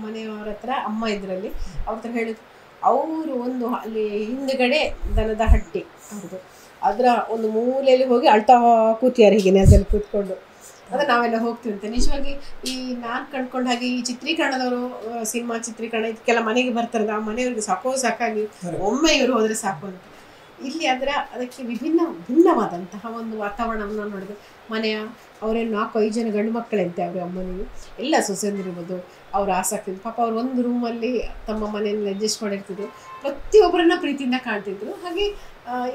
ಮನೆಯವರ ಹತ್ರ ಅಮ್ಮ ಇದರಲ್ಲಿ ಅವ್ರ ಹತ್ರ ಹೇಳಿದ್ರು, ಅವರು ಒಂದು ಅಲ್ಲಿ ಹಿಂದುಗಡೆ ದನದ ಹಟ್ಟಿ ಅವ್ರದ್ದು, ಅದರ ಒಂದು ಮೂಲೆಯಲ್ಲಿ ಹೋಗಿ ಅಳ್ತಾ ಕೂತಿಯಾರು, ಹೀಗೆ ನೆಲದಲ್ಲಿ ಕೂತ್ಕೊಂಡು. ಅದು ನಾವೆಲ್ಲ ಹೋಗ್ತೀವಿ ಅಂತ. ನಿಜವಾಗಿ ಈ ನಾನು ಕಂಡ್ಕೊಂಡ ಹಾಗೆ ಈ ಚಿತ್ರೀಕರಣದವರು ಸಿನಿಮಾ ಚಿತ್ರೀಕರಣ ಇದಕ್ಕೆಲ್ಲ ಮನೆಗೆ ಬರ್ತಾರೆ, ಆ ಮನೆಯವ್ರಿಗೆ ಸಾಕಾಗಿ ಒಮ್ಮೆ ಇವರು ಹೋದರೆ ಸಾಕು ಅಂತ. ಇಲ್ಲಿ ಅದಕ್ಕೆ ಭಿನ್ನವಾದಂತಹ ಒಂದು ವಾತಾವರಣವನ್ನು ನೋಡಿದೆ. ಮನೆಯ ಅವರೇನು 4-5 ಜನ ಗಂಡು ಮಕ್ಕಳಂತೆ ಅವರ ಅಮ್ಮನಿಗೆ, ಎಲ್ಲ ಸೊಸೆಂದಿರ್ಬೋದು, ಅವ್ರ ಆಸಕ್ತಿ. ಪಾಪ ಅವ್ರು ಒಂದು ರೂಮಲ್ಲಿ ತಮ್ಮ ಮನೆಯಲ್ಲಿ ಅಡ್ಜಸ್ಟ್ ಮಾಡಿರ್ತಿದ್ರು, ಪ್ರತಿಯೊಬ್ಬರನ್ನ ಪ್ರೀತಿಯಿಂದ ಕಾಣ್ತಿದ್ರು. ಹಾಗೆ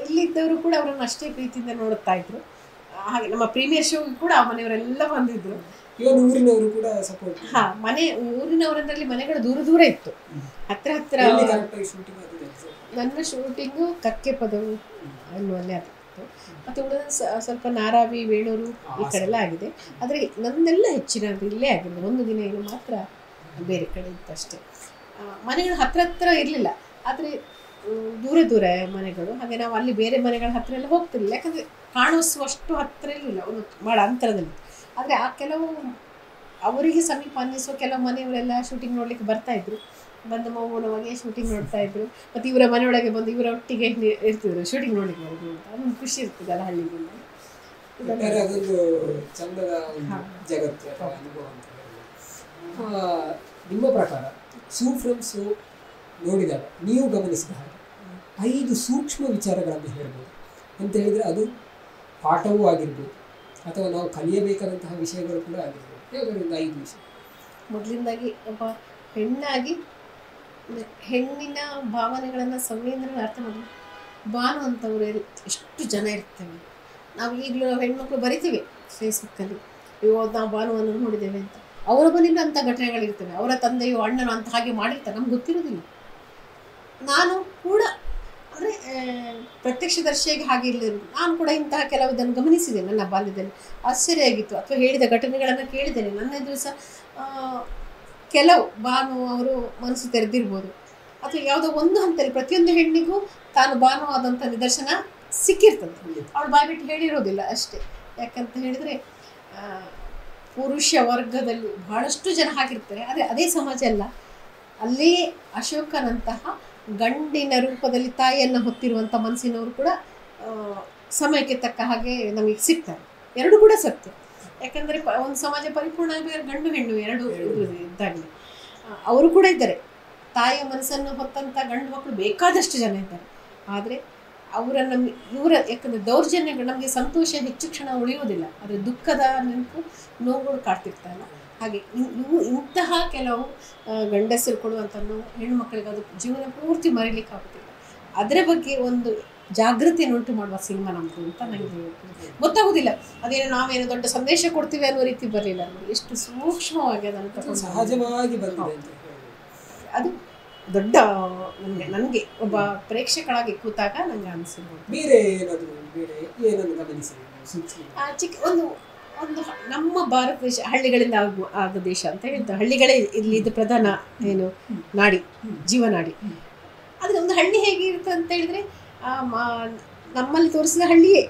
ಇಲ್ಲಿದ್ದವರು ಕೂಡ ಅವರನ್ನು ಅಷ್ಟೇ ಪ್ರೀತಿಯಿಂದ ನೋಡುತ್ತಾ ಇದ್ರು. ಹಾಗೆ ನಮ್ಮ ಪ್ರೀಮಿಯರ್ ಶೋಗೆ ಕೂಡ ಆ ಮನೆಯವರೆಲ್ಲ ಬಂದಿದ್ರು. ಊರಿನವರು ಕೂಡ ಸಪೋರ್ಟ್. ಊರಿನವರಂದ್ರಲ್ಲಿ ಮನೆಗಳು ದೂರ ಇತ್ತು, ಹತ್ರ. ನನ್ನ ಶೂಟಿಂಗು ಕಕ್ಕೆ ಪದವು ಅನ್ನುವಲ್ಲೇ ಆಗಿತ್ತು. ಮತ್ತು ಉಳಿದ ಸ್ವಲ್ಪ ನಾರಾವಿ, ವೇಳೂರು ಈ ಕಡೆ ಎಲ್ಲ ಆಗಿದೆ. ಆದರೆ ನನ್ನೆಲ್ಲ ಹೆಚ್ಚಿನ ಇಲ್ಲೇ ಆಗಿದೆ. ಒಂದು ದಿನ ಏನು ಮಾತ್ರ ಬೇರೆ ಕಡೆ ಇತ್ತು ಅಷ್ಟೇ. ಮನೆಗಳು ಹತ್ರ ಇರಲಿಲ್ಲ, ಆದರೆ ದೂರ ಮನೆಗಳು. ಹಾಗೆ ನಾವು ಅಲ್ಲಿ ಬೇರೆ ಮನೆಗಳ ಹತ್ರ ಎಲ್ಲ ಹೋಗ್ತಿರಲಿಲ್ಲ, ಯಾಕಂದರೆ ಕಾಣಿಸುವಷ್ಟು ಹತ್ತಿರ ಇರಲಿಲ್ಲ, ಒಂದು ಭಾಳ ಅಂತರದಲ್ಲಿ. ಆದರೆ ಆ ಕೆಲವು ಅವರಿಗೆ ಸಮೀಪ ಅನ್ನಿಸುವ ಕೆಲವು ಮನೆಯವರೆಲ್ಲ ಶೂಟಿಂಗ್ ನೋಡಲಿಕ್ಕೆ ಬರ್ತಾಯಿದ್ರು, ಬಂದು ಮೌನವಾಗಿ ಶೂಟಿಂಗ್ ನೋಡ್ತಾಯಿದ್ರು. ಮತ್ತು ಇವರ ಮನೆಯೊಳಗೆ ಬಂದು ಇವರ ಒಟ್ಟಿಗೆ ಇರ್ತಿದ್ರು, ಶೂಟಿಂಗ್ ನೋಡಲಿಕ್ಕೆ ಬರೋದು ಅಂತ. ಅದೊಂದು ಖುಷಿ ಇರ್ತದಲ್ಲ ಹಳ್ಳಿಗೆಲ್ಲ. ಅದೊಂದು ಚಂದದ ಜಗತ್ತು ಅಥವಾ ಅನುಭವ ಅಂತ. ನಿಮ್ಮ ಪ್ರಕಾರ ಸೂ ಫ್ರಮ್ ಸೋ ನೋಡಿದಾಗ ನೀವು ಗಮನಿಸಿದ ಹಾಗೆ 5 ಸೂಕ್ಷ್ಮ ವಿಚಾರಗಳನ್ನು ಹೇಳ್ಬೋದು ಅಂತ ಹೇಳಿದರೆ ಅದು ಪಾಠವೂ ಆಗಿರ್ಬೋದು ಅಥವಾ ನಾವು ಕಲಿಯಬೇಕಾದಂತಹ ವಿಷಯಗಳು ಕೂಡ ಆಗಿರ್ಬೋದು. ಯಾವುದರಿಂದ 5 ವಿಷಯ? ಮೊದಲಿಂದಾಗಿ ಒಬ್ಬ ಹೆಣ್ಣಾಗಿ ಹೆಣ್ಣಿನ ಭಾವನೆಗಳನ್ನು ಸಂವೇದನೆ ಅರ್ಥ ಮಾಡಿ ಬಾನು ಅಂತವ್ರು ಎಷ್ಟು ಜನ ಇರ್ತೇವೆ. ನಾವು ಈಗಲೂ ನಾವು ಹೆಣ್ಮಕ್ಳು ಬರಿತೀವಿ ಫೇಸ್ಬುಕ್ಕಲ್ಲಿ, ಇವತ್ತು ನಾವು ಬಾನುವನ್ನು ನೋಡಿದ್ದೇವೆ ಅಂತ. ಅವರ ಮನೆಯಿಂದ ಅಂಥ ಘಟನೆಗಳಿರ್ತವೆ. ಅವರ ತಂದೆಯೋ ಅಣ್ಣನೋ ಅಂತ ಹಾಗೆ ಮಾಡಿರ್ತಾರೆ, ನಮ್ಗೆ ಗೊತ್ತಿರೋದಿಲ್ಲ. ನಾನು ಕೂಡ ಅಂದರೆ ಪ್ರತ್ಯಕ್ಷದರ್ಶಿಯಾಗಿ ಹಾಗೆ ಇರಲಿಲ್ಲ. ನಾನು ಕೂಡ ಇಂತಹ ಕೆಲವುದನ್ನು ಗಮನಿಸಿದೆ ನನ್ನ ಬಾಲ್ಯದಲ್ಲಿ. ಆಶ್ಚರ್ಯ ಆಗಿತ್ತು. ಅಥವಾ ಹೇಳಿದ ಘಟನೆಗಳನ್ನು ಕೇಳಿದ್ದೇನೆ. ನನ್ನ ದಿವಸ ಕೆಲವು ಬಾನು ಅವರು ಮನಸ್ಸು ತೆರೆದಿರ್ಬೋದು, ಅಥವಾ ಯಾವುದೋ ಒಂದು ಹಂತದಲ್ಲಿ ಪ್ರತಿಯೊಂದು ಹೆಣ್ಣಿಗೂ ತಾನು ಬಾನು ಆದಂಥ ನಿದರ್ಶನ ಸಿಕ್ಕಿರ್ತದೆ. ಅವಳು ಬಾಯ್ಬಿಟ್ಟು ಹೇಳಿರೋದಿಲ್ಲ ಅಷ್ಟೇ. ಯಾಕಂತ ಹೇಳಿದರೆ ಪುರುಷ ವರ್ಗದಲ್ಲಿ ಬಹಳಷ್ಟು ಜನ ಹಾಕಿರ್ತಾರೆ. ಆದರೆ ಅದೇ ಸಮಾಜ ಅಲ್ಲ. ಅಲ್ಲೇ ಅಶೋಕನಂತಹ ಗಂಡಿನ ರೂಪದಲ್ಲಿ ತಾಯಿಯನ್ನು ಹೊತ್ತಿರುವಂಥ ಮನಸ್ಸಿನವರು ಕೂಡ ಸಮಯಕ್ಕೆ ತಕ್ಕ ಹಾಗೆ ನಮಗೆ ಸಿಗ್ತಾರೆ. ಎರಡು ಕೂಡ ಸತ್ಯ. ಯಾಕಂದರೆ ಒಂದು ಸಮಾಜ ಪರಿಪೂರ್ಣ ಆಗಬೇಕಾದ್ರೆ ಗಂಡು ಹೆಣ್ಣು ಎರಡು ಇದ್ದಾಗಲೇ ಅವರು ಕೂಡ ಇದ್ದಾರೆ. ತಾಯಿಯ ಮನಸ್ಸನ್ನು ಹೊತ್ತಂಥ ಗಂಡು ಮಕ್ಕಳು ಬೇಕಾದಷ್ಟು ಜನ ಇದ್ದಾರೆ. ಆದರೆ ಅವರನ್ನು ಯಾಕಂದರೆ ದೌರ್ಜನ್ಯಗಳು ನಮಗೆ ಸಂತೋಷ ಹೆಚ್ಚು ಕ್ಷಣ ಉಳಿಯೋದಿಲ್ಲ, ಆದರೆ ದುಃಖದ ನೆನಪು ನೋವುಗಳು ಕಾಡ್ತಿರ್ತಾರಲ್ಲ. ಹಾಗೆ ಇಂತಹ ಕೆಲವು ಗಂಡಸರು ಕೊಡುವಂಥ ನೋವು ಹೆಣ್ಣು ಮಕ್ಕಳಿಗೆ ಅದು ಜೀವನ ಪೂರ್ತಿ ಮರೀಲಿಕ್ಕಾಗೋದಿಲ್ಲ. ಅದರ ಬಗ್ಗೆ ಒಂದು ಜಾಗೃತಿಯನ್ನು ಉಂಟು ಮಾಡುವ ಸಿನಿಮಾ ನಮ್ಮದು ಅಂತ ನನಗೆ ಗೊತ್ತಾಗೋದಿಲ್ಲ. ಅದೇನೋ ನಾವೇನೋ ದೊಡ್ಡ ಸಂದೇಶ ಕೊಡ್ತೀವಿ ಅನ್ನೋ ರೀತಿ ಬರಲಿಲ್ಲ. ನೋಡಿ ಎಷ್ಟು ಸೂಕ್ಷ್ಮವಾಗಿ ಅದನ್ನು ತಗೊಂಡು ಸಹಜವಾಗಿ ಬಂದಿದೆ. ಅದು ದೊಡ್ಡ ನನಗೆ ಒಬ್ಬ ಪ್ರೇಕ್ಷಕಳಾಗಿ ಕೂತಾಗ ನನಗೆ ಅನಿಸಿರ್ಬೋದು. ಬೇರೆ ಏನನ್ನು ಗಮನಿಸಿದೆ? ಚಿಕ್ಕ ಒಂದು ಒಂದು ನಮ್ಮ ಭಾರತ ದೇಶ ಹಳ್ಳಿಗಳಿಂದ ಆದ ದೇಶ ಅಂತ ಹೇಳ್ತಾರೆ. ಹಳ್ಳಿಗಳೇ ಇಲ್ಲಿ ಇದು ಪ್ರಧಾನ ಏನು ನಾಡಿ, ಜೀವನಾಡಿ. ಆದರೆ ಒಂದು ಹಳ್ಳಿ ಹೇಗಿರುತ್ತೆ ಅಂತ ಹೇಳಿದರೆ ನಮ್ಮಲ್ಲಿ ತೋರಿಸಿದ ಹಳ್ಳಿಯೇ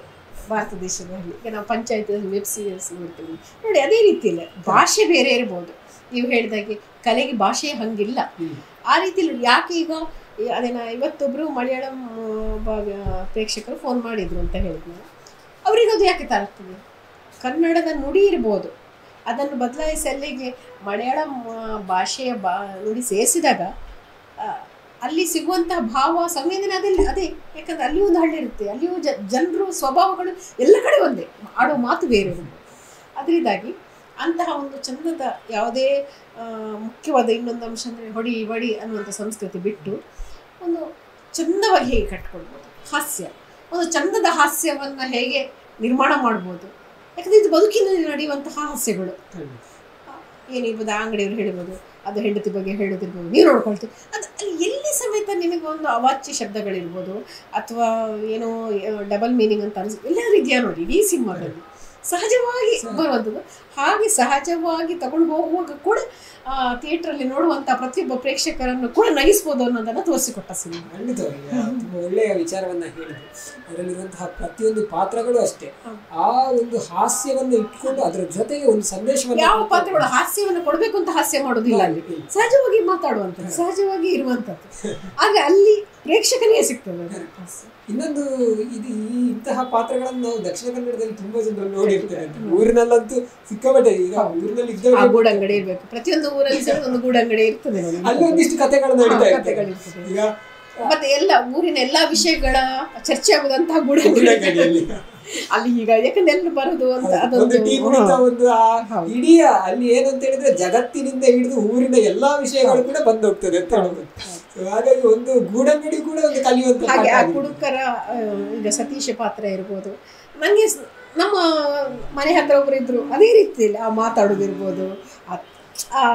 ಭಾರತ ದೇಶದ ಹಳ್ಳಿ. ಈಗ ನಾವು ಪಂಚಾಯತ್ ವೆಬ್ ಸೀರೀಸ್ ನೋಡ್ತೀವಿ ನೋಡಿ, ಅದೇ ರೀತಿಯಲ್ಲಿ ಭಾಷೆ ಬೇರೆ ಇರ್ಬೋದು. ನೀವು ಹೇಳಿದಾಗೆ ಕಲೆಗೆ ಭಾಷೆ ಹಂಗಿಲ್ಲ. ಆ ರೀತಿಯಲ್ಲಿ ಯಾಕೆ ಈಗ ಅದೇನ ಇವತ್ತೊಬ್ಬರು ಮಲಯಾಳಂ ಪ್ರೇಕ್ಷಕರು ಫೋನ್ ಮಾಡಿದ್ರು ಅಂತ ಹೇಳಿದ್ನು. ಅವ್ರಿಗೆ ಅದು ಯಾಕೆ ತಾಗ್ತದೆ? ಕನ್ನಡದ ನುಡಿ ಇರ್ಬೋದು, ಅದನ್ನು ಬದಲಾಯಿಸಿ ಅಲ್ಲಿಗೆ ಮಲಯಾಳಂ ಭಾಷೆಯ ನುಡಿ ಸೇರಿಸಿದಾಗ ಅಲ್ಲಿ ಸಿಗುವಂತಹ ಭಾವ ಸಂವೇದನೆ ಅದೇ. ಯಾಕಂದರೆ ಅಲ್ಲಿಯೂ ಒಂದು ಹಳ್ಳಿ ಇರುತ್ತೆ, ಅಲ್ಲಿಯೂ ಜನರು ಸ್ವಭಾವಗಳು ಎಲ್ಲ ಕಡೆ ಒಂದೇ, ಆಡೋ ಮಾತು ಬೇರೆ ಇರುತ್ತೆ. ಅದರಿಂದಾಗಿ ಅಂತಹ ಒಂದು ಚಂದದ ಯಾವುದೇ ಮುಖ್ಯವಾದ ಇನ್ನೊಂದು ಅಂಶ ಅಂದರೆ ಹೊಡಿ ಬಡಿ ಅನ್ನುವಂಥ ಸಂಸ್ಕೃತಿ ಬಿಟ್ಟು ಒಂದು ಚಂದವಾಗಿ ಹೇಗೆ ಕಟ್ಕೊಳ್ಬೋದು, ಹಾಸ್ಯ, ಒಂದು ಚಂದದ ಹಾಸ್ಯವನ್ನು ಹೇಗೆ ನಿರ್ಮಾಣ ಮಾಡ್ಬೋದು. ಯಾಕಂದರೆ ಇದು ಬದುಕಿನಲ್ಲಿ ನಡೆಯುವಂತಹ ಹಾಸ್ಯಗಳು ಏನಿರ್ಬೋದು. ಆ ಅಂಗಡಿಯವರು ಹೇಳ್ಬೋದು, ಅದು ಹೆಂಡತಿ ಬಗ್ಗೆ ಹೇಳೋದಿರ್ಬೋದು, ನೀವು ನೋಡ್ಕೊಳ್ತೀವಿ. ಅದು ಅಲ್ಲಿ ಎಲ್ಲಿ ಸಮೇತ ನಿಮಗೆ ಒಂದು ಅವಾಚ್ಯ ಶಬ್ದಗಳಿರ್ಬೋದು ಅಥವಾ ಏನೋ ಡಬಲ್ ಮೀನಿಂಗ್ ಅಂತ ಅನಿಸುತ್ತೆ. ಎಲ್ಲ ರೀತಿಯ ನೋಡಿ ಇಡೀ ಸಿನಿಮಾದಲ್ಲಿ ಸಹಜವಾಗಿ ಬರುವಂಥದ್ದು. ಹಾಗೆ ಸಹಜವಾಗಿ ತಗೊಂಡು ಹೋಗುವಾಗ ಕೂಡ ಥಿಯೇಟ್ರಲ್ಲಿ ನೋಡುವಂಥ ಪ್ರತಿಯೊಬ್ಬ ಪ್ರೇಕ್ಷಕರನ್ನು ಕೂಡ ನಗಿಸ್ಬೋದು ಅನ್ನೋದನ್ನು ತೋರಿಸಿಕೊಟ್ಟ ಸಿನಿಮಾ. ಖಂಡಿತವಾಗಿ ತುಂಬ ಒಳ್ಳೆಯ ವಿಚಾರವನ್ನು ಹೇಳಿದ್ರು. ಅದರಲ್ಲಿರುವಂತಹ ಪ್ರತಿಯೊಂದು ಪಾತ್ರಗಳು ಅಷ್ಟೇ ಆ ಒಂದು ಹಾಸ್ಯವನ್ನು ಇಟ್ಕೊಂಡು ಅದರ ಜೊತೆಗೆ ಒಂದು ಸಂದೇಶವನ್ನು, ಯಾವ ಪಾತ್ರಗಳು ಹಾಸ್ಯವನ್ನು ಕೊಡಬೇಕು ಅಂತ ಹಾಸ್ಯ ಮಾಡೋದಿಲ್ಲ, ಅಲ್ಲಿ ಸಹಜವಾಗಿ ಮಾತಾಡುವಂಥದ್ದು, ಸಹಜವಾಗಿ ಇರುವಂಥದ್ದು. ಆಗ ಅಲ್ಲಿ ಪ್ರೇಕ್ಷಕನಿಗೆ ಸಿಗ್ತದೆ ಹಾಸ್ಯ. ಇನ್ನೊಂದು ಇದು ಇಂತಹ ಪಾತ್ರಗಳನ್ನು ನಾವು ದಕ್ಷಿಣ ಕನ್ನಡದಲ್ಲಿ ತುಂಬಾ ಜನ ನೋಡಿರ್ತೇವೆ. ಊರಿನಲ್ಲಂತೂ ಸಿಕ್ಕಾಪಟ್ಟೆ. ಈಗ ಊರಿನಲ್ಲಿ ಗೂಡಂಗಡಿ ಇರ್ಬೇಕು, ಪ್ರತಿಯೊಂದು ಊರಲ್ಲಿ ಒಂದು ಗೂಡಂಗಡಿ ಇರ್ತದೆ, ಅಲ್ಲಿ ಒಂದಿಷ್ಟು ಕಥೆಗಳು ನಡೀತಾ ಇರ್ತದೆ. ಈಗ ಮತ್ತೆ ಎಲ್ಲ ಊರಿನ ಎಲ್ಲಾ ವಿಷಯಗಳ ಚರ್ಚೆ ಆಗುದಂತಹ ಗೂಡಂಗಡಿಯಲ್ಲಿ ಅಲ್ಲಿ ಈಗ ಯಾಕಂದ್ರೆ ಎಲ್ಲರೂ ಬರುದು ಅಂತ ಅದೊಂದು ಒಂದು ಇಡೀ ಅಲ್ಲಿ ಏನಂತ ಹೇಳಿದ್ರೆ ಜಗತ್ತಿನಿಂದ ಹಿಡಿದು ಊರಿನ ಎಲ್ಲಾ ವಿಷಯಗಳು ಕೂಡ ಬಂದು ಹೋಗ್ತದೆ ಅಂತ ಹೇಳ್ಬೋದು. ಹಾಗಾಗಿ ಒಂದು ಗೂಡಂಗಡಿ ಕೂಡ ಒಂದು ಕಲಿಯುವಂತ ಹಾಗೆ ಆ ಕುಡುಕರ ಈಗ ಸತೀಶ ಪಾತ್ರ ಇರ್ಬೋದು. ನನಗೆ ನಮ್ಮ ಮನೆ ಹತ್ರ ಒಬ್ರು ಇದ್ರು, ಅದೇ ರೀತಿಯಲ್ಲಿ ಆ ಮಾತಾಡೋದಿರ್ಬೋದು, ಆ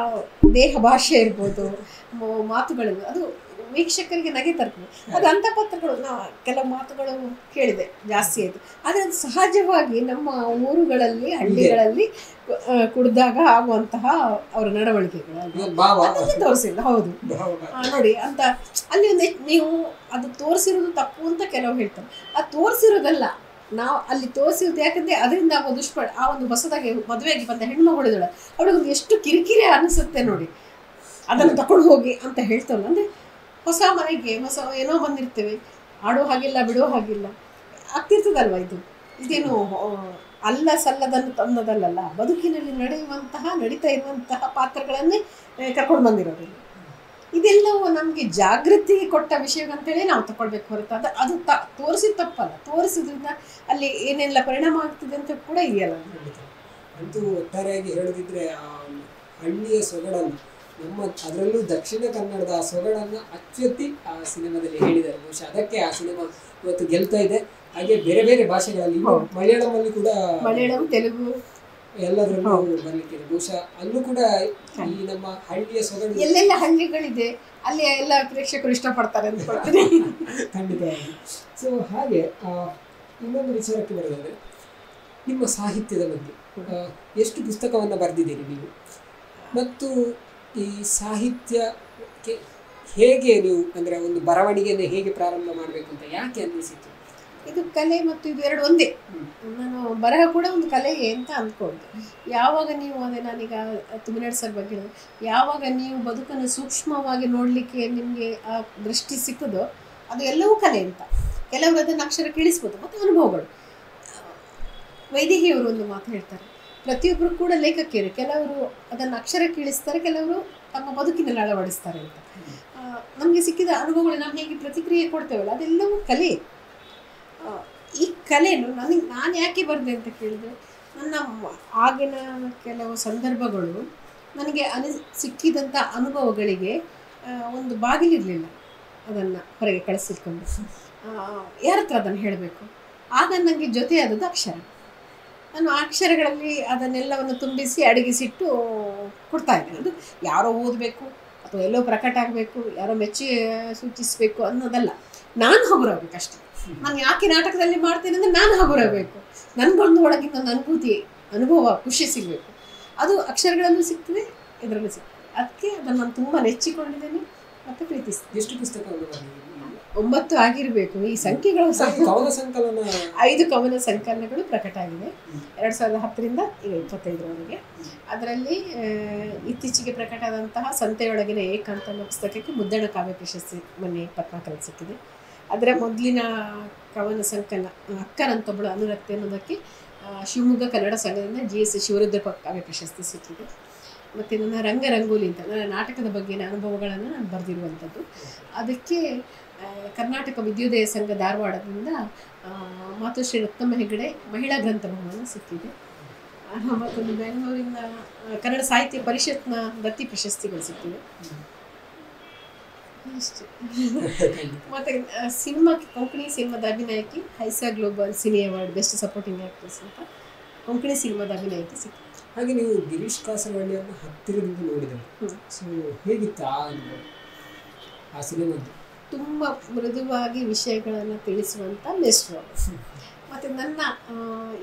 ದೇಹ ಭಾಷೆ ಇರ್ಬೋದು, ಮಾತುಗಳು ಅದು ವೀಕ್ಷಕರಿಗೆ ನಗೆ ತರ್ತದೆ. ಅದು ಅಂಥ ಪಾತ್ರಗಳು ನಾವು ಕೆಲವು ಮಾತುಗಳು ಕೇಳಿದೆ ಜಾಸ್ತಿ ಆಯಿತು. ಆದರೆ ಅದು ಸಹಜವಾಗಿ ನಮ್ಮ ಊರುಗಳಲ್ಲಿ ಹಳ್ಳಿಗಳಲ್ಲಿ ಕುಡಿದಾಗ ಆಗುವಂತಹ ಅವರ ನಡವಳಿಕೆಗಳು ತೋರಿಸಿಲ್ಲ. ಹೌದು ನೋಡಿ ಅಂತ ಅಲ್ಲಿ ಒಂದು ನೀವು ಅದು ತೋರಿಸಿರೋದು ತಪ್ಪು ಅಂತ ಕೆಲವು ಹೇಳ್ತಾರೆ. ಅದು ತೋರಿಸಿರೋದಲ್ಲ, ನಾವು ಅಲ್ಲಿ ತೋರಿಸಿರೋದು. ಯಾಕಂದರೆ ಅದರಿಂದ ಆಗುವ ಆ ಒಂದು ಹೊಸದಾಗಿ ಮದುವೆಯಾಗಿ ಬಂದ ಹೆಣ್ಮಗಳಿದ್ದಾಳೆ, ಅವಳಿಗೊಂದು ಎಷ್ಟು ಕಿರಿಕಿರಿ ಅನಿಸುತ್ತೆ ನೋಡಿ, ಅದನ್ನು ತಗೊಂಡು ಹೋಗಿ ಅಂತ ಹೇಳ್ತಾವಲ್ಲ. ಅಂದರೆ ಹೊಸ ಮನೆಗೆ ಹೊಸ ಏನೋ ಬಂದಿರ್ತೇವೆ, ಆಡೋ ಹಾಗಿಲ್ಲ ಬಿಡೋ ಹಾಗಿಲ್ಲ ಆಗ್ತಿರ್ತದಲ್ವ. ಇದೇನು ಅಲ್ಲ ಸಲ್ಲದನ್ನು ತಂದದಲ್ಲ, ಬದುಕಿನಲ್ಲಿ ನಡೀತಾ ಇರುವಂತಹ ಪಾತ್ರಗಳನ್ನೇ ಕರ್ಕೊಂಡು ಬಂದಿರೋದಿಲ್ಲ. ಇದೆಲ್ಲವೂ ನಮಗೆ ಜಾಗೃತಿ ಕೊಟ್ಟ ವಿಷಯ ಅಂತೇಳಿ ನಾವು ತಗೊಳ್ಬೇಕು ಹೊರತು ಅದು ತೋರಿಸಿದ ತಪ್ಪಲ್ಲ. ತೋರಿಸಿದ್ರಿಂದ ಅಲ್ಲಿ ಏನೆಲ್ಲ ಪರಿಣಾಮ ಆಗ್ತದೆ ಅಂತ ಕೂಡ ಇದೆಯಲ್ಲ. ಅಂತೂ ಒಟ್ಟಾರೆಯಾಗಿ ಹೇಳೋದಿದ್ರೆ ಆ ಹಳ್ಳಿಯ ಸೊಗಡನ್ನು ನಮ್ಮ ಅದರಲ್ಲೂ ದಕ್ಷಿಣ ಕನ್ನಡದ ಆ ಸೊಗಡನ್ನು ಅಚ್ಚೊತ್ತಿ ಆ ಸಿನಿಮಾದಲ್ಲಿ ಹೇಳಿದ್ದಾರೆ. ಬಹುಶಃ ಅದಕ್ಕೆ ಆ ಸಿನಿಮಾ ಇವತ್ತು ಗೆಲ್ತಾ ಇದೆ. ಹಾಗೆ ಬೇರೆ ಬೇರೆ ಭಾಷೆಗಳಲ್ಲಿ ಮಲಯಾಳಮಲ್ಲಿ ಕೂಡ, ಮಲಯಾಳಂ, ತೆಲುಗು ಎಲ್ಲದರಲ್ಲೂ ಬರ್ಲಿಕ್ಕಿದೆ. ಬಹುಶಃ ಅಲ್ಲೂ ಕೂಡ ಈ ನಮ್ಮ ಹಳ್ಳಿಯ ಸೊಗಡು, ಎಲ್ಲೆಲ್ಲ ಹಳ್ಳಿಗಳಿದೆ ಅಲ್ಲಿ ಎಲ್ಲ ಪ್ರೇಕ್ಷಕರು ಇಷ್ಟಪಡ್ತಾರೆ ಅಂದ್ಕೊಳ್ತೀನಿ. ಖಂಡಿತವಾಗಿ. ಸೊ ಹಾಗೆ ಇನ್ನೊಂದು ವಿಚಾರಕ್ಕೆ ಬರೋದಾದ್ರೆ, ನಿಮ್ಮ ಸಾಹಿತ್ಯದ ಬಗ್ಗೆ ಎಷ್ಟು ಪುಸ್ತಕವನ್ನು ಬರೆದಿದ್ದೀರಿ ನೀವು, ಮತ್ತು ಈ ಸಾಹಿತ್ಯಕ್ಕೆ ಹೇಗೆ ನೀವು ಅಂದರೆ ಒಂದು ಬರವಣಿಗೆಯನ್ನು ಹೇಗೆ ಪ್ರಾರಂಭ ಮಾಡಬೇಕು ಅಂತ ಯಾಕೆ ಅನ್ನಿಸಿತು? ಇದು ಕಲೆ ಮತ್ತು ಇದು ಎರಡು ಒಂದೇ. ನಾನು ಬರಹ ಕೂಡ ಒಂದು ಕಲೆ ಅಂತ ಅಂದ್ಕೊಂಡೆ. ಯಾವಾಗ ನೀವು ಅದೇ ನಾನೀಗ ತುಮಿನಾಡ್ ಸರ್ ಬಗ್ಗೆ ಹೇಳಿದೆ, ಯಾವಾಗ ನೀವು ಬದುಕನ್ನು ಸೂಕ್ಷ್ಮವಾಗಿ ನೋಡಲಿಕ್ಕೆ ನಿಮಗೆ ಆ ದೃಷ್ಟಿ ಸಿಕ್ಕದೋ ಅದು ಎಲ್ಲವೂ ಕಲೆ ಅಂತ. ಕೆಲವರು ಅದನ್ನು ಅಕ್ಷರಕ್ಕೆ ಇಳಿಸ್ಬೋದು. ಮತ್ತು ಅನುಭವಗಳು. ವೈದೇಹಿಯವರು ಒಂದು ಮಾತು ಹೇಳ್ತಾರೆ, ಪ್ರತಿಯೊಬ್ಬರು ಕೂಡ ಲೇಖಕಿಯರು. ಕೆಲವರು ಅದನ್ನು ಅಕ್ಷರಕ್ಕೆ ಇಳಿಸ್ತಾರೆ, ಕೆಲವರು ತಮ್ಮ ಬದುಕಿನಲ್ಲಿ ಅಳವಡಿಸ್ತಾರೆ ಅಂತ. ನಮಗೆ ಸಿಕ್ಕಿದ ಅನುಭವಗಳು ನಾವು ಹೇಗೆ ಪ್ರತಿಕ್ರಿಯೆ ಕೊಡ್ತೇವಲ್ಲ ಅದೆಲ್ಲವೂ ಕಲೆ. ಈ ಕಲೆಯನ್ನು ನಾನು ಯಾಕೆ ಬರೆದೆ ಅಂತ ಕೇಳಿದರೆ, ನನ್ನ ಆಗಿನ ಕೆಲವು ಸಂದರ್ಭಗಳು ನನಗೆ ಸಿಕ್ಕಿದಂಥ ಅನುಭವಗಳಿಗೆ ಒಂದು ಬಾಗಿಲಿರಲಿಲ್ಲ ಅದನ್ನು ಹೊರಗೆ ಕಳಿಸಿಕೊಂಡು ಯಾರ ಹತ್ರ ಅದನ್ನು ಹೇಳಬೇಕು. ಆಗ ನನಗೆ ಜೊತೆ ಆದದ್ದು ಅಕ್ಷರ. ನಾನು ಆ ಅಕ್ಷರಗಳಲ್ಲಿ ಅದನ್ನೆಲ್ಲವನ್ನು ತುಂಬಿಸಿ ಅಡಗಿಸಿಟ್ಟು ಕೊಡ್ತಾ ಇದ್ದೆ. ಅದು ಯಾರೋ ಓದಬೇಕು ಅಥವಾ ಎಲ್ಲೋ ಪ್ರಕಟ ಆಗಬೇಕು, ಯಾರೋ ಮೆಚ್ಚಿ ಸೂಚಿಸಬೇಕು ಅನ್ನೋದಲ್ಲ. ನಾನು ಹಗುರಬೇಕು ಅಷ್ಟೇ. ನಾನು ಯಾಕೆ ನಾಟಕದಲ್ಲಿ ಮಾಡ್ತೇನೆ ಅಂದರೆ ನಾನು ಹಗುರಬೇಕು, ನನಗೊಂದು ಒಳಗಿನ ಅನುಭೂತಿ, ಅನುಭವ, ಖುಷಿ ಸಿಗಬೇಕು. ಅದು ಅಕ್ಷರಗಳಲ್ಲೂ ಸಿಗ್ತದೆ, ಇದರಲ್ಲೂ ಸಿಗ್ತದೆ. ಅದಕ್ಕೆ ಅದನ್ನು ನಾನು ತುಂಬ ನೆಚ್ಚಿಕೊಂಡಿದ್ದೇನೆ ಮತ್ತು ಪ್ರೀತಿಸ್ತೇನೆ. ಎಷ್ಟು ಪುಸ್ತಕಗಳು? 9 ಆಗಿರಬೇಕು. ಈ ಸಂಖ್ಯೆಗಳು 5 ಕವನ ಸಂಕಲನಗಳು ಪ್ರಕಟ ಆಗಿದೆ 2010ರಿಂದ ಈಗ 25ರವರೆಗೆ. ಅದರಲ್ಲಿ ಇತ್ತೀಚೆಗೆ ಪ್ರಕಟ ಆದಂತಹ ಸಂತೆಯೊಳಗಿನ ಏಕಾಂತ ಅನ್ನೋ ಪುಸ್ತಕಕ್ಕೆ ಮುದ್ದಣ ಕಾವ್ಯ ಪ್ರಶಸ್ತಿ ಮೊನ್ನೆ 24ರಲ್ಲಿ ಸಿಕ್ಕಿದೆ. ಅದರ ಮೊದಲಿನ ಕವನ ಸಂಕಲನ ಅಕ್ಕರಂತೊಬ್ಬಳು ಅನುರಕ್ತಿ ಅನ್ನೋದಕ್ಕೆ ಶಿವಮೊಗ್ಗ ಕನ್ನಡ ಸಂಘದಿಂದ GS ಶಿವರುದ್ರಪ್ಪ ಕಾವ್ಯ ಪ್ರಶಸ್ತಿ ಸಿಕ್ಕಿದೆ. ಮತ್ತು ನನ್ನ ರಂಗರಂಗೋಲಿ ಅಂತ ನನ್ನ ನಾಟಕದ ಬಗ್ಗೆನ ಅನುಭವಗಳನ್ನು ನಾನು ಬರೆದಿರುವಂಥದ್ದು. ಅದಕ್ಕೆ ಕರ್ನಾಟಕ ವಿದ್ಯೋದಯ ಸಂಘ ಧಾರವಾಡದಿಂದ ಮಾತುಶ್ರೀ ರತ್ನಮ್ಮ ಹೆಗಡೆ ಮಹಿಳಾ ಗ್ರಂಥ ಬಹುಮಾನ ಸಿಕ್ಕಿದೆ. ಮತ್ತೊಂದು ಬೆಂಗಳೂರಿನ ಕನ್ನಡ ಸಾಹಿತ್ಯ ಪರಿಷತ್ನ ದತ್ತಿ ಪ್ರಶಸ್ತಿಗಳು ಸಿಕ್ಕಿವೆ. ಅಷ್ಟೇ. ಮತ್ತು ಸಿನಿಮಾ ಕೊಂಕಣಿ ಸಿನಿಮಾದ ಅಭಿನಯಕ್ಕೆ ಹೈಸಾ global cine award best supporting actress ಅಂತ ಕೊಂಕಣಿ ಸಿನಿಮಾದ ಅಭಿನಯಕ್ಕೆ ಸಿಕ್ಕಿದೆ. ಹಾಗೆ ನೀವು ಗಿರೀಶ್ ಕಾಸರವಳ್ಳಿಯನ್ನು ಹತ್ತಿರದಿಂದ ನೋಡಿದರು. ಸೊ ಹೇಗಿತ್ತು ಆ ಸಿನಿಮಾದ್ದು? ತುಂಬ ಮೃದುವಾಗಿ ವಿಷಯಗಳನ್ನು ತಿಳಿಸುವಂಥ ಮೇಷ್ಟ್ರು. ಮತ್ತು ನನ್ನ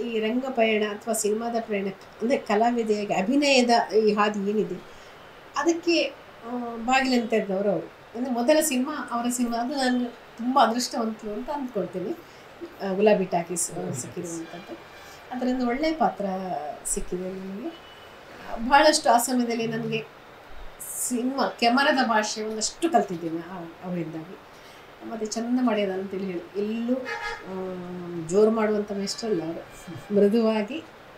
ಈ ರಂಗ ಪಯಣ ಅಥವಾ ಸಿನಿಮಾದ ಪ್ರಯಾಣಕ್ಕೆ ಅಂದರೆ ಕಲಾವಿದೆಯಾಗಿ ಅಭಿನಯದ ಈ ಹಾದಿ ಏನಿದೆ ಅದಕ್ಕೆ ಬಾಗಿಲಂತ ತೆರೆದವರು ಅವರು. ಅಂದರೆ ಮೊದಲ ಸಿನಿಮಾ ಅವರ ಸಿನಿಮಾ, ಅದು ನಾನು ತುಂಬ ಅದೃಷ್ಟವಂತರು ಅಂತ ಅಂದ್ಕೊಳ್ತೀನಿ. ಗುಲಾಬಿ ಟಾಕೀಸ್ ಸಿಕ್ಕಿರುವಂಥದ್ದು, ಅದರಿಂದ ಒಳ್ಳೆಯ ಪಾತ್ರ ಸಿಕ್ಕಿದೆ ನನಗೆ. ಬಹಳಷ್ಟು ಆ ಸಮಯದಲ್ಲಿ ನನಗೆ ಸಿನಿಮಾ ಕ್ಯಾಮರಾದ ಭಾಷೆ ಒಂದಷ್ಟು ಕಲ್ತಿದ್ದೀನಿ ಅವರಿಂದಾಗಿ. ಮತ್ತು ಚೆಂದ ಮಾಡ್ಯದ ಅಂತೇಳಿ ಹೇಳಿ ಎಲ್ಲೂ ಜೋರು ಮಾಡುವಂಥ ಮೇಷ್ಟ್ರಲ್ಲ ಅವರು. ಮೃದುವಾಗಿ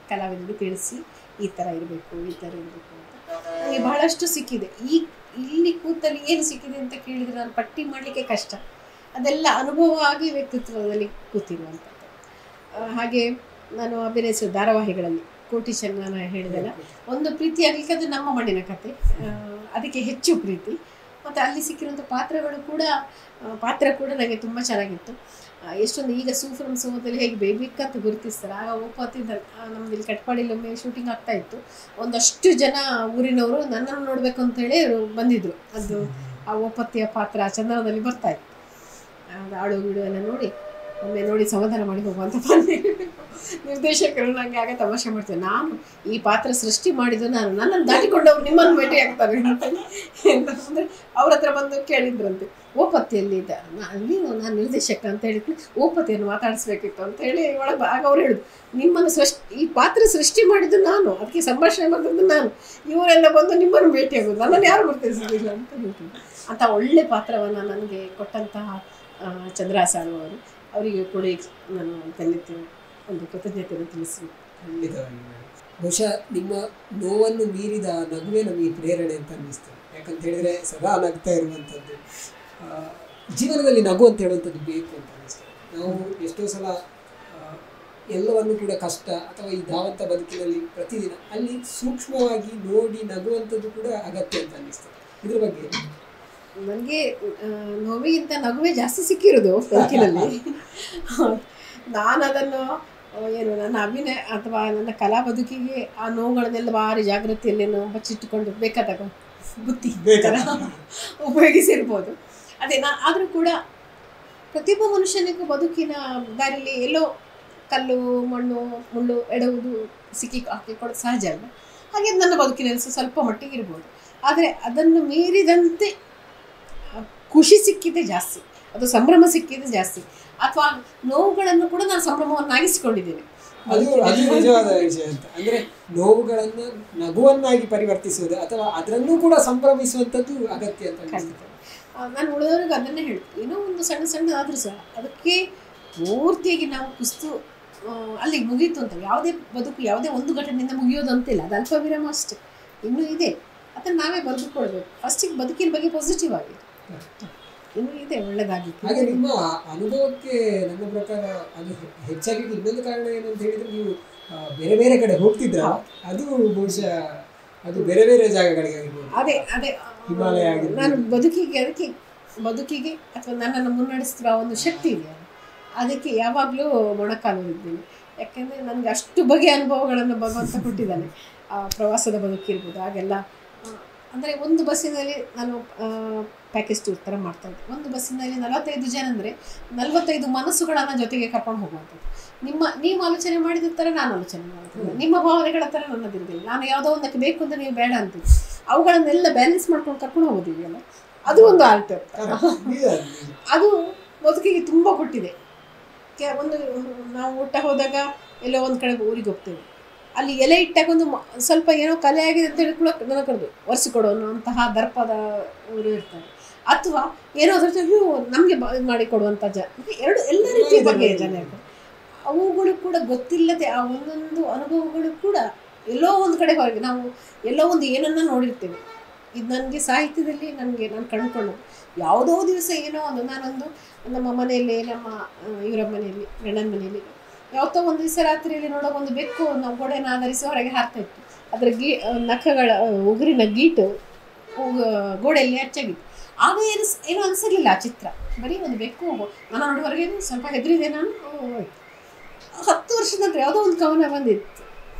ಕಲಾವಿದರಿಗೆ ತಿಳಿಸಿ ಈ ಥರ ಇರಬೇಕು, ಈ ಥರ ಇರಬೇಕು ಅಂತ ನನಗೆ ಬಹಳಷ್ಟು ಸಿಕ್ಕಿದೆ. ಇಲ್ಲಿ ಕೂತಲ್ಲಿ ಏನು ಸಿಕ್ಕಿದೆ ಅಂತ ಕೇಳಿದರೆ ನಾನು ಪಟ್ಟಿ ಮಾಡಲಿಕ್ಕೆ ಕಷ್ಟ. ಅದೆಲ್ಲ ಅನುಭವ ಆಗಿ ವ್ಯಕ್ತಿತ್ವದಲ್ಲಿ ಕೂತಿರುವಂಥದ್ದು. ಹಾಗೆ ನಾನು ಅಭಿನಯಿಸುವ ಧಾರಾವಾಹಿಗಳಲ್ಲಿ ಕೋಟಿ ಚೆನ್ನ ಹೇಳಿದೆಲ್ಲ, ಒಂದು ಪ್ರೀತಿ ಆಗಲಿಕ್ಕೆ ಅದು ನಮ್ಮ ಮಣ್ಣಿನ ಕತೆ, ಅದಕ್ಕೆ ಹೆಚ್ಚು ಪ್ರೀತಿ. ಮತ್ತು ಅಲ್ಲಿ ಸಿಕ್ಕಿರುವಂಥ ಪಾತ್ರ ಕೂಡ ನನಗೆ ತುಂಬ ಚೆನ್ನಾಗಿತ್ತು. ಎಷ್ಟೊಂದು ಈಗ ಸೂಫ್ರಮ್ ಸೋಮದಲ್ಲಿ ಹೇಗೆ ಬೇಬಿಕ್ ಅಂತ ಗುರುತಿಸ್ತಾರೆ, ಆಗ ಓಪತ್ತಿದ್ದ ನಮ್ದು ಇಲ್ಲಿ ಕಟ್ಪಾಡಿಲೊಮ್ಮೆ ಶೂಟಿಂಗ್ ಆಗ್ತಾಯಿತ್ತು. ಒಂದಷ್ಟು ಜನ ಊರಿನವರು ನನ್ನನ್ನು ನೋಡಬೇಕು ಅಂತೇಳಿ ಬಂದಿದ್ದರು. ಅದು ಆ ಓಪತ್ತಿಯ ಪಾತ್ರ ಚಂದನದಲ್ಲಿ ಬರ್ತಾಯಿತ್ತು. ಅದು ಆಡು ಗಿಡು ಎಲ್ಲ ನೋಡಿ ಸಮಾಧಾನ ಮಾಡಿ ಹೋಗುವಂಥ ಬಂದೆ ನಿರ್ದೇಶಕರು ನನಗೆ ಆಗ ತಮಾಷೆ ಮಾಡ್ತೇವೆ, ನಾನು ಈ ಪಾತ್ರ ಸೃಷ್ಟಿ ಮಾಡಿದ್ದು ನಾನು, ನನ್ನನ್ನು ದಾಟಿಕೊಂಡವ್ರು ನಿಮ್ಮನ್ನು ಭೇಟಿ ಆಗ್ತಾರೆ ಅಂತಂದರೆ ಅವ್ರ ಹತ್ರ ಬಂದು ಕೇಳಿದ್ರಂತೆ ಓಪತ್ತಿಯಲ್ಲಿ ಇದ್ದ ಅಲ್ಲಿ ನಾನು ನಿರ್ದೇಶಕ ಅಂತ ಹೇಳಿದ್ವಿ, ಓಪತ್ತಿಯನ್ನು ಮಾತಾಡಿಸ್ಬೇಕಿತ್ತು ಅಂತ ಹೇಳಿ ಒಳಗೆ. ಆಗ ಅವ್ರು ಹೇಳಿದ್ರು, ನಿಮ್ಮನ್ನು ಈ ಪಾತ್ರ ಸೃಷ್ಟಿ ಮಾಡಿದ್ದು ನಾನು, ಅದಕ್ಕೆ ಸಂಭಾಷಣೆ ಮಾಡಿದ್ದು ನಾನು, ಇವರೆಲ್ಲ ಬಂದು ನಿಮ್ಮನ್ನು ಭೇಟಿ ಆಗೋದು, ನನ್ನನ್ನು ಯಾರು ಗುರುತಿಸಲಿಲ್ಲ ಅಂತ ಹೇಳ್ತೀನಿ. ಅಂಥ ಒಳ್ಳೆ ಪಾತ್ರವನ್ನು ನನಗೆ ಕೊಟ್ಟಂತಹ ಚಂದ್ರಾಸಾಳು ಅವರು, ಅವರಿಗೆ ಕೂಡ ನಾನು ಒಂದು ಕೃತಜ್ಞತೆಯನ್ನು ತಿಳಿಸಬೇಕು. ಖಂಡಿತವಾಗಿ. ಬಹುಶಃ ನಿಮ್ಮ ನೋವನ್ನು ಮೀರಿದ ನಗುವೇ ನಮಗೆ ಪ್ರೇರಣೆ ಅಂತ ಅನ್ನಿಸ್ತದೆ. ಯಾಕಂತ ಹೇಳಿದರೆ ಸದಾ ನಗ್ತಾ ಇರುವಂಥದ್ದು, ಜೀವನದಲ್ಲಿ ನಗು ಅಂತ ಹೇಳುವಂಥದ್ದು ಬೇಕು ಅಂತ ಅನ್ನಿಸ್ತದೆ. ನಾವು ಎಷ್ಟೋ ಸಲ ಎಲ್ಲವನ್ನು ಕೂಡ ಕಷ್ಟ ಅಥವಾ ಈ ಧಾವಂತ ಬದುಕಿನಲ್ಲಿ ಪ್ರತಿದಿನ ಅಲ್ಲಿ ಸೂಕ್ಷ್ಮವಾಗಿ ನೋಡಿ ನಗುವಂಥದ್ದು ಕೂಡ ಅಗತ್ಯ ಅಂತ ಅನ್ನಿಸ್ತದೆ. ಇದ್ರ ಬಗ್ಗೆ ನನಗೆ ನೋವಿಗಿಂತ ನಗುವೇ ಜಾಸ್ತಿ ಸಿಕ್ಕಿರೋದು ಬದುಕಿನಲ್ಲಿ. ನಾನು ಅದನ್ನು ಏನು ನನ್ನ ಅಭಿನಯ ಅಥವಾ ನನ್ನ ಕಲಾ ಬದುಕಿಗೆ ಆ ನೋವುಗಳನ್ನೆಲ್ಲ ಭಾರಿ ಜಾಗೃತಿಯಲ್ಲೇನೋ ಬಚ್ಚಿಟ್ಟುಕೊಂಡು ಬೇಕಾದಾಗ ಬುತ್ತಿ ಉಪಯೋಗಿಸಿರ್ಬೋದು. ಅದೇ ಆದರೂ ಕೂಡ ಪ್ರತಿಯೊಬ್ಬ ಮನುಷ್ಯನಿಗೂ ಬದುಕಿನ ದಾರಿಯಲ್ಲಿ ಎಲ್ಲೋ ಕಲ್ಲು ಮಣ್ಣು ಮುಳ್ಳು ಎಡುವುದು ಹಾಕಿಕೊಳ್ಳೋದು ಸಹಜ ಅಲ್ಲ. ಹಾಗೆ ನನ್ನ ಬದುಕಿನಲ್ಲಿ ಸ್ವಲ್ಪ ಮಟ್ಟಿಗೆ ಇರ್ಬೋದು. ಆದರೆ ಅದನ್ನು ಮೀರಿದಂತೆ ಖುಷಿ ಸಿಕ್ಕಿದೆ ಜಾಸ್ತಿ, ಅದು ಸಂಭ್ರಮ ಸಿಕ್ಕಿದೆ ಜಾಸ್ತಿ. ಅಥವಾ ನೋವುಗಳನ್ನು ಕೂಡ ನಾನು ಸಂಭ್ರಮವನ್ನಾಗಿಸಿಕೊಂಡಿದ್ದೇನೆ. ಅದು ನಿಜವಾದ ವಿಷಯ ಅಂತ ಅಂದರೆ ನೋವುಗಳನ್ನು ನಗುವನ್ನಾಗಿ ಪರಿವರ್ತಿಸುವುದು ಅಥವಾ ಅದರಲ್ಲೂ ಕೂಡ ಸಂಭ್ರಮಿಸುವಂಥದ್ದು ಅಗತ್ಯ ಅಂತ ಖಂಡಿತ. ನಾನು ಉಳಿದವ್ರಿಗೆ ಅದನ್ನೇ ಹೇಳ್ತೀನಿ, ಏನೋ ಒಂದು ಸಣ್ಣ ಸಣ್ಣ ಆದರೂ ಸಹ ಅದಕ್ಕೆ ಪೂರ್ತಿಯಾಗಿ ನಾವು ಕುಸ್ತು ಅಲ್ಲಿಗೆ ಮುಗೀತು ಅಂತ ಯಾವುದೇ ಬದುಕು ಯಾವುದೇ ಒಂದು ಘಟನೆಯಿಂದ ಮುಗಿಯೋದು ಅಂತಿಲ್ಲ. ಅದು ಅಲ್ಪ ವಿರಾಮ ಅಷ್ಟೇ, ಇನ್ನೂ ಇದೆ. ಅದನ್ನು ನಾವೇ ಬರೆದುಕೊಳ್ಬೇಕು. ಫಸ್ಟಿಗೆ ಬದುಕಿನ ಬಗ್ಗೆ ಪಾಸಿಟಿವ್ ಆಗಿ ಇನ್ನೂ ಇದೆ ಒಳ್ಳೆದಾಗಿ. ಹಾಗೆ ನಿಮ್ಮ ಅನುಭವಕ್ಕೆ ನನ್ನ ಪ್ರಕಾರ ಅದು ಹೆಚ್ಚಾಗಿ ಇನ್ನೊಂದು ಕಾರಣ ಏನು ಅಂತ ಹೇಳಿದ್ರೆ ನೀವು ಬೇರೆ ಬೇರೆ ಕಡೆ ಹೋಗ್ತಿದ್ರ, ಅದು ಬಹುಶಃ ಅದು ಬೇರೆ ಬೇರೆ ಜಾಗಗಳಿಗೆ ಆಗಿರ್ಬೋದು. ಅದೇ ಅದೇ ಹಿಮಾಲಯ ನಾನು ಬದುಕಿಗೆ ಅಥವಾ ನನ್ನನ್ನು ಮುನ್ನಡೆಸುವ ಒಂದು ಶಕ್ತಿ ಇದೆ, ಅದಕ್ಕೆ ಯಾವಾಗಲೂ ಮೊಣಕಾಲೂರಿದ್ದೀನಿ. ಯಾಕೆಂದರೆ ನನಗೆ ಅಷ್ಟು ಬಗೆಯ ಅನುಭವಗಳನ್ನು ಭಗವಂತ ಕೊಟ್ಟಿದ್ದಾನೆ. ಪ್ರವಾಸದ ಬದುಕಿರ್ಬೋದು ಹಾಗೆಲ್ಲ. ಅಂದರೆ ಒಂದು ಬಸ್ಸಿನಲ್ಲಿ ನಾನು ಪ್ಯಾಕೇಜ್ ಟೂರ್ ಥರ ಮಾಡ್ತಾಯಿದ್ದೆ. ಒಂದು ಬಸ್ಸಿನಲ್ಲಿ 45 ಜನ ಅಂದರೆ 45 ಮನಸ್ಸುಗಳನ್ನು ಜೊತೆಗೆ ಕರ್ಕೊಂಡು ಹೋಗುವಂಥದ್ದು. ನೀವು ಆಲೋಚನೆ ಮಾಡಿದ ಥರ ನಾನು ಆಲೋಚನೆ ಮಾಡ್ತೀನಿ, ನಿಮ್ಮ ಭಾವನೆಗಳ ಥರ ನನ್ನದಿರೋದಿಲ್ಲ. ನಾನು ಯಾವುದೋ ಒಂದಕ್ಕೆ ಬೇಕು ಅಂತ ನೀವು ಬೇಡ ಅಂತೀವಿ, ಅವುಗಳನ್ನೆಲ್ಲ ಬ್ಯಾಲೆನ್ಸ್ ಮಾಡ್ಕೊಂಡು ಕರ್ಕೊಂಡು ಹೋಗೋದಿದೆಯಲ್ಲ, ಅದು ಒಂದು ಆರ್ಟ್. ಅದು ಬದುಕಿಗೆ ತುಂಬ ಕೊಟ್ಟಿದೆ. ಒಂದು ನಾವು ಊಟ ಹೋದಾಗ ಎಲ್ಲೋ ಒಂದು ಕಡೆ ಊರಿಗೆ ಹೋಗ್ತೇವೆ, ಅಲ್ಲಿ ಎಲೆ ಇಟ್ಟಾಗ ಒಂದು ಸ್ವಲ್ಪ ಏನೋ ಕಲೆ ಆಗಿದೆ ಅಂತ ಹೇಳಿ ಕೂಡ ನನಗೆ ಕರೆದು ಒರೆಸಿಕೊಡೋನು ಅಂತಹ ದರ್ಪದ ಊರು ಇರ್ತಾರೆ. ಅಥವಾ ಏನೋ ಅದ್ರ ಜೊತೆ ನಮಗೆ ಮಾಡಿಕೊಡುವಂಥ ಎಲ್ಲ ರೀತಿಯ ಬಗೆಯ ಜನ ಇರ್ತಾರೆ. ಅವುಗಳು ಕೂಡ ಗೊತ್ತಿಲ್ಲದೆ ಆ ಒಂದೊಂದು ಅನುಭವಗಳು ಕೂಡ ಎಲ್ಲೋ ಒಂದು ಕಡೆ ಹೊರಗೆ ನಾವು ಎಲ್ಲೋ ಒಂದು ಏನನ್ನ ನೋಡಿರ್ತೇವೆ. ಇದು ನನಗೆ ಸಾಹಿತ್ಯದಲ್ಲಿ ನಾನು ಕಂಡುಕೊಳ್ಳೋದು ಯಾವುದೋ ದಿವಸ ಏನೋ ಒಂದು ನಾನೊಂದು ನಮ್ಮ ಮನೆಯಲ್ಲಿ ನಮ್ಮ ಇವರ ಮನೆಯಲ್ಲಿ ಗಂಡನ ಮನೆಯಲ್ಲಿ ಯಾವತ್ತೋ ಒಂದು ದಿವಸ ರಾತ್ರಿಯಲ್ಲಿ ನೋಡೋ ಒಂದು ಬೆಕ್ಕು ನಾವು ಗೋಡೆನ ಆಧರಿಸಿ ಹೊರಗೆ ಹಾರ್ತಾ ಇತ್ತು. ಅದರ ನಖಗಳ ಉಗುರಿನ ಗೀಟು ಗೋಡೆಯಲ್ಲಿ ಹೆಚ್ಚಾಗಿತ್ತು. ಆಗ ಏನೂ ಅನಿಸಿರ್ಲಿಲ್ಲ ಆ ಚಿತ್ರ, ಬರೀ ಒಂದು ಬೆಕ್ಕು ನಾನು ನೋಡಿ ಹೊರಗೆ ಸ್ವಲ್ಪ ಹೆದರಿದೆ. ನಾನು 10 ವರ್ಷದ ನಂತರ ಯಾವುದೋ ಒಂದು ಕವನ ಬಂದಿತ್ತು.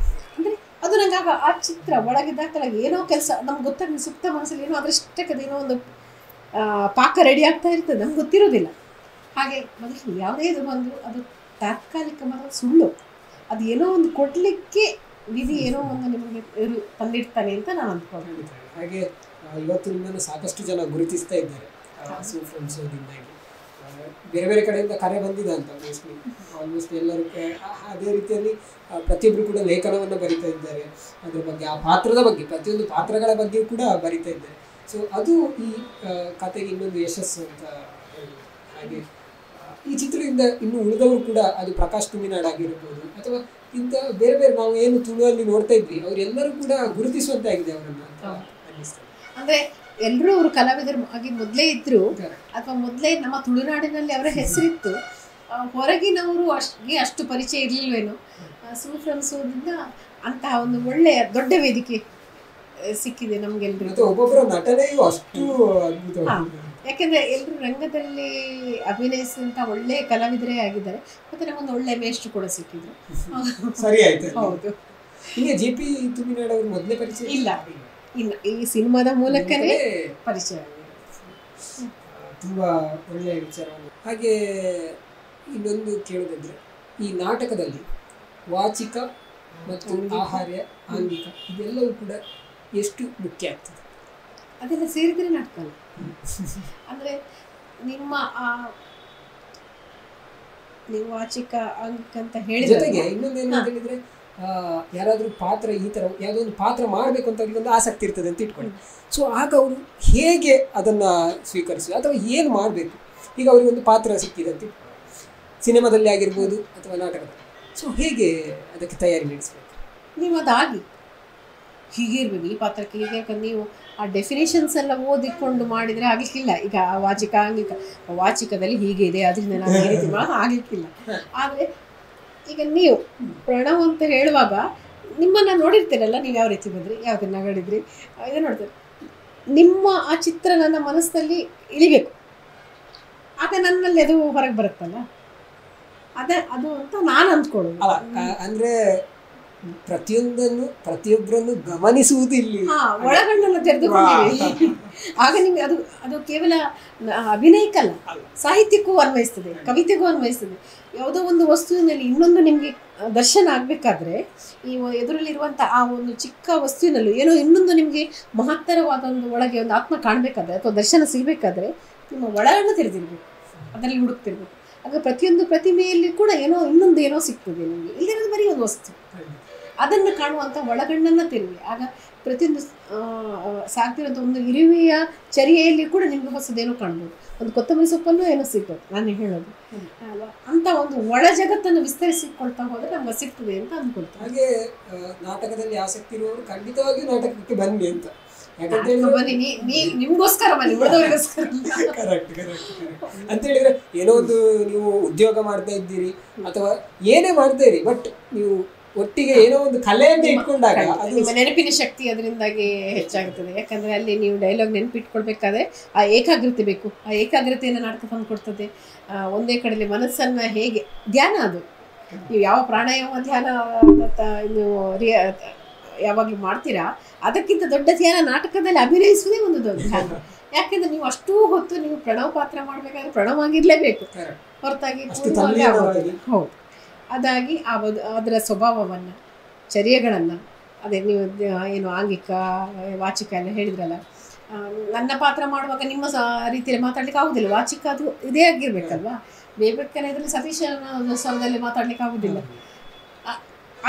ಅಂದರೆ ಅದು ನಂಗೆ ಆಗ ಆ ಚಿತ್ರ ಒಳಗೆ ದಾಖಲಾಗಿ ಏನೋ ಕೆಲಸ ನಮ್ಗೆ ಗೊತ್ತಾಗ ಸುಪ್ತ ಮನಸ್ಸಲ್ಲಿ ಏನೋ ಅದೃಷ್ಟಕ್ಕದ ಏನೋ ಒಂದು ಪಾಕ ರೆಡಿ ಆಗ್ತಾ ಇರ್ತದೆ, ನಮ್ಗೆ ಗೊತ್ತಿರೋದಿಲ್ಲ. ಹಾಗೆ ಮೊದಲು ಯಾವುದೇ ಇದು ಬಂದರೂ ಅದು ತಾತ್ಕಾಲಿಕ ಮತ್ತು ಸುಳ್ಳು. ಅದು ಏನೋ ಒಂದು ಕೊಡಲಿಕ್ಕೆ ವಿಧಿ ಏನೋ ಒಂದು ನಿಮಗೆ ತಂದಿಡ್ತಾನೆ ಅಂತ ನಾನು ಅಂದ್ಕೊಂಡು. ಹಾಗೆ ಇವತ್ತು ನಿಮ್ಮನ್ನು ಸಾಕಷ್ಟು ಜನ ಗುರುತಿಸ್ತಾ ಇದ್ದಾರೆ ಸೂಫ್ರಂಸೋದಿಂದಾಗಿ. ಬೇರೆ ಬೇರೆ ಕಡೆಯಿಂದ ಕರೆ ಬಂದಿದೆ ಅಂತ ಆಲ್ಮೋಸ್ಟ್ ಎಲ್ಲರೂ ಅದೇ ರೀತಿಯಲ್ಲಿ ಪ್ರತಿಯೊಬ್ಬರು ಕೂಡ ಲೇಖನವನ್ನು ಬರಿತಾ ಇದ್ದಾರೆ. ಅದರ ಬಗ್ಗೆ ಆ ಪಾತ್ರದ ಬಗ್ಗೆ ಪ್ರತಿಯೊಂದು ಪಾತ್ರಗಳ ಬಗ್ಗೆ ಕೂಡ ಬರಿತಾ ಇದ್ದಾರೆ. ಸೊ ಅದು ಈ ಕಥೆಗೆ ಇನ್ನೊಂದು ಯಶಸ್ಸು ಅಂತ ಹೇಳಿ. ಹಾಗೆ ಈ ಚಿತ್ರದಿಂದ ಇನ್ನು ಉಳಿದವರು ಕೂಡ ಅದು ಪ್ರಕಾಶ್ ತುಮಿನಾಡ್ ಆಗಿರ್ಬೋದು ಅಥವಾ ಇಂಥ ಬೇರೆ ಬೇರೆ ನಾವು ಏನು ತುಳುವಲ್ಲಿ ನೋಡ್ತಾ ಇದ್ವಿ ಅವರೆಲ್ಲರೂ ಕೂಡ ಗುರುತಿಸುವಂತಾಗಿದೆ ಅವರನ್ನು ಅಂತ ಅನ್ನಿಸ್ತದೆ. ಅಂದರೆ ಎಲ್ಲರೂ ಅವರು ಕಲಾವಿದರು ಆಗಿ ಮೊದಲೇ ಇದ್ದರು ಅಥವಾ ಮೊದಲೇ ನಮ್ಮ ತುಳುನಾಡಿನಲ್ಲಿ ಅವರ ಹೆಸರಿತ್ತು. ಹೊರಗಿನವರು ಅಷ್ಟು ಪರಿಚಯ ಇರಲಿಲ್ವೇನೋ. ಸೂಫ್ರಂಸೋದಿಂದ ಅಂತಹ ಒಂದು ಒಳ್ಳೆಯ ದೊಡ್ಡ ವೇದಿಕೆ ಸಿಕ್ಕಿದೆ ನಮಗೆಲ್ಲರಿಗೂ. ಒಬ್ಬೊಬ್ಬರ ನಟನೆಯೂ ಅಷ್ಟು ಅದ್ಭುತವಾಗಿದೆ. ಯಾಕೆಂದರೆ ಎಲ್ಲರೂ ರಂಗದಲ್ಲಿ ಅಭಿನಯಿಸಿದಂಥ ಒಳ್ಳೆಯ ಕಲಾವಿದರೇ ಆಗಿದ್ದಾರೆ. ಮತ್ತು ನಮಗೊಂದು ಒಳ್ಳೆಯ ಮೇಷ್ಟ್ರು ಕೂಡ ಸಿಕ್ಕಿದ್ರು. ಸರಿ ಆಯ್ತು. ಹೌದು. ಈಗ JP ತುಮಿನಾಡ್ ಅವರು ಮೊದಲೇ ಪರಿಚಯ ಇಲ್ಲ, ಇನ್ನು ಈ ಸಿನಿಮಾದ ಮೂಲಕನೇ ಪರಿಚಯ ಆಗಿದೆ. ತುಂಬ ಒಳ್ಳೆಯ ವಿಚಾರವನ್ನು. ಹಾಗೆ ಇನ್ನೊಂದು ಕೇಳೋದಿದ್ರೆ ಈ ನಾಟಕದಲ್ಲಿ ವಾಚಿಕ ಮತ್ತು ಆಹಾರ್ಯ ಆಂಗಿಕ ಇದೆಲ್ಲವೂ ಕೂಡ ಎಷ್ಟು ಮುಖ್ಯ ಆಗ್ತದೆ? ಅದೆಲ್ಲ ಸೇರಿದ್ರೆ ನಾಟಕ. ಅಂದರೆ ನಿಮ್ಮ ನೀವು ವಾಚಿಕ ಆಂಗಿಕ ಅಂತ ಹೇಳಿದ ಜೊತೆಗೆ ಇನ್ನೊಂದೇನು ಅಂತ ಹೇಳಿದ್ರೆ ಯಾರಾದರೂ ಪಾತ್ರ ಈ ಥರ ಯಾವುದೋ ಒಂದು ಪಾತ್ರ ಮಾಡಬೇಕು ಅಂತ ಅವ್ರಿಗೆ ಒಂದು ಆಸಕ್ತಿ ಇರ್ತದೆ ಅಂತ ಇಟ್ಕೊಳ್ಳಿ. ಸೊ ಆಗ ಅವರು ಹೇಗೆ ಅದನ್ನು ಸ್ವೀಕರಿಸಿ ಅಥವಾ ಏನು ಮಾಡಬೇಕು? ಈಗ ಅವ್ರಿಗೆ ಒಂದು ಪಾತ್ರ ಸಿಕ್ಕಿದೆ ಅಂತ ಸಿನಿಮಾದಲ್ಲಿ ಆಗಿರ್ಬೋದು ಅಥವಾ ನಾಟಕದಲ್ಲಿ. ಸೊ ಹೇಗೆ ಅದಕ್ಕೆ ತಯಾರಿ ನಡೆಸಬೇಕು? ನೀವು ಅದಾಗಿ ಹೀಗೆ ಇರಬೇಕು, ಈ ಪಾತ್ರಕ್ಕೆ ಹೀಗೆ. ಯಾಕಂದ್ರೆ ನೀವು ಆ ಡೆಫಿನೇಷನ್ಸ್ ಎಲ್ಲ ಓದಿಕೊಂಡು ಮಾಡಿದರೆ ಆಗಲಿಕ್ಕಿಲ್ಲ. ಈಗ ವಾಚಿಕ ಆಂಗಿಕ, ವಾಚಿಕದಲ್ಲಿ ಹೀಗೆ ಇದೆ ಅದರಿಂದ ನಾವು ಈ ರೀತಿ ಆಗಲಿಕ್ಕಿಲ್ಲ. ಆದರೆ ಈಗ ನೀವು ಪ್ರಣವ್ ಅಂತ ಹೇಳುವಾಗ ನಿಮ್ಮನ್ನು ನೋಡಿರ್ತೀರಲ್ಲ, ನೀವು ಯಾವ ರೀತಿ ಬಂದ್ರಿ, ಯಾವ್ದು ನಗಡಿದ್ರಿ, ಇದು ನೋಡ್ತೀರಿ. ನಿಮ್ಮ ಆ ಚಿತ್ರ ನನ್ನ ಮನಸ್ಸಿನಲ್ಲಿ ಇಳಿಬೇಕು, ಆಗ ನನ್ನಲ್ಲಿ ಅದು ಹೊರಗೆ ಬರುತ್ತಲ್ಲ, ಅದು ಅಂತ ನಾನು ಅಂದ್ಕೊಳ್ಳೋದು. ಅಂದರೆ ಪ್ರತಿಯೊಬ್ಬರನ್ನು ಗಮನಿಸುವುದು ಇಲ್ಲಿ ಒಳಗಣ್ಣನ್ನು ತೆರೆದುಕೊಂಡಿರಿ. ಆಗ ನಿಮಗೆ ಅದು ಕೇವಲ ಅಭಿನಯಕ್ಕಲ್ಲ, ಸಾಹಿತ್ಯಕ್ಕೂ ಅನ್ವಯಿಸ್ತದೆ, ಕವಿತೆಗೂ ಅನ್ವಯಿಸ್ತದೆ. ಯಾವುದೋ ಒಂದು ವಸ್ತುವಿನಲ್ಲಿ ಇನ್ನೊಂದು ನಿಮಗೆ ದರ್ಶನ ಆಗಬೇಕಾದ್ರೆ ಈ ಎದುರಲ್ಲಿರುವಂಥ ಆ ಒಂದು ಚಿಕ್ಕ ವಸ್ತುವಿನಲ್ಲೂ ಏನೋ ಇನ್ನೊಂದು ನಿಮಗೆ ಮಹತ್ತರವಾದ ಒಂದು ಒಳಗೆ ಒಂದು ಆತ್ಮ ಕಾಣಬೇಕಾದ್ರೆ ಅಥವಾ ದರ್ಶನ ಸಿಗಬೇಕಾದ್ರೆ ನಿಮ್ಮ ಒಳಗಣ್ಣು ತೆರೆದಿರಬೇಕು, ಅದರಲ್ಲಿ ಹುಡುಕ್ತಿರ್ಬೇಕು. ಆಗ ಪ್ರತಿಯೊಂದು ಪ್ರತಿಮೆಯಲ್ಲಿ ಕೂಡ ಇನ್ನೊಂದು ಏನೋ ಸಿಗ್ತದೆ ನಿಮಗೆ. ಇಲ್ಲಿರೋದು ಬರೀ ಒಂದು ವಸ್ತು, ಅದನ್ನು ಕಾಣುವಂಥ ಒಳಗಣ್ಣನ್ನು ತೆರವಿ. ಆಗ ಪ್ರತಿಯೊಂದು ಸಾಕ್ತಿರೋಂಥ ಒಂದು ಇರುವೆಯ ಚರಿಯಲ್ಲಿ ಕೂಡ ನಿಮಗೆ ಹೊಸದೇನೋ ಕಾಣ್ಬೋದು, ಒಂದು ಕೊತ್ತಂಬರಿ ಸೊಪ್ಪನ್ನು ಏನೋ ಸಿಗ್ಬೋದು. ನಾನು ಹೇಳೋದು ಅಲ್ವಾ, ಅಂತ ಒಂದು ಒಳ ಜಗತ್ತನ್ನು ವಿಸ್ತರಿಸಿಕೊಳ್ತಾ ಹೋದರೆ ನಮ್ಗೆ ಸಿಗ್ತದೆ ಅಂತ ಅಂದ್ಕೊಳ್ತಾರೆ. ಹಾಗೆ ನಾಟಕದಲ್ಲಿ ಆಸಕ್ತಿ ಇರುವವರು ಖಂಡಿತವಾಗಿಯೂ ನಾಟಕಕ್ಕೆ ಬನ್ನಿ ಅಂತ. ಬನ್ನಿ, ನಿಮ್ಗೋಸ್ಕರ ಬನ್ನಿ, ಉಳಿದವರಿಗೋಸ್ಕರ. ಕರೆಕ್ಟ್ ಅಂತ ಹೇಳಿದ್ರೆ ಏನೋ ಒಂದು ನೀವು ಉದ್ಯೋಗ ಮಾಡ್ತಾ ಇದ್ದೀರಿ ಅಥವಾ ಏನೇ ಮಾಡ್ತಾ ಇರಿ, ಬಟ್ ನೀವು ಒಟ್ಟಿಗೆ ಏನೋ ಒಂದು ಕಲೆಯನ್ನೇ ಇಟ್ಕೊಂಡಾಗ ನಿಮ್ಮ ನೆನಪಿನ ಶಕ್ತಿ ಅದರಿಂದಾಗಿ ಹೆಚ್ಚಾಗುತ್ತದೆ. ಯಾಕಂದ್ರೆ ಅಲ್ಲಿ ನೀವು ಡೈಲಾಗ್ ನೆನಪಿಟ್ಕೊಳ್ಬೇಕಾದ್ರೆ ಆ ಏಕಾಗ್ರತೆ ಬೇಕು. ಆ ಏಕಾಗ್ರತೆಯನ್ನು ನಾಟಕ ತಂದು ಕೊಡ್ತದೆ. ಒಂದೇ ಕಡೆಯಲ್ಲಿ ಮನಸ್ಸನ್ನು ಹೇಗೆ ಧ್ಯಾನ, ಅದು ನೀವು ಯಾವ ಪ್ರಾಣಾಯಾಮ ಧ್ಯಾನ ನೀವು ಯಾವಾಗಲೂ ಮಾಡ್ತೀರಾ, ಅದಕ್ಕಿಂತ ದೊಡ್ಡ ಧ್ಯಾನ ನಾಟಕದಲ್ಲಿ ಅಭಿನಯಿಸುವುದೇ ಒಂದು ದೊಡ್ಡ ಧ್ಯಾನ. ಯಾಕೆಂದ್ರೆ ನೀವು ಅಷ್ಟೂ ಹೊತ್ತು ನೀವು ಪ್ರಣವ್ ಪಾತ್ರ ಮಾಡಬೇಕಾದ್ರೆ ಪ್ರಣವ್ ಆಗಿರಲೇಬೇಕು, ಹೊರತಾಗಿ ಹೌದು. ಅದಾಗಿ ಅದರ ಸ್ವಭಾವವನ್ನು, ಚರ್ಯೆಗಳನ್ನು, ಅದೇ ನೀವು ಏನು ಆಂಗಿಕ ವಾಚಿಕ ಎಲ್ಲ ಹೇಳಿದ್ರಲ್ಲ, ನನ್ನ ಪಾತ್ರ ಮಾಡುವಾಗ ನಿಮ್ಮ ರೀತಿಯಲ್ಲಿ ಮಾತಾಡ್ಲಿಕ್ಕೆ ಆಗುದಿಲ್ಲ. ವಾಚಿಕ ಅದು ಇದೇ ಆಗಿರ್ಬೇಕಲ್ವಾ. ಬೇಬೇಕನ ಇದರಲ್ಲಿ ಸತೀಶನ ಸ್ವರದಲ್ಲಿ ಮಾತಾಡ್ಲಿಕ್ಕೆ ಆಗುದಿಲ್ಲ.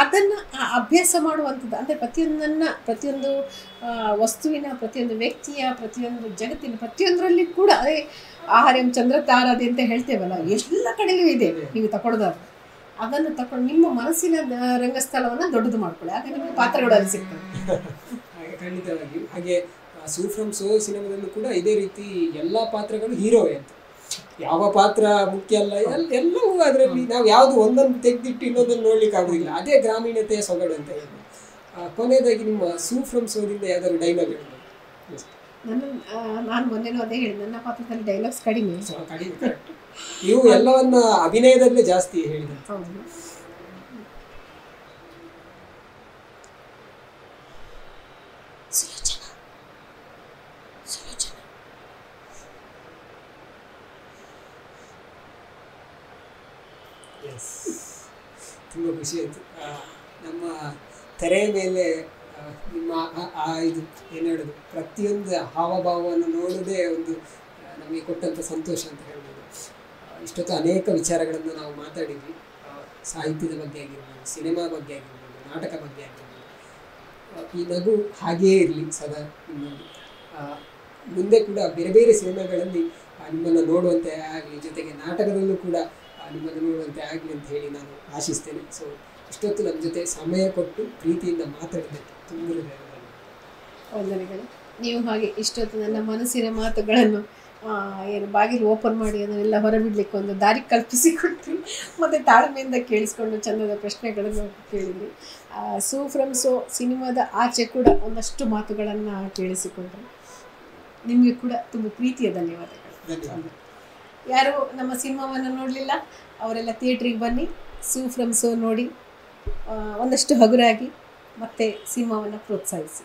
ಅದನ್ನು ಅಭ್ಯಾಸ ಮಾಡುವಂಥದ್ದು. ಅಂದರೆ ಪ್ರತಿಯೊಂದು ವಸ್ತುವಿನ, ಪ್ರತಿಯೊಂದು ವ್ಯಕ್ತಿಯ, ಪ್ರತಿಯೊಂದು ಜಗತ್ತಿನ ಪ್ರತಿಯೊಂದರಲ್ಲಿ ಕೂಡ ಅದೇ ಆಹಾರ್ಯಂ ಚಂದ್ರ ತಾರಾದೆ ಅಂತ ಹೇಳ್ತೇವಲ್ಲ, ಎಲ್ಲ ಕಡೆಯೂ ಇದೆ. ನೀವು ತಗೊಳ್ಳೋದಾದ್ರೆ ಅದನ್ನು ತಗೊಂಡು ನಿಮ್ಮ ಮನಸ್ಸಿನ ರಂಗಸ್ಥಳವನ್ನು ದೊಡ್ಡದು ಮಾಡ್ಕೊಳ್ಳಿ, ಆಗ ನಿಮಗೆ ಪಾತ್ರಗಳು ಅಲ್ಲಿ ಸಿಗ್ತವೆ. ಖಂಡಿತವಾಗಿ. ಹಾಗೆ ಸೂ ಫ್ರಮ್ ಸೋ ಸಿನಿಮಾದಲ್ಲೂ ಕೂಡ ಇದೇ ರೀತಿ ಎಲ್ಲ ಪಾತ್ರಗಳು ಹೀರೋವೇ ಅಂತ, ಯಾವ ಪಾತ್ರ ಮುಖ್ಯ ಅಲ್ಲ, ಎಲ್ಲವೂ ಅದರಲ್ಲಿ ನಾವು ಯಾವುದು ಒಂದೊಂದು ತೆಗೆದಿಟ್ಟು ಇನ್ನೊಂದನ್ನು ನೋಡ್ಲಿಕ್ಕೆ ಆಗೋದಿಲ್ಲ. ಅದೇ ಗ್ರಾಮೀಣತೆಯ ಸೊಗಡು ಅಂತ ಹೇಳಿ. ಕೊನೆಯದಾಗಿ ನಿಮ್ಮ ಸೂ ಫ್ರಮ್ ಸೋದಿಂದ ಯಾವ್ದಾದ್ರು ಡೈಲಾಗ್ ಹೇಳೋದು? ನಾನು ಮೊನ್ನೆನೂ ಅದೇ ಹೇಳಿ, ನನ್ನ ಪಾತ್ರದಲ್ಲಿ ಡೈಲಾಗ್ಸ್ ಕಡಿಮೆ. ನೀವು ಎಲ್ಲವನ್ನ ಅಭಿನಯದಲ್ಲೇ ಜಾಸ್ತಿ ಹೇಳಿದ. ತುಂಬ ಖುಷಿ ಆಯಿತು. ನಮ್ಮ ತೆರೆಯ ಮೇಲೆ ನಿಮ್ಮ ಇದು ಏನು ಹೇಳೋದು, ಪ್ರತಿಯೊಂದು ಹಾವಭಾವವನ್ನು ನೋಡೋದೇ ಒಂದು ನಮಗೆ ಕೊಟ್ಟಂಥ ಸಂತೋಷ ಅಂತ ಹೇಳ್ಬೋದು. ಇಷ್ಟೊತ್ತು ಅನೇಕ ವಿಚಾರಗಳನ್ನು ನಾವು ಮಾತಾಡಿದ್ವಿ. ಸಾಹಿತ್ಯದ ಬಗ್ಗೆ ಆಗಿರ್ಬೋದು, ಸಿನಿಮಾ ಬಗ್ಗೆ ಆಗಿರ್ಬೋದು, ನಾಟಕ ಬಗ್ಗೆ ಆಗಿರ್ಬೋದು. ಈ ನಗು ಹಾಗೆಯೇ ಇರಲಿ ಸದಾ ನಿಮ್ಮಲ್ಲಿ. ಮುಂದೆ ಕೂಡ ಬೇರೆ ಬೇರೆ ಸಿನಿಮಾಗಳಲ್ಲಿ ನಿಮ್ಮನ್ನು ನೋಡುವಂತೆ ಆಗಲಿ, ಜೊತೆಗೆ ನಾಟಕದಲ್ಲೂ ಕೂಡ ನಿಮ್ಮನ್ನು ನೋಡುವಂತೆ ಆಗಲಿ ಅಂತ ಹೇಳಿ ನಾನು ಆಶಿಸ್ತೇನೆ. ಸೊ ಇಷ್ಟೊತ್ತು ನಮ್ಮ ಜೊತೆ ಸಮಯ ಕೊಟ್ಟು ಪ್ರೀತಿಯಿಂದ ಮಾತಾಡಿದ್ದಕ್ಕೆ ತುಂಬ ವಂದನೆಗಳು. ನೀವು ಹಾಗೆ ಇಷ್ಟೊತ್ತು ನನ್ನ ಮನಸ್ಸಿನ ಮಾತುಗಳನ್ನು ಏನು ಬಾಗಿಲು ಓಪನ್ ಮಾಡಿ ಅದನ್ನೆಲ್ಲ ಹೊರಬಿಡ್ಲಿಕ್ಕೆ ಒಂದು ದಾರಿ ಕಲ್ಪಿಸಿಕೊಟ್ರಿ, ಮತ್ತು ತಾಳ್ಮೆಯಿಂದ ಕೇಳಿಸ್ಕೊಂಡು ಚಂದದ ಪ್ರಶ್ನೆಗಳನ್ನು ಕೇಳಿದ್ರಿ. ಸೂ ಫ್ರಮ್ ಸೋ ಸಿನಿಮಾದ ಆಚೆ ಕೂಡ ಒಂದಷ್ಟು ಮಾತುಗಳನ್ನು ಕೇಳಿಸಿಕೊಂಡ್ರಿ. ನಿಮಗೆ ಕೂಡ ತುಂಬ ಪ್ರೀತಿಯ ಧನ್ಯವಾದಗಳು. ಯಾರು ನಮ್ಮ ಸಿನಿಮಾವನ್ನು ನೋಡಲಿಲ್ಲ ಅವರೆಲ್ಲ ಥಿಯೇಟ್ರಿಗೆ ಬನ್ನಿ, ಸೂ ಫ್ರಮ್ ಸೋ ನೋಡಿ ಒಂದಷ್ಟು ಹಗುರಾಗಿ ಮತ್ತೆ ಸಿನಿಮಾವನ್ನು ಪ್ರೋತ್ಸಾಹಿಸಿ.